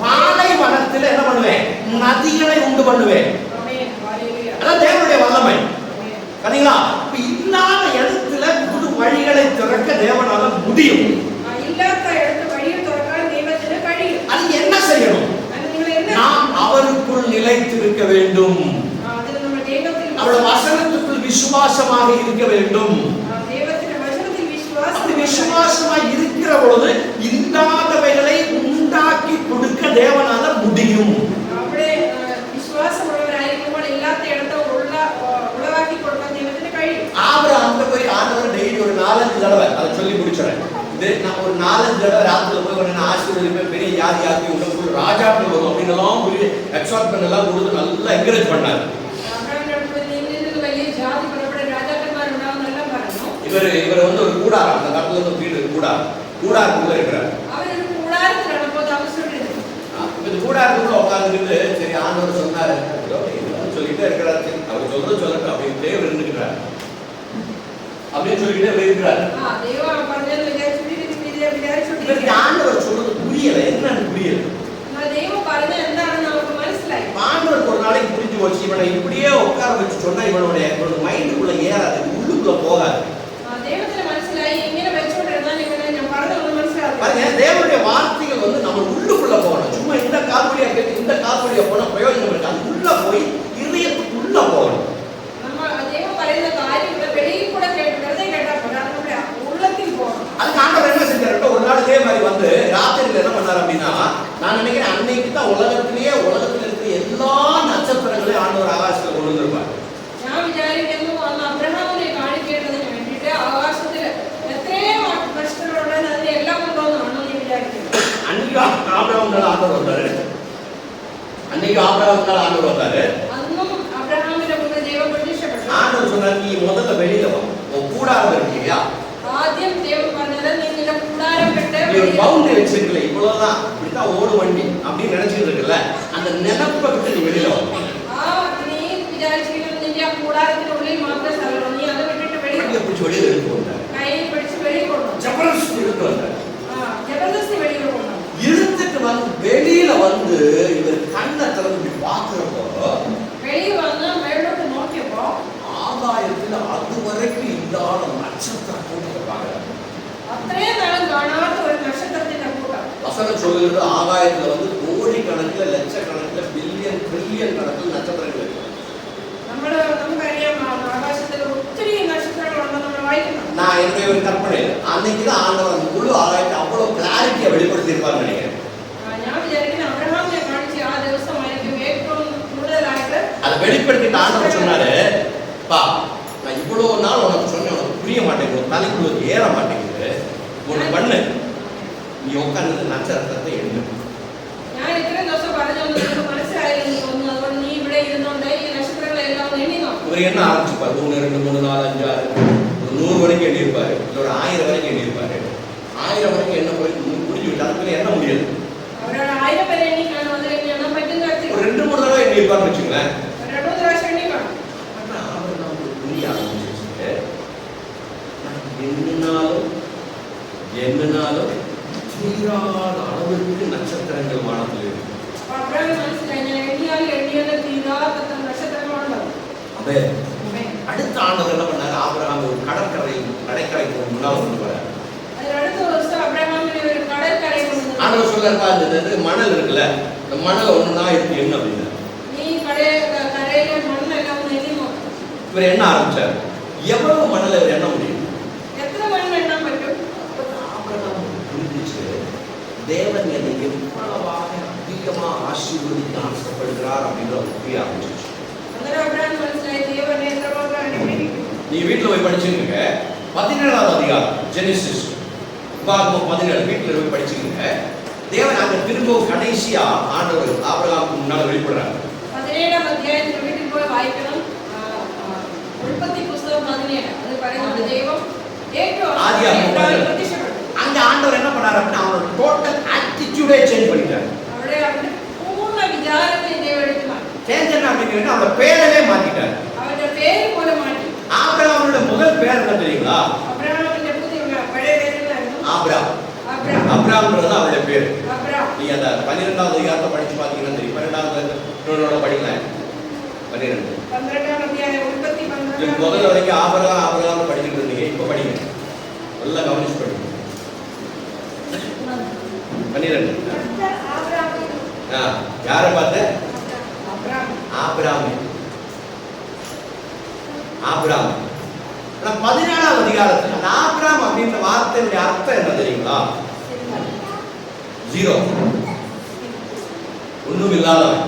பாலைவனத்தில் என்ன பண்ணுவேன், நதிகளை உண்டு பண்ணுவேன். அதான் தேவனுடைய வல்லமை. சரிங்களா? இப்ப இல்லாத இடத்துல புது வழிகளை திறக்க தேவனால முடியும். ഇല്ലാത്ത ഇടത്ത് വഴിയെ തുറക്കാൻ ദൈവത്തിന് കഴിയും. அது என்ன செய்யணும்? நாம் அவருக்குள் நிலைத்திருக்க வேண்டும். அவருடைய வசனத்துக்குள் விசுவாசமாக இருக்க வேண்டும். அப்படி விசுவாசமாக இருக்கிற பொழுது இல்லாதவைகளை உண்டாக்கி கொடுக்க தேவனால முடியும். അവിടെ വിശ്വാസമുള്ളവരായിരിക്കുമ്പോൾ ഇല്ലാത്ത ഇടത്ത് ഉളവാക്കി കൊടുക്കാൻ ദൈവത്തിന് കഴിയും. ஆபிரகாம் போய் ஆண்டவர் டெய்லி ஒரு 4-5 தடவை அதை சொல்லி முடிச்சறேன். நான் ஒரு 4-5 தடவை ராத்திரில போய் உடனே ஆசீர்வதிப்பேன், பெரிய யாதி ஆக்கி உங்களுக்கு ராஜாக்கள் வரும் அப்படின்னு எல்லாம் புரிய எக்ஸார்ட்மென்ட் எல்லாம் கொடுத்து நல்லா என்கரேஜ் பண்ணாரு. இவர் வந்து ஒரு கூடாரம், அந்த காலத்துல இருந்து வீடு கூடாரத்துக்குள்ள இருக்கிறார். இந்த கூடாரத்துக்குள்ள உட்காந்துக்கிட்டு சரி ஆண்டவர் சொன்னாரு சொல்லிட்டே இருக்கிறார், சரி அவர் சொல்றது சொல்லட்டும் அப்படின்ட்டே இருந்துக்கிறார் அப்படின்னு சொல்லிக்கிட்டே இருக்கிறார். ஆண்டவர் சொல்றது புரியல, என்னன்னு புரியல. ஆண்டவர் ஒரு நாளைக்கு புரிஞ்சு போச்சு, இவனை இப்படியே உட்கார வச்சு சொன்னா இவனுடைய மைண்டுக்குள்ள ஏறாது, உள்ளுக்குள்ள போகாது. தேவனுடைய வார்த்தைகள் வந்து நம்ம உள்ளுக்குள்ள போகணும். சும்மா இந்த கால்வழியா கேட்டு இந்த கால்வழியா போனா பிரயோஜனம் இருக்கு. அது உள்ள போய் இதயத்துக்கு உள்ள போகணும். அதுக்கு ஆண்டவர் என்ன செஞ்சாரு, ஒரு நாள் இதே மாதிரி வந்து ராத்திரியில் என்ன பண்ணாரு அப்படின்னா, நான் நினைக்கிறேன் அன்னைக்கு தான் உலகத்துல இருக்கிற எல்லா நட்சத்திரங்களையும் ஆண்டவர் ஆகாசத்துல கொண்டு வந்திருப்பார். அன்னைக்கு ஆபிரகாம் வந்தாரு. ஆண்டவர் சொன்னார், நீ முதல்ல வெளியில வா, கூடாரம் இருக்கு இல்லையா, பவுண்டரி வச்சிருக்கல, இவ்வளவுதான் இப்படித்தான் ஓடு வண்டி அப்படின்னு நினைச்சிட்டு இருக்குல்ல, அந்த நினைப்பை விட்டு நீ வெளியில வா. இழுத்துட்டு வந்து வெளியில வந்து இந்த கண்ணை திறந்து பாக்குறப்போ வெளியே வந்து மேலோட்டு நோக்கியப்போ ஆகாயத்துல அது வரைக்கும் இல்லாத நட்சத்திரம் கூட்டத்தை பாக்குறாங்க. அத்தனையே நாளும் காணாத ஒரு நட்சத்திரத்தின் கூட்டம். வசனம் சொல்லுகிறது ஆகாயத்துல வந்து கோடி கணக்குல லட்சக்கணக்குல பில்லியன் ட்ரில்லியன் கணக்குல நட்சத்திரங்கள் இருக்கு. நமக்கு அறியாம ஆகாசத்துல ஒத்திரி நட்சத்திரங்கள் வந்து நம்ம வாய்க்கணும். நான் என்னுடைய ஒரு கற்பனை, அன்னைக்குதான் ஆண்டவர் அந்த முழு ஆகாயத்தை அவ்வளவு கிளாரிட்டியா வெளிப்படுத்தி இருப்பார்னு நினைக்கிறேன். அதை வெளிப்படுத்திட்டு ஆண்டவர் சொன்னாரு, பா நான் இவ்வளவு நாள் உனக்கு சொன்னேன், உனக்கு புரிய மாட்டேங்குது, தலைக்குள்ள ஏற மாட்டேங்குது, ஒன்று பண்ணு, நீ உட்காந்து நட்சத்திரத்தை எழுது. இவர் என்ன ஆரம்பிச்சுப்பாரு, 1 2 3 4 5 6 ஒரு 100 வரைக்கும் எண்ணிருப்பாரு, இல்லை ஒரு 1000 வரைக்கும் எண்ணிருப்பாரு. 1000 வரைக்கும் என்ன முடிஞ்சு விட்டு அதுக்குள்ள என்ன முடியாது, ஒரு 2 3 தடவை எண்ணிருப்பாருன்னு வச்சுங்களேன். எண்ணினாலும் தீராத அளவிற்கு நட்சத்திரங்கள் வானத்தில் இருக்கு. அடுத்த ஆண்டவர் என்ன பண்ணாரு, ஆபிரகாம் ஒரு கடற்கரைக்கு முன்னால் கொண்டு வராரு. ஆண்டவர் சொல்றாரு, மணல் இருக்குல்ல, இந்த மணல் ஒண்ணுனா இருக்கு என்ன அப்படின்னு இவர் என்ன ஆரம்பிச்சார், எவ்வளவு மணல் இவர் எண்ண முடியும், தேவன் என்னை எவ்வளவாக அதிகமா ஆசீர்வதிக்க ஆசைப்படுகிறார் அப்படின்ற புரிய ஆரம்பிச்சிருச்சு. நீ வீட்டுல போய் படிச்சுங்க, 17ஆவது அதிகாரம் ஜெனிசிஸ் உபாகமம் 17 வீட்டுல போய் படிச்சுங்க. தேவன் அங்க திரும்ப கடைசியா ஆண்டவர் ஆபிரகாமுக்கு முன்னால வெளிப்படுறாரு. 17ஆம் அத்தியாயத்துல வீட்டுக்கு போய் வாய்க்கணும். உற்பத்தி புத்தகம் 17 அது பாருங்க, தெய்வம் அங்க ஆண்டவர் என்ன பண்ணாரு அப்படின்னா அவரோட டோட்டல் ஆட்டிட்யூடே சேஞ்ச் பண்ணிட்டாரு. அவருடைய பூர்ண விசாரத்தை தேவன் எடுத்தார். சேஞ்ச் என்ன அப்படின்னா அவரோட பேரவே மாத்திட்டாரு. அவரோட பேர் கூட மாத்தி. ஆபிரகாமோட முதல் பேர் என்ன தெரியுங்களா? ஆபிரகாமுடைய புதிய பழைய பேர் என்ன? ஆபிரகாம். ஆபிரகாம்ன்றது அவருடைய பேர். நீங்க அந்த 12ஆவது அதிகாரத்தை படிச்சு பாத்தீங்கன்னா தெரியும். 12ஆவது இன்னொரு படிக்கலாம். 12ஆம் அத்தியாயம் உற்பத்தி 12. முதல்ல வரைக்கும் ஆபிரகாம் படிச்சுட்டு இருந்தீங்க, இப்ப படிங்க, நல்லா கவனிச்சு படிங்க. 12 யாரை பார்த்து? ஆபிரகாம். 17ஆவது அதிகாரத்தில் அந்த ஆபிரகாம் அப்படின்ற வார்த்தையுடைய அர்த்தம் என்ன தெரியுங்களா? ஜீரோ, ஒண்ணும் இல்லாதவன்.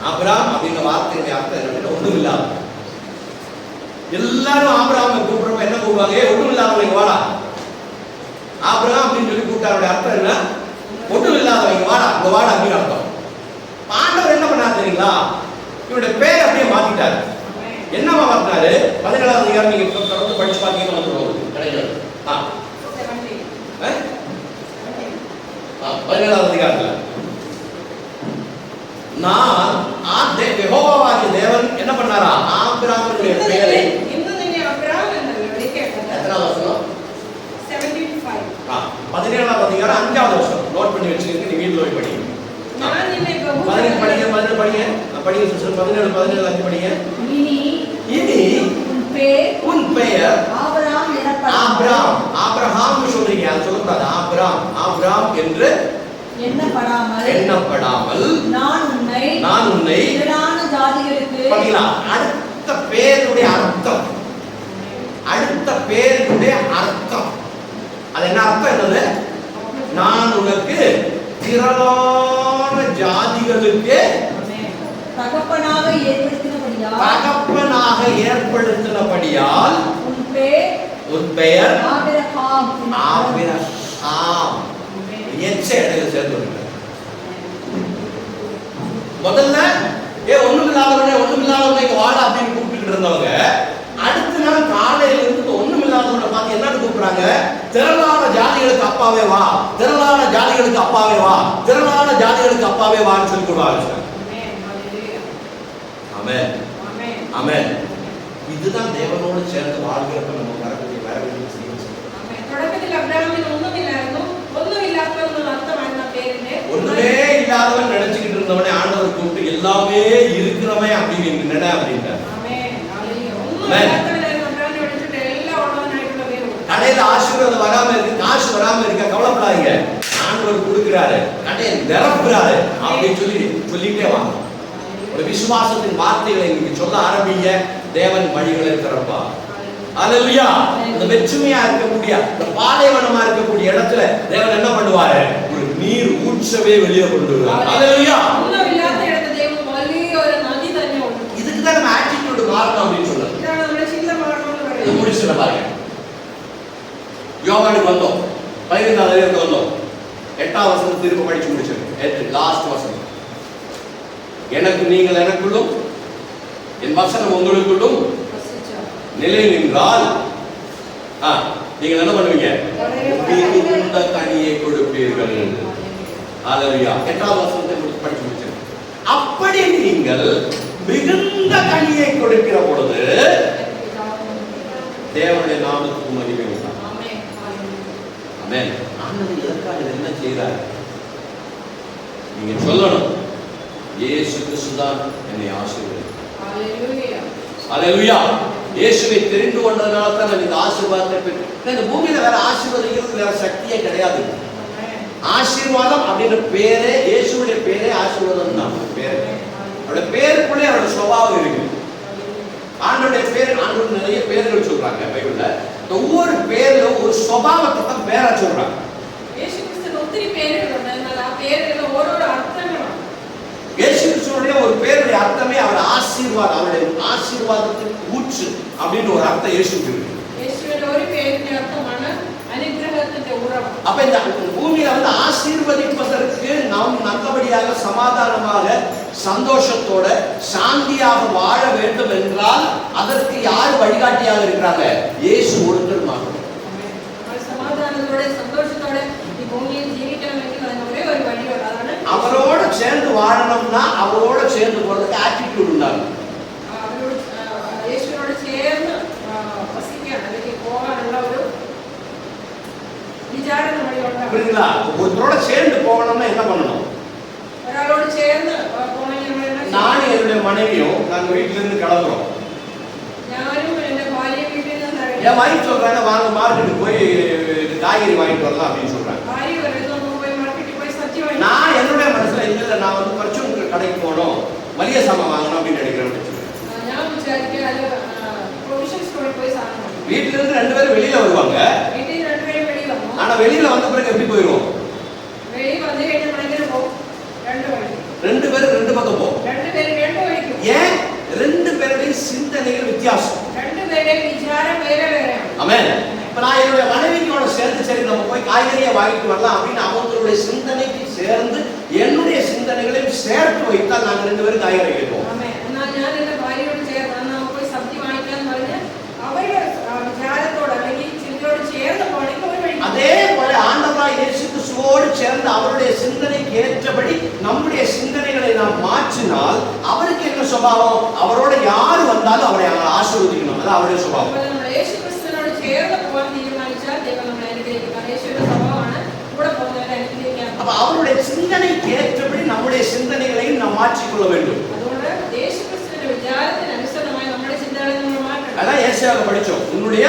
ஆபிரகாம் அப்படின்ற வார்த்தையுடைய அர்த்தம் என்ன? ஒண்ணும் இல்லாதவன். எல்லாரும் ஆபிரகாமை கூப்பிடுறப்ப என்ன கூப்பிடுவாங்க? ஒண்ணும் இல்லாதவங்க வாடா. ஆபிரகாம் அப்படின்னு சொல்லி கூப்பிட்டாருடைய அர்த்தம் என்ன? ஒண்ணும் இல்லாதவங்க வாடா, இந்த வாடா அப்படின்னு அர்த்தம். ஆண்டவர் என்ன பண்ணாரு தெரியுங்களா? இவருடைய பேர் அப்படியே மாத்திட்டாரு. என்னவா மாத்தினாரு? 17ஆவது அதிகாரம் நீங்க தொடர்ந்து படிச்சு பாத்தீங்கன்னா வந்துருவாங்க கிடையாது. 17ஆவது அதிகாரத்துல நான் யெகோவாகிய தேவன் என்ன பண்ணாரா? ஆபிரகாமுடைய பெயரை இன்னும் நீங்க அபிரகாம் என்று விളിക്കേണ്ടത്. எத்தனாவது வசனம்? 75. 17ஆவது அதிகாரம் 5வது வசனம். நோட் பண்ணி வச்சிருக்கீங்க, நீ வீட்ல போய் படிங்க. நான் நின்னை 17 படிங்க, 17 படிங்க. படிங்க சிஸ்டர், 17 5 படிங்க. இனி உன் பெயர் ஆபிரகாம் எனப்படாமல் ஆபிரகாம் சொல்றீங்க, அது சொல்லக்கூடாது. ஆபிரகாம் என்று எண்ணப்படாமல் நான் உன்னை திரளான ஜாதிகளுக்கு. பாத்தீங்களா? அடுத்த பேருடைய அர்த்தம், அடுத்த பேருடைய அர்த்தம் அது என்ன அர்த்தம்? என்னது? நான் உனக்கு திரளான ஜாதிகளுக்கு தகப்பனாக ஏற்படுத்தினபடியால் உன் பெயர் ஆபிரகாம். இடையில சேர்த்து விடுங்க. முதல்ல ஒண்ணுமில்லாதவனை வாடா அப்படின்னு கூப்பிட்டு இருந்தவங்க, அடுத்த நாள் காலையில இருந்து ஒண்ணுமில்லாதவனை பார்த்து என்ன கூப்பிடுறாங்க? திரளான ஜாதிகளுக்கு அப்பாவே வா, திரளான ஜாதிகளுக்கு அப்பாவே வா, திரளான ஜாதிகளுக்கு அப்பாவே வான்னு சொல்லி கொடுவாங்க. ஆமென், ஆமென். இதுதான் தேவனோடு சேர்ந்து வாழ்கிறப்ப நம்ம வரக்கூடிய தொடக்கத்தில் அபிரகாமின் ஒண்ணுமில்லாதவன், ஒண்ணுமில்லாதவன் அர்த்தம் என்ன? பேருமே ஒண்ணுமே இல்லாதவன் நினைச்சுக்கிட்டு இருந்தவனே ஆண்டவர் கூப்பிட்டு எல்லாமே இருக்கிறவன் அப்படின்னு நினை அப்படின்றார். கடையில ஆசீர்வாதம் வராம இருக்கு, காசு வராம இருக்க, கவலைப்படாதீங்க. ஆண்டவர் கொடுக்கிறாரு, கடையை நிரப்புறாரு அப்படின்னு சொல்லிட்டே வாங்க. ஒரு விசுவாசத்தின் வார்த்தைகளை நீங்க சொல்ல ஆரம்பிங்க, தேவன் வழிகளை திறப்பார். அல்லேலூயா. இந்த வெற்றுமையா இருக்கக்கூடிய, இந்த பாலைவனமா இருக்கக்கூடிய இடத்துல தேவன் என்ன பண்ணுவாரு? ஒரு நீர் ஊற்றவே வெளியே கொண்டு வருவார். அல்லேலூயா. இதுக்கு தான் நம்ம ஆட்டிட்யூட் மாறணும் அப்படின்னு சொல்றது. இது முடிச்சுல பாருங்க. யோவானுக்கு வந்தோம், 15வது அதிகாரத்துக்கு வந்தோம், 8வது வசனம் திரும்ப படிச்சு முடிச்சிருக்கோம். லாஸ்ட் வசனம். எனக்கு நீங்கள் எனக்குள்ளும் என் வசனம் உங்களுக்குள்ளும் நிலை நின்றால் நீங்கள் என்ன பண்ணுவீங்க? மிகுந்த கனியை கொடுப்பீர்கள். அல்லேலூயா. 8வது வசனத்தை படிச்சு முடிச்சிருக்கோம். அப்படி நீங்கள் மிகுந்த கனியை கொடுக்கிற பொழுது தேவனுடைய நாமத்துக்கு மகிமை உண்டாகும். ஆமென். ஆண்டவர் எதற்காக என்ன செய்றார்? நீங்க சொல்லணும், இயேசு கிறிஸ்து தான் என்னை ஆசீர்வதித்தார். அல்லேலூயா. இயேசுவை தெரிந்து கொண்டதனால தான் இந்த ஆசீர்வாதத்தை பெற்று. இந்த பூமியில வேற ஆசீர்வாதிக்கிறது வேற சக்தியே கிடையாது. ஆசீர்வாதம் அப்படின்ற பேரே, இயேசுடைய பேரே ஆசீர்வாதம் தான் பேரு. அவருடைய பேருக்குள்ளே அவருடைய சுபாவம் இருக்கு. ஆண்டவருடைய பேர், ஆண்டவர் நிறைய பேர்கள் சொல்றாங்க பைபிள்ல. ஒவ்வொரு பேர்ல ஒரு சுபாவத்தை தான் பேரா சொல்றாங்க. இயேசு கிறிஸ்துவுக்கு ஒத்திரி பேர்கள் உண்டு. அதனால பேருக்கு ஒரு அர்த்தங்கள். இயேசு கிறிஸ்துவுடைய ஒரு பேருடைய அர்த்தமே அவர் ஆசீர்வாதம், அவருடைய ஆசீர்வாதத்தின் ஊற்று அப்படின்னு ஒரு அர்த்தம் இயேசுக்கு இருக்கு. இயேசுவின் ஒரு பேருடைய அர்த்தமான அனுகிரகத்தின் உறவு. அப்ப இந்த பூமியில வந்து ஆசீர்வதிப்பதற்கு நாம் நல்லபடியாக, சமாதானமாக, சந்தோஷத்தோட, சாந்தியாக வாழ வேண்டும் என்றால் அதற்கு யார் வழிகாட்டியாக இருக்கிறாங்க? இயேசு ஒருத்தர் மட்டும். சமாதானத்தோட, சந்தோஷத்தோட பூமியில் ஜீவிக்கணும் என்று ஒரே ஒரு வழி. அவரோட சேர்ந்து வாழணும்னா அவரோட சேர்ந்து போறதுக்கு ஆட்டிடியூட் உண்டாகும். இயேசுவோட சேர்ந்து வசிக்கணும், அதுக்கு போக நல்ல ஒரு விசாரணை வழியோட. புரியுதுங்களா? ஒருத்தரோட சேர்ந்து போகணும்னா என்ன பண்ணணும்? ஒராளோட சேர்ந்து போனீங்கன்னா நானும் என்னுடைய மனைவியும் நாங்க வீட்டுல இருந்து கிளம்புறோம். யாரும் என் பாலிய வீட்டில் என் வைஃப் சொல்றாங்க, வாங்க மார்க்கெட்டுக்கு போய் காய்கறி வாங்கிட்டு வரலாம் அப்படின்னு சொல்றாங்க. நான் என்னுடைய மனசுல இல்ல, நான் வந்து பர்ச்சூன் கடைக்கு போகணும், மளிகை சாமான் வாங்கணும் அப்படின்னு நினைக்கிறேன். வீட்டுல இருந்து 2 பேரும் வெளியில வருவாங்க. ஆனா வெளியில வந்த பிறகு எப்படி போயிடுவோம்? 2 பேரும் 2 பக்கம் போ. ஏன்? 2 பேருடைய சிந்தனைகள் வித்தியாசம். ஆமென். இப்ப நான் என்னுடைய மனைவியோட சேர்ந்து சரி நம்ம போய் காய்கறியை வாங்கிட்டு வரலாம் அப்படின்னு அவங்களுடைய சிந்தனைக்கு சேர்ந்து என்னுடைய சிந்தனைகளையும் சேர்த்து வைத்தால் நாங்கள் 2 பேரும் காய்கறி கேட்போம். அதே போல ஆண்டவராய் இயேசு கிறிஸ்துவோடு அவரோடு சேர்ந்து அவருடைய சிந்தனைக்கு ஏற்றபடி நம்முடைய சிந்தனைகளை நாம் மாற்றினால் அவருக்கு என்ன சுபாவம்? அவரோட யாரு வந்தாலும் அவரை ஆசீர்வதிக்கணும். அதான் அவருடைய சுபாவம். യേശു ക്രിസ്തുവിനോട് ചേർന്ന് പോകാൻ തീരുമാനിച്ചാൽ ദൈവം നമ്മളെ അനുഗ്രഹിക്കും. യേശുവിന്റെ സ്വഭാവമാണ് കൂടെ പോകുന്നവരെ അനുഗ്രഹിക്കാൻ. அப்ப அவருடைய சிந்தனைக்கு ஏற்றபடி நம்முடைய சிந்தனைகளையும் நாம் மாற்றிக்கொள்ள வேண்டும். അതുകൊണ്ട് യേശു ക്രിസ്തുവിന്റെ വിചാരത്തിന് അനുസൃതമായി നമ്മുടെ ചിന്തകളെ നമ്മൾ മാറ്റണം. அதான் ஏசாயால படிச்சோம். உன்னுடைய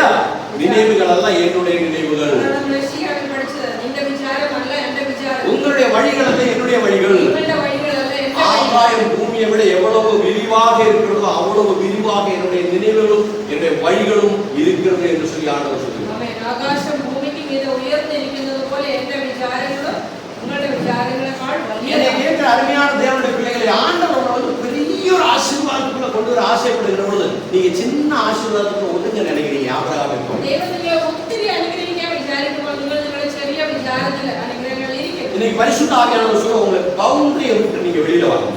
நினைவுகள் எல்லாம் என்னுடைய நினைவுகள், നമ്മൾ യേശയ്യാവിൽ പഠിച്ചത് നിന്റെ വിചാരമല്ല എന്റെ വിചാരം, உங்களுடைய வழிகள் அல்ல என்னுடைய வழிகள். നിങ്ങളുടെ വഴികളല്ല എന്റെ വഴികൾ. ஆகாயம் பூமியை விட எவ்வளவு விரிவாக இருக்கிறதோ அவ்வளவு விரிவாக என்னுடைய நினைவுகளும் என்னுடைய வழிகளும் இருக்கிறது என்று சொல்லி ஆண்டவர் சொல்லுகிறார். ആമേൻ. ആകാശം ഭൂമിക്ക് മീതെ ഉയർന്നിരിക്കുന്നത് പോലെ എന്റെ വിചാരങ്ങളും നിങ്ങളുടെ വിചാരങ്ങളെക്കാൾ என்னை വലിയതാണ്. கேட்கிற அருமையான தேவனுடைய பிள்ளைகளை ஆண்டவர் பெரிய ஒரு ஆசீர்வாதத்துக்குள்ள கொண்டு வர ஆசைப்படுகிற பொழுது நீங்க சின்ன ஆசீர்வாதத்தை ஒதுங்க நினைக்கிறீங்க. ஆபிரகாம் இருக்கும். ദൈവം നിങ്ങളെ ഒത്തിരി അനുഗ്രഹിക്കാൻ വിചാരിക്കുമ്പോൾ നിങ്ങൾ നിങ്ങളുടെ ചെറിയ വിചാരത്തിൽ അനുഗ്രഹങ്ങൾ ഇരിക്കും. இன்னைக்கு பரிசுத்த ஆவியானவர் சொல்ல உங்களுக்கு பவுண்டரியை விட்டு நீங்க வெளியில வாங்க.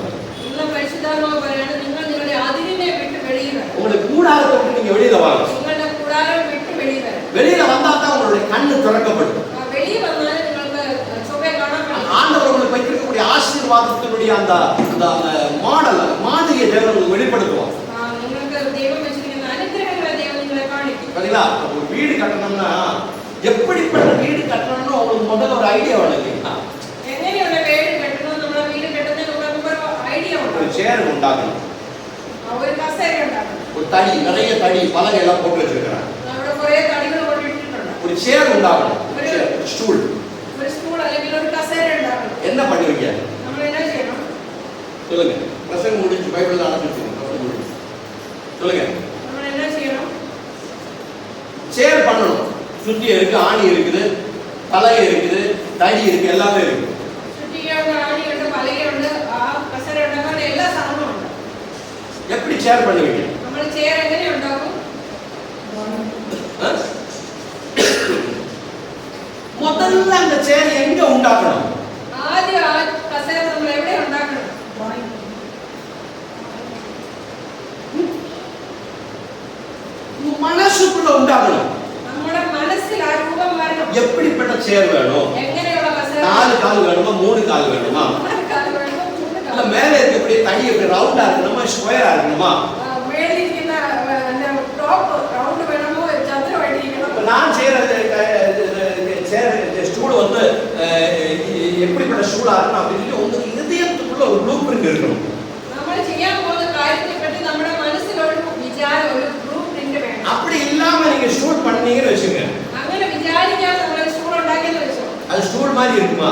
ഇന്ന് പരിശുദ്ധാത്മാവ് പറയാണ് നിങ്ങൾ നിങ്ങളുടെ അതിരിനെ വിട്ട് വെളിയിൽ വരണം. உங்களுக்கு கூடாரத்தை விட்டு நீங்க வெளியில வாங்க. നിങ്ങളുടെ കൂടാരം വിട്ട് വെളിയിൽ വരണം. வெளியில வந்தா தான் உங்களுடைய கண்ணு திறக்கப்படும். വെളിയിൽ വന്നാൽ നിങ്ങൾക്ക് ചൊവ്വെ കാണാൻ പറ്റും. ஆண்டவர் உங்களுக்கு வைத்திருக்கக்கூடிய ஆசீர்வாதத்தினுடைய அந்த மாடல் மாதிரியை தேவன் உங்களுக்கு வெளிப்படுத்துவார். നിങ്ങൾക്ക് ദൈവം വെച്ചിരിക്കുന്ന അനുഗ്രഹങ്ങളെ ദൈവം നിങ്ങളെ കാണിക്കും. சரிங்களா? ஒரு வீடு கட்டணும்னா எப்படிப்பட்ட வீடு கட்டணும்னு உங்களுக்கு முதல்ல ஒரு ஐடியா வேணும் இல்லைங்களா? എങ്ങനെയുള്ള വീട് കെട്ടണം, നമ്മളെ വീട് കെട്ടുന്നതിന് മുമ്പ് ഒരു ഐഡിയ ஒரு ഉണ്ടാവും. சேர் உண்டாக்கணும், ഒരു കസേര ഉണ്ടാക്കണം. ஒரு தடி, நிறைய தடி பலகை எல்லாம் போட்டு வச்சிருக்கிறாங்க. അവിടെ കുറെ തടികൾ കൊണ്ടിട്ടിട്ടുണ്ട്. ஒரு சேர் உண்டாக்கணும், ஸ்டூல். ഒരു സ്റ്റൂൾ അല്ലെങ്കിൽ ഒരു കസേര ഉണ്ടാക്കണം. என்ன பண்ணுவீங்க നമ്മൾ എന്നാ ചെയ്യണം? சொல்லுங்க. பிரசங்கம் முடிஞ்சு பைபிள் ஆரம்பிச்சு சொல்லுங்க. നമ്മൾ എന്നാ ചെയ്യണം? சேர் பண்ணணும். சுத்தி இருக்கு, ஆணி இருக்குது, பலகை இருக்குது, தடி இருக்கு, எல்லாமே இருக்கு. ചുറ്റികയുണ്ട്, ആണിയുണ്ട്, പലകയുണ്ട്, ആ കസേര ഉണ്ടാക്കാൻ എല്ലാ സാധനവും ഉണ്ട്. எப்படி சேர் பண்ணுவீங்க? നമ്മൾ ചെയർ എങ്ങനെ ഉണ്ടാക്കും? முதல்ல அந்த சேர் எங்க உண்டாக்கணும்? ആദ്യം ആ കസേര നമ്മൾ എവിടെ ഉണ്ടാക്കണം? மனசுக்குள்ள உண்டாக்கணும். നമ്മുടെ മനസ്സിൽ ആ രൂപം വരണം. எப்படிப்பட்ட சேர் வேணும்? എങ്ങനെയുള്ള കസേര? 4 கால் வேணுமா, 3 கால் வேணுமா? 4 കാല് വേണോ, 3 இல்ல കാല്? மேலே இருக்கக்கூடிய தடி எப்படி ரவுண்டா இருக்கணுமா, ஸ்கொயரா இருக்கணுமா? മേളിലിരിക്കുന്ന ടോപ്പ് റൗണ്ട് വേണമോ ചതുരമായിട്ടിരിക്കണം? இப்ப நான் செய்யற சேர் ஸ்டூல் வந்து எப்படிப்பட்ட ஸ்டூலா இருக்கணும் அப்படின்னு உங்களுக்கு இதயத்துக்குள்ள ஒரு ப்ளூ பிரிண்ட் இருக்கணும். നമ്മൾ ചെയ്യാൻ പോകുന്ന കാര്യത്തെ പറ്റി നമ്മുടെ മനസ്സിൽ ഒരു വിചാരം, ഒരു ബ്ലൂ പ്രിന്റ് വേണം. அப்படி இல்லாம நீங்க ஸ்டூல் பண்ணீங்கன்னு வச்சுங்க, അങ്ങനെ വിചാരിക്കാതെ നമ്മൾ സ്കൂൾ ഉണ്ടാക്കിയെന്ന് വെച്ചോ, அது ஸ்டூல் மாதிரி இருக்குமா?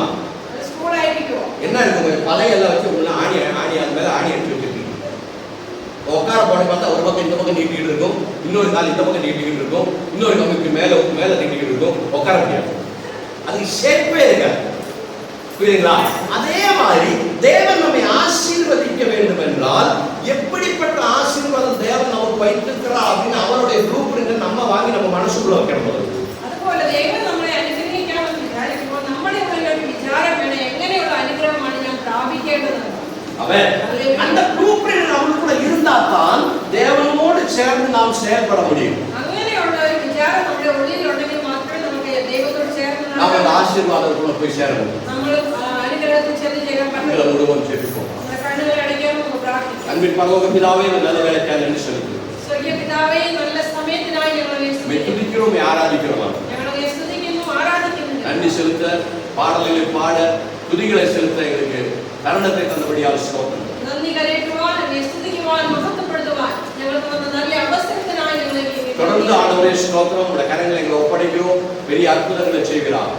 അത് സ്കൂളായിരിക്കുമോ? என்ன இருக்குங்க, பலையெல்லாம் வச்சு உள்ள ஆணி அது மேல ஆணி எடுத்து வச்சிருக்கீங்க. உட்கார போன பார்த்தா ஒரு பக்கம் இந்த பக்கம் நீட்டிக்கிட்டு இருக்கும், இன்னொரு கால் இந்த பக்கம் நீட்டிக்கிட்டு இருக்கும், இன்னொரு கம்பிக்கு மேல நீட்டிக்கிட்டு இருக்கும், உட்கார முடியாது. அதுக்கு ஷேப்பே இருக்காது. புரியுதுங்களா? அதே மாதிரி தேவன் நம்மை ஆசீர்வதிக்க வேண்டும் என்றால் எப்படிப்பட்ட ஆசீர்வாதம் தேவன் நமக்கு வைத்திருக்கிறார் அப்படின்னு அவருடைய ப்ளூ பிரிண்ட் நம்ம வாங்கி நம்ம மனசுக்குள்ள வைக்கணும். അതുപോലെ ദൈവം നമ്മളെ അനുഗ്രഹിക്കാമെന്ന് വിചാരിക്കുമ്പോൾ നമ്മുടെ ഉള്ളിൽ ഒരു വിചാരം വേണം, എങ്ങനെയുള്ള അനുഗ്രഹമാണ് ഞാൻ പ്രാപിക്കേണ്ടത്. அவன் அந்த ப்ளூ பிரிண்ட் நமக்குள்ள இருந்தா தான் தேவனோடு சேர்ந்து நாம் செயல்பட முடியும். അങ്ങനെയുള്ള ഒരു വിചാരം നമ്മുടെ ഉള്ളിലുണ്ടെങ്കിൽ മാത്രമേ നമുക്ക് ദൈവത്തോട് ചേർന്ന് நாம அந்த ஆசீர்வாதத்துக்குள்ள போய் சேர முடியும். നമ്മൾ അനുഗ്രഹത്തിൽ ചെന്ന് ചേരാൻ പറ്റും. கண்களை மூடுவோம், ஜெபிப்போம். നമ്മുടെ കണ്ണുകൾ അടയ്ക്കാനും നമുക്ക് പ്രാർത്ഥിക്കാം. அன்பின் பரலோக பிதாவே, இந்த நல்ல வேலைக்காக நன்றி செலுத்துகிறோம். സ്വർഗ്ഗീയ പിതാവേ, നല്ല സമയത്തിനായി ഞങ്ങളെ സ്തുതിക്കുന്നു. துதிக்கிறோம், ஆராதிக்கிறோம். ഞങ്ങളെ സ്തുതിക്കുന്നു, ആരാധിക്കുന്നു. நன்றி செலுத்த, பாடல்களை பாட, துதிகளை செலுத்த எங்களுக்கு தருணத்தை தந்தபடியால் ஸ்தோத்திரம். നന്ദി കരയറ്റുവാൻ, അങ്ങയെ സ്തുതിക്കുവാൻ, മഹത്വപ്പെടുത്തുവാൻ ഞങ്ങൾക്ക് വന്ന നല്ല അവസരത്തിനായി ഞങ്ങളെ தொடர்ந்து ஆண்டவரே ஸ்தோத்திரம். உடைய கரங்களை எங்களை ஒப்படைக்கிறோம். பெரிய அற்புதங்களை செய்கிறார்.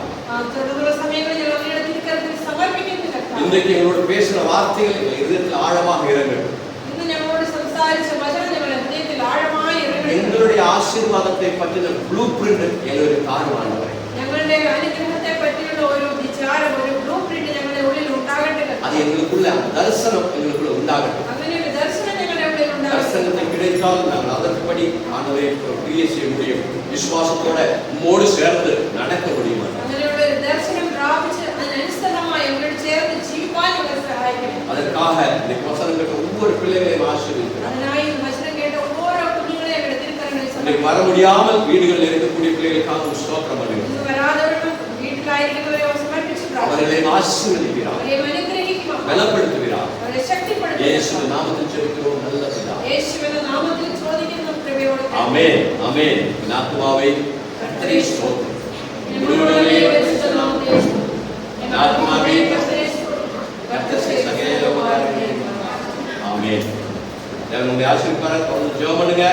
തുടർന്നുള്ള സമയങ്ങളിൽ ഞങ്ങൾ അങ്ങയുടെ തിരുക്കരത്തിൽ സമർപ്പിക്കുന്നു കർത്താവേ. இன்றைக்கு எங்களோடு பேசின வார்த்தைகள் எங்கள் இதயத்தில் ஆழமாக இறங்கட்டும். ഇന്ന് ഞങ്ങളോട് സംസാരിച്ച വചനം ഞങ്ങളുടെ ഹൃദയത്തിൽ ആഴമായി ഇറങ്ങട്ടെ. எங்களுடைய ஆசீர்வாதத்தை பற்றின ப்ளூ பிரிண்ட் எங்களுக்கு தாரும் ஆண்டவரே. ഞങ്ങളുടെ അനുഗ്രഹത്തെ പറ്റിയുള്ള ഒരു വിചാരം, ഒരു ബ്ലൂ പ്രിന്റ് ഞങ്ങളുടെ ഉള്ളിൽ ഉണ്ടാകട്ടെ. அது எங்களுக்குள்ள தரிசனம் எங்களுக்குள்ள உண்டாகட்டும். അങ്ങനെ ഒരു ദർശനം ഞങ്ങളുടെ ഉള്ളിൽ ഉണ്ടാകട്ടെ. தரிசனத்தை கிடைத்தால் நாங்கள் அதன்படி ஆண்டவரை கிரியை செய்ய முடியும். விசுவாசத்தோட உம்மோடு சேர்ந்து நடக்க முடியும். അങ്ങനെയുള്ള ഒരു ദർശനം പ്രാപിച്ച് അതിനനുസൃതമായി ഞങ്ങളോട് ചേർന്ന് ജീവിക്കാൻ ഞങ്ങളെ സഹായിക്കണം. அதற்காக இந்த வசனம் கேட்ட ஒவ்வொரு பிள்ளைகளையும் ஆசீர்வதிக்கிறோம். അതിനായി ഈ വചനം കേട്ട ഓരോ കുഞ്ഞുങ്ങളെയും ഞങ്ങളുടെ തിരുക്കരങ്ങളിൽ இன்னைக்கு സമർപ്പിക്കുന്നു. வர முடியாமல் வீடுகளில் இருக்கக்கூடிய பிள்ளைகளுக்காக ஸ்தோத்திரம் பண்ணுகிறோம். ഇന്ന് വരാതവരും വീട്ടിലായിരിക്കുന്നവരെ സമർപ്പിച്ച് പ്രാർത്ഥിക്കുന്നു. அவர்களை ஆசீர்வதிக்கிறார், அவரை அனுக்கிரகிக்குவார், பலப்படுத்துகிறார். அவரை சக்திப்படுத்துவார். இயேசுவின் நாமத்தில் ஜெபிக்கிறோம் நல்ல பிதா. இயேசுவின் நாமத்தில் சோதிக்கிற கிருபையோடு ஆமென் ஆமென். என் ஆத்துமாவே கர்த்தரை ஸ்தோத்திரி. முழுவதுமே பரிசுத்த நாமத்தை என் ஆத்துமாவே கர்த்தரை ஸ்தோத்திரி. கர்த்தரை சகல உபகாரங்களையும் ஆமென். தேவன் உங்களை ஆசீர்வதிப்பார். ஜெபம் பண்ணுங்க.